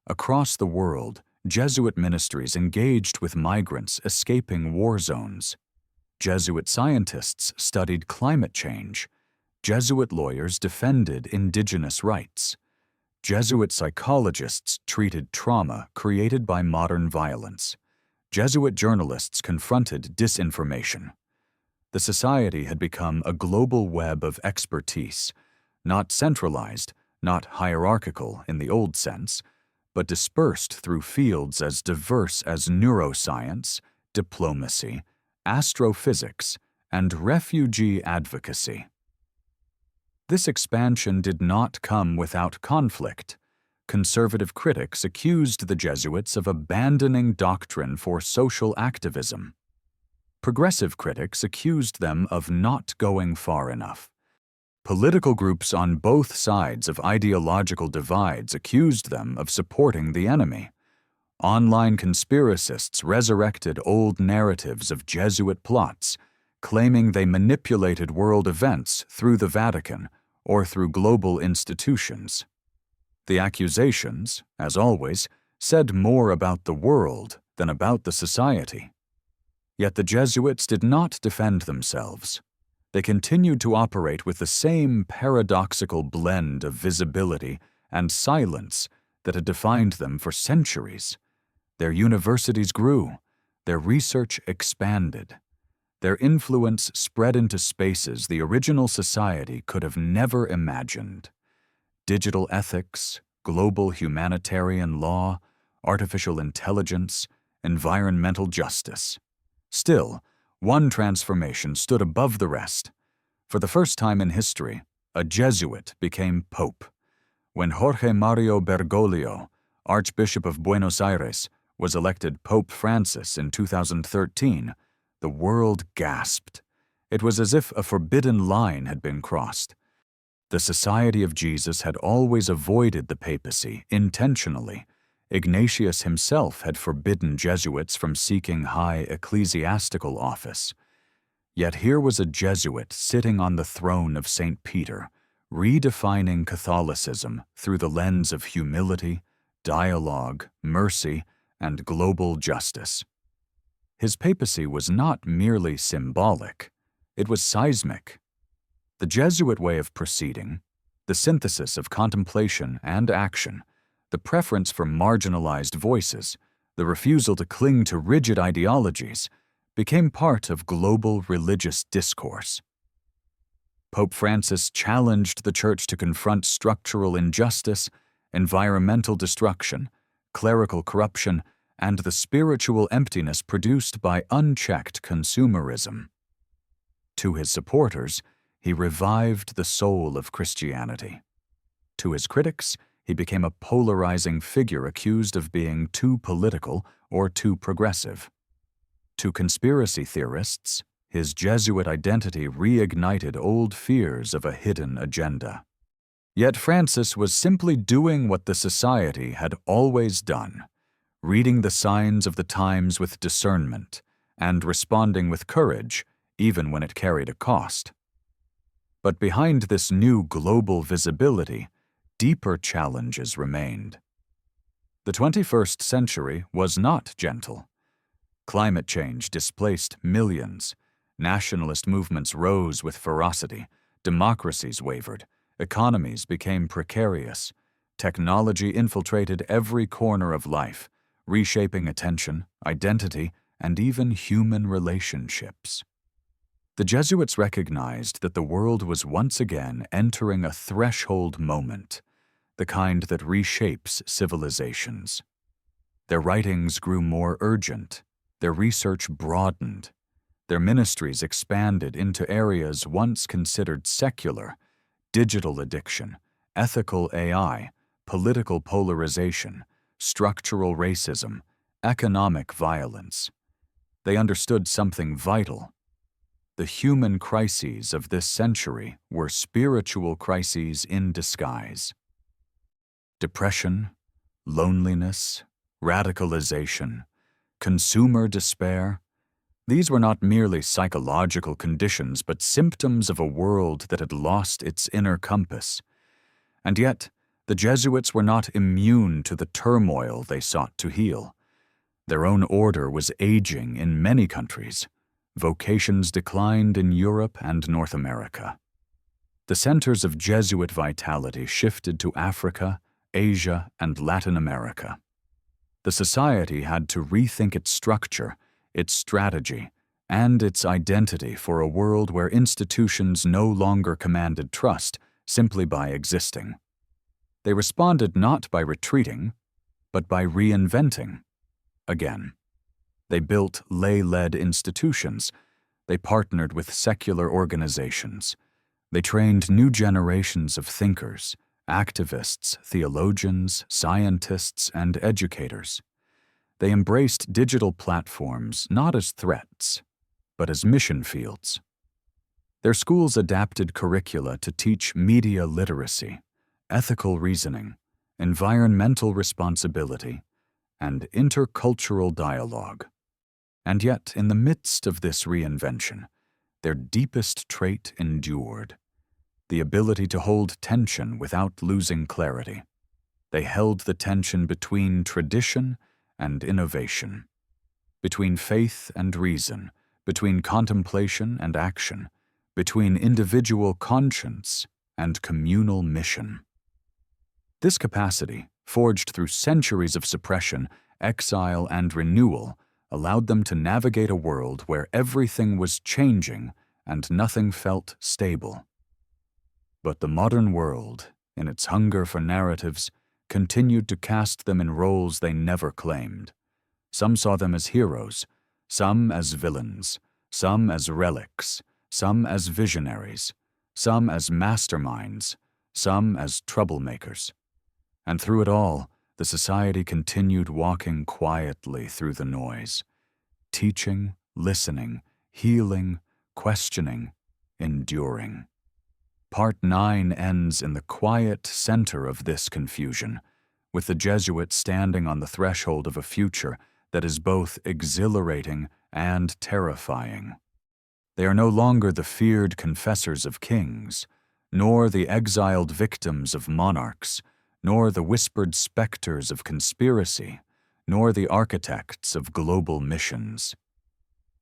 Across the world, Jesuit ministries engaged with migrants escaping war zones. Jesuit scientists studied climate change. Jesuit lawyers defended indigenous rights. Jesuit psychologists treated trauma created by modern violence. Jesuit journalists confronted disinformation. The society had become a global web of expertise, not centralized, not hierarchical in the old sense, but dispersed through fields as diverse as neuroscience, diplomacy, astrophysics, and refugee advocacy. This expansion did not come without conflict. Conservative critics accused the Jesuits of abandoning doctrine for social activism. Progressive critics accused them of not going far enough. Political groups on both sides of ideological divides accused them of supporting the enemy. Online conspiracists resurrected old narratives of Jesuit plots, claiming they manipulated world events through the Vatican or through global institutions. The accusations, as always, said more about the world than about the society. Yet the Jesuits did not defend themselves. They continued to operate with the same paradoxical blend of visibility and silence that had defined them for centuries. Their universities grew, their research expanded. Their influence spread into spaces the original society could have never imagined. Digital ethics, global humanitarian law, artificial intelligence, environmental justice. Still, one transformation stood above the rest. For the first time in history, a Jesuit became Pope. When Jorge Mario Bergoglio, Archbishop of Buenos Aires, was elected Pope Francis in 2013, the world gasped. It was as if a forbidden line had been crossed. The Society of Jesus had always avoided the papacy intentionally. Ignatius himself had forbidden Jesuits from seeking high ecclesiastical office. Yet here was a Jesuit sitting on the throne of St. Peter, redefining Catholicism through the lens of humility, dialogue, mercy, and global justice. His papacy was not merely symbolic, it was seismic. The Jesuit way of proceeding, the synthesis of contemplation and action, the preference for marginalized voices, the refusal to cling to rigid ideologies, became part of global religious discourse. Pope Francis challenged the Church to confront structural injustice, environmental destruction, clerical corruption, and the spiritual emptiness produced by unchecked consumerism. To his supporters, he revived the soul of Christianity. To his critics, he became a polarizing figure accused of being too political or too progressive. To conspiracy theorists, his Jesuit identity reignited old fears of a hidden agenda. Yet Francis was simply doing what the society had always done, reading the signs of the times with discernment and responding with courage, even when it carried a cost. But behind this new global visibility, deeper challenges remained. The 21st century was not gentle. Climate change displaced millions. Nationalist movements rose with ferocity. Democracies wavered. Economies became precarious. Technology infiltrated every corner of life, reshaping attention, identity, and even human relationships. The Jesuits recognized that the world was once again entering a threshold moment, the kind that reshapes civilizations. Their writings grew more urgent, their research broadened, their ministries expanded into areas once considered secular: digital addiction, ethical AI, political polarization, structural racism, economic violence. They understood something vital. The human crises of this century were spiritual crises in disguise. Depression, loneliness, radicalization, consumer despair. These were not merely psychological conditions, but symptoms of a world that had lost its inner compass. And yet, the Jesuits were not immune to the turmoil they sought to heal. Their own order was aging in many countries. Vocations declined in Europe and North America. The centers of Jesuit vitality shifted to Africa, Asia, and Latin America. The society had to rethink its structure, its strategy, and its identity for a world where institutions no longer commanded trust simply by existing. They responded not by retreating, but by reinventing. Again, they built lay-led institutions, They partnered with secular organizations. They trained new generations of thinkers, activists, theologians, scientists, and educators. They embraced digital platforms not as threats, but as mission fields. Their schools adapted curricula to teach media literacy, ethical reasoning, environmental responsibility, and intercultural dialogue. And yet, in the midst of this reinvention, their deepest trait endured: the ability to hold tension without losing clarity. They held the tension between tradition and innovation, between faith and reason, between contemplation and action, between individual conscience and communal mission. This capacity, forged through centuries of suppression, exile, and renewal, allowed them to navigate a world where everything was changing and nothing felt stable. But the modern world, in its hunger for narratives, continued to cast them in roles they never claimed. Some saw them as heroes, some as villains, some as relics, some as visionaries, some as masterminds, some as troublemakers. And through it all, the society continued walking quietly through the noise, teaching, listening, healing, questioning, enduring. Part 9 ends in the quiet center of this confusion, with the Jesuits standing on the threshold of a future that is both exhilarating and terrifying. They are no longer the feared confessors of kings, nor the exiled victims of monarchs, nor the whispered specters of conspiracy, nor the architects of global missions.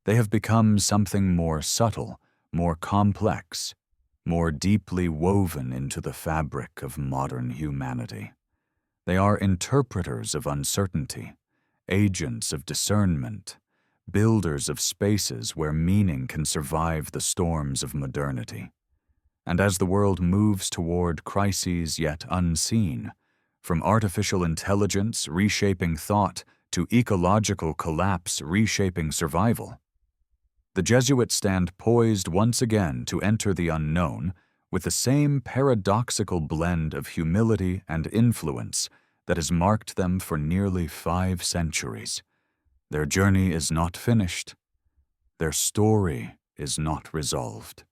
They have become something more subtle, more complex, more deeply woven into the fabric of modern humanity. They are interpreters of uncertainty, agents of discernment, builders of spaces where meaning can survive the storms of modernity. And as the world moves toward crises yet unseen, from artificial intelligence reshaping thought to ecological collapse reshaping survival, the Jesuits stand poised once again to enter the unknown with the same paradoxical blend of humility and influence that has marked them for nearly 5 centuries. Their journey is not finished. Their story is not resolved.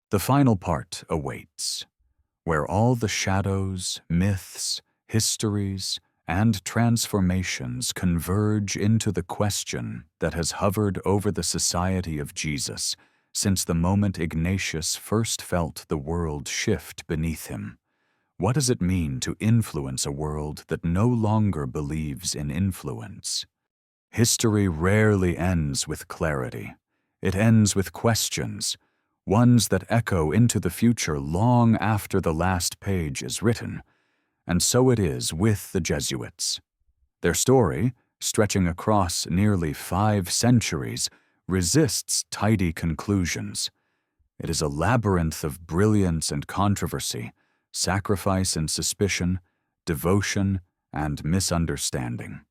The final part awaits, where all the shadows, myths, histories, and transformations converge into the question that has hovered over the Society of Jesus since the moment Ignatius first felt the world shift beneath him. What does it mean to influence a world that no longer believes in influence? History rarely ends with clarity. It ends with questions, ones that echo into the future long after the last page is written. And so it is with the Jesuits. Their story, stretching across nearly 5 centuries, resists tidy conclusions. It is a labyrinth of brilliance and controversy, sacrifice and suspicion, devotion and misunderstanding.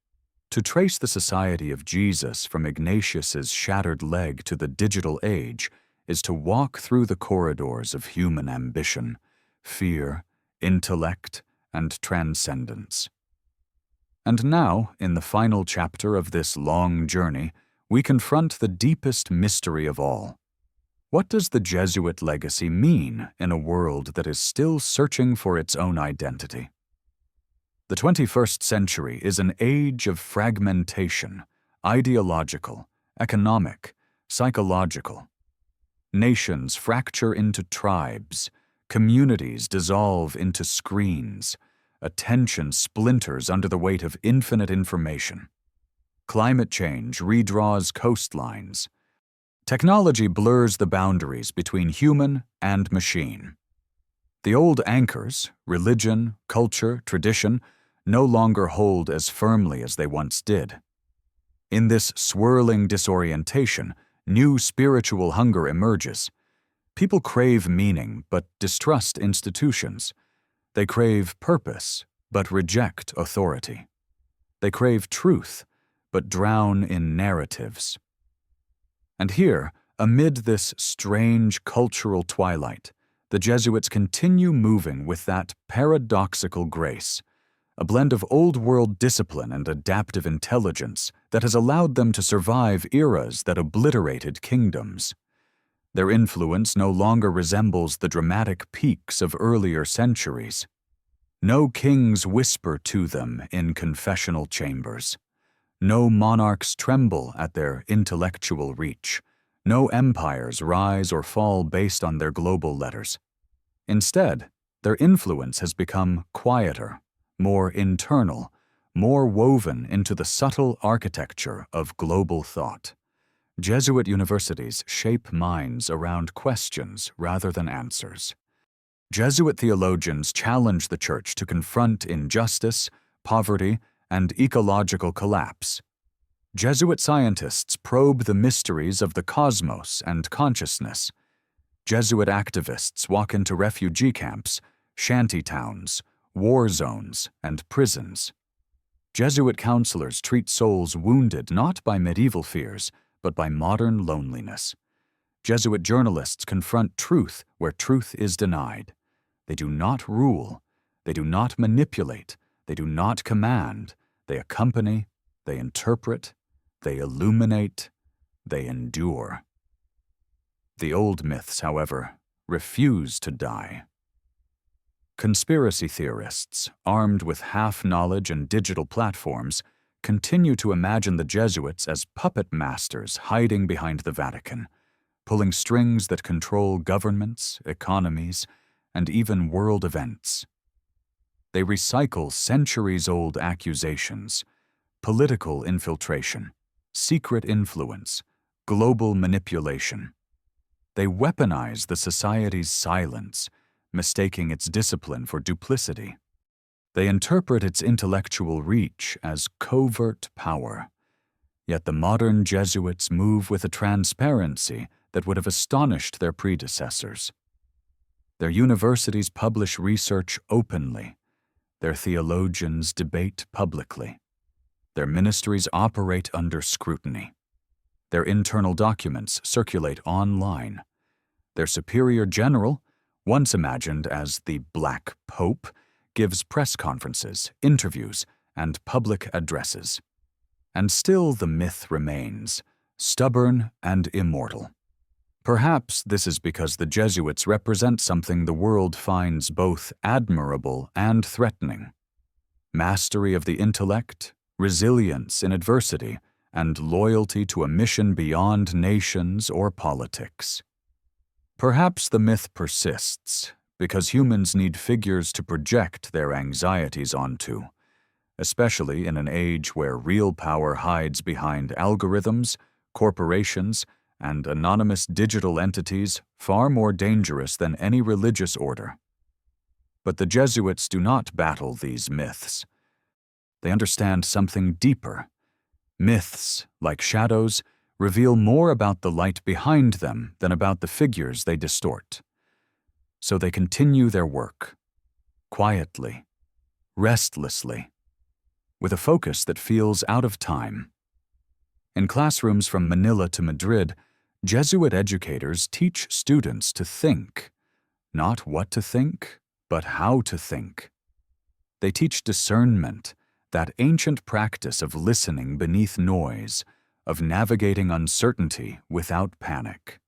To trace the Society of Jesus from Ignatius's shattered leg to the digital age is to walk through the corridors of human ambition, fear, intellect, and transcendence. And now, in the final chapter of this long journey, we confront the deepest mystery of all. What does the Jesuit legacy mean in a world that is still searching for its own identity? The 21st century is an age of fragmentation, ideological, economic, psychological. Nations fracture into tribes, communities dissolve into screens, attention splinters under the weight of infinite information. Climate change redraws coastlines. Technology blurs the boundaries between human and machine. The old anchors, religion, culture, tradition, no longer hold as firmly as they once did. In this swirling disorientation, new spiritual hunger emerges. People crave meaning but distrust institutions. They crave purpose but reject authority. They crave truth but drown in narratives. And here, Amid this strange cultural twilight, the Jesuits continue moving with that paradoxical grace, a blend of old-world discipline and adaptive intelligence that has allowed them to survive eras that obliterated kingdoms. Their influence no longer resembles the dramatic peaks of earlier centuries. No kings whisper to them in confessional chambers. No monarchs tremble at their intellectual reach. No empires rise or fall based on their global letters. Instead, their influence has become quieter, more internal, more woven into the subtle architecture of global thought. Jesuit universities shape minds around questions rather than answers. Jesuit theologians challenge the Church to confront injustice, poverty, and ecological collapse. Jesuit scientists probe the mysteries of the cosmos and consciousness. Jesuit activists walk into refugee camps, shanty towns, war zones, and prisons. Jesuit counselors treat souls wounded not by medieval fears, but by modern loneliness. Jesuit journalists confront truth where truth is denied. They do not rule. They do not manipulate. They do not command. They accompany. They interpret. They illuminate. They endure. The old myths, however, refuse to die. Conspiracy theorists, armed with half-knowledge and digital platforms, continue to imagine the Jesuits as puppet masters hiding behind the Vatican, pulling strings that control governments, economies, and even world events. They recycle centuries-old accusations, political infiltration, secret influence, global manipulation. They weaponize the society's silence, mistaking its discipline for duplicity. They interpret its intellectual reach as covert power. Yet the modern Jesuits move with a transparency that would have astonished their predecessors. Their universities publish research openly. Their theologians debate publicly. Their ministries operate under scrutiny. Their internal documents circulate online. Their superior general, once imagined as the Black Pope, gives press conferences, interviews, and public addresses. And still the myth remains, stubborn and immortal. Perhaps this is because the Jesuits represent something the world finds both admirable and threatening: mastery of the intellect, resilience in adversity, and loyalty to a mission beyond nations or politics. Perhaps the myth persists because humans need figures to project their anxieties onto, especially in an age where real power hides behind algorithms, corporations, and anonymous digital entities far more dangerous than any religious order. But the Jesuits do not battle these myths. They understand something deeper. Myths, like shadows, reveal more about the light behind them than about the figures they distort. So they continue their work, quietly, restlessly, with a focus that feels out of time. In classrooms from Manila to Madrid, Jesuit educators teach students to think, not what to think, but how to think. They teach discernment, that ancient practice of listening beneath noise, of navigating uncertainty without panic.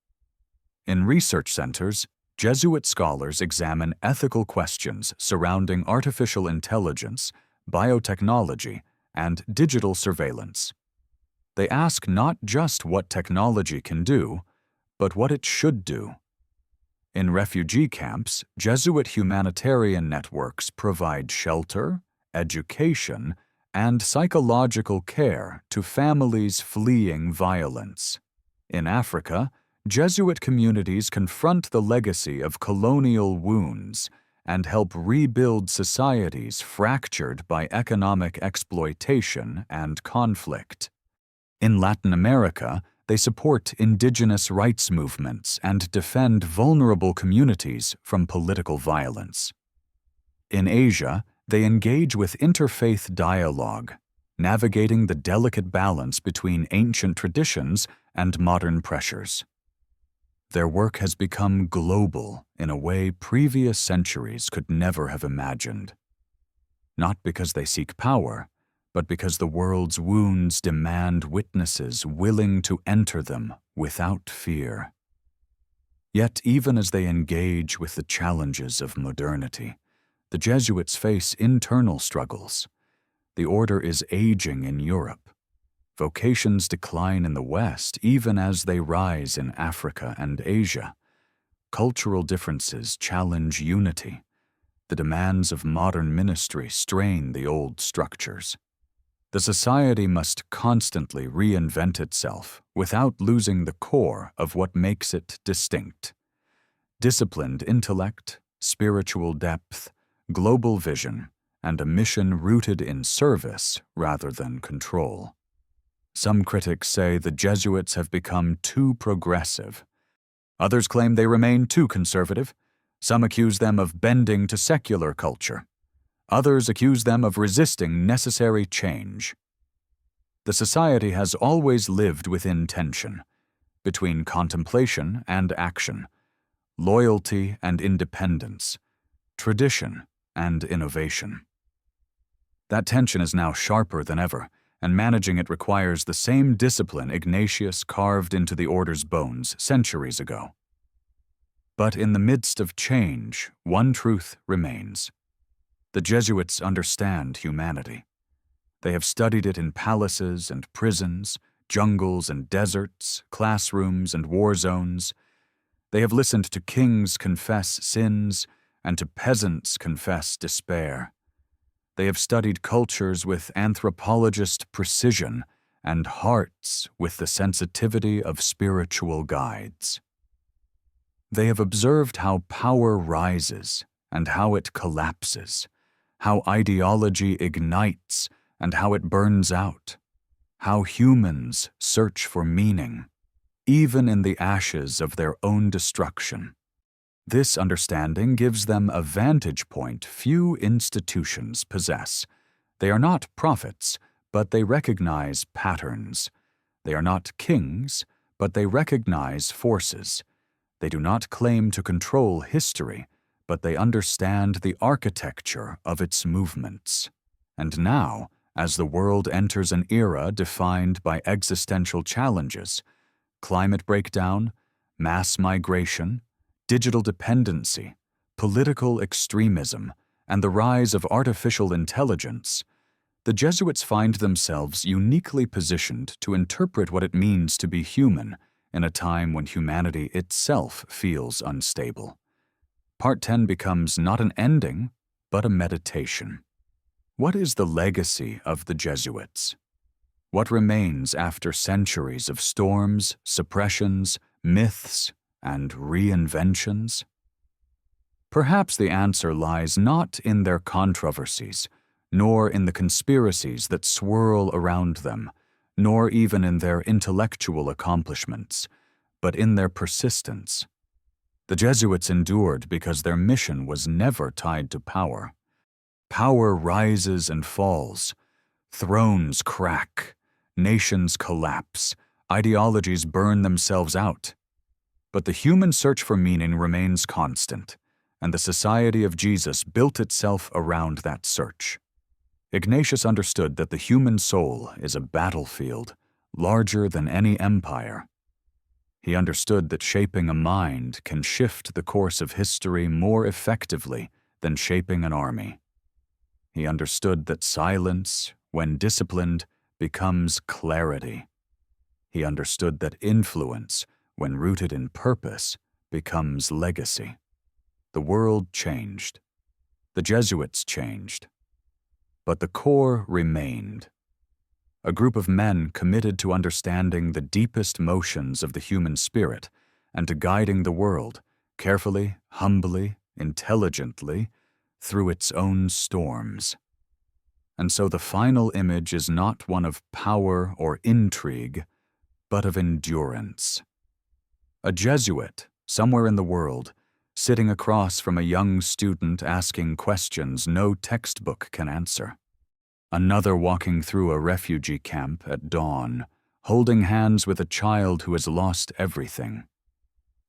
In research centers, Jesuit scholars examine ethical questions surrounding artificial intelligence, biotechnology, and digital surveillance. They ask not just what technology can do, but what it should do. In refugee camps, Jesuit humanitarian networks provide shelter, education, and psychological care to families fleeing violence. In Africa, Jesuit communities confront the legacy of colonial wounds and help rebuild societies fractured by economic exploitation and conflict. In Latin America, they support indigenous rights movements and defend vulnerable communities from political violence. In Asia, they engage with interfaith dialogue, navigating the delicate balance between ancient traditions and modern pressures. Their work has become global in a way previous centuries could never have imagined. Not because they seek power, but because the world's wounds demand witnesses willing to enter them without fear. Yet even as they engage with the challenges of modernity, the Jesuits face internal struggles. The order is aging in Europe. Vocations decline in the West even as they rise in Africa and Asia. Cultural differences challenge unity. The demands of modern ministry strain the old structures. The society must constantly reinvent itself without losing the core of what makes it distinct. Disciplined intellect, spiritual depth, global vision, and a mission rooted in service rather than control. Some critics say the Jesuits have become too progressive. Others claim they remain too conservative. Some accuse them of bending to secular culture. Others accuse them of resisting necessary change. The society has always lived within tension, between contemplation and action, loyalty and independence, tradition and innovation. That tension is now sharper than ever, and managing it requires the same discipline Ignatius carved into the order's bones centuries ago. But in the midst of change, one truth remains. The Jesuits understand humanity. They have studied it in palaces and prisons, jungles and deserts, classrooms and war zones. They have listened to kings confess sins and to peasants confess despair. They have studied cultures with anthropologist precision and hearts with the sensitivity of spiritual guides. They have observed how power rises and how it collapses, how ideology ignites and how it burns out, how humans search for meaning, even in the ashes of their own destruction. This understanding gives them a vantage point few institutions possess. They are not prophets, but they recognize patterns. They are not kings, but they recognize forces. They do not claim to control history, but they understand the architecture of its movements. And now, as the world enters an era defined by existential challenges, climate breakdown, mass migration, digital dependency, political extremism, and the rise of artificial intelligence, the Jesuits find themselves uniquely positioned to interpret what it means to be human in a time when humanity itself feels unstable. Part 10 becomes not an ending, but a meditation. What is the legacy of the Jesuits? What remains after centuries of storms, suppressions, myths, and reinventions? Perhaps the answer lies not in their controversies, nor in the conspiracies that swirl around them, nor even in their intellectual accomplishments, but in their persistence. The Jesuits endured because their mission was never tied to power. Power rises and falls. Thrones crack. Nations collapse. Ideologies burn themselves out. But the human search for meaning remains constant, and the Society of Jesus built itself around that search. Ignatius understood that the human soul is a battlefield larger than any empire. He understood that shaping a mind can shift the course of history more effectively than shaping an army. He understood that silence, when disciplined, becomes clarity. He understood that influence, when rooted in purpose, becomes legacy. The world changed. The Jesuits changed. But the core remained. A group of men committed to understanding the deepest motions of the human spirit and to guiding the world, carefully, humbly, intelligently, through its own storms. And so the final image is not one of power or intrigue, but of endurance. A Jesuit, somewhere in the world, sitting across from a young student asking questions no textbook can answer. Another walking through a refugee camp at dawn, holding hands with a child who has lost everything.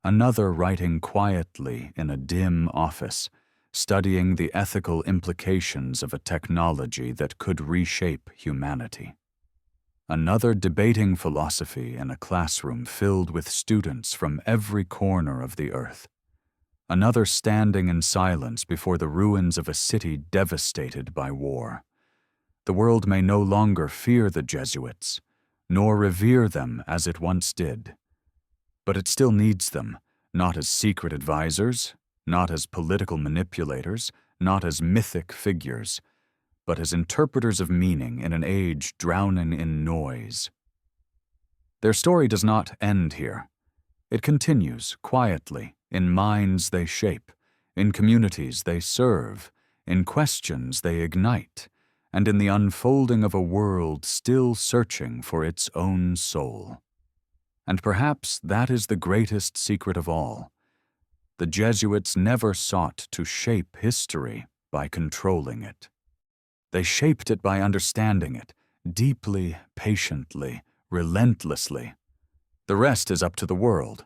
another writing quietly in a dim office, studying the ethical implications of a technology that could reshape humanity. Another debating philosophy in a classroom filled with students from every corner of the earth. Another standing in silence before the ruins of a city devastated by war. The world may no longer fear the Jesuits, nor revere them as it once did. But it still needs them, not as secret advisors, not as political manipulators, not as mythic figures, but as interpreters of meaning in an age drowning in noise. Their story does not end here. It continues quietly in minds they shape, in communities they serve, in questions they ignite, and in the unfolding of a world still searching for its own soul. And perhaps that is the greatest secret of all. The Jesuits never sought to shape history by controlling it. They shaped it by understanding it, deeply, patiently, relentlessly. The rest is up to the world.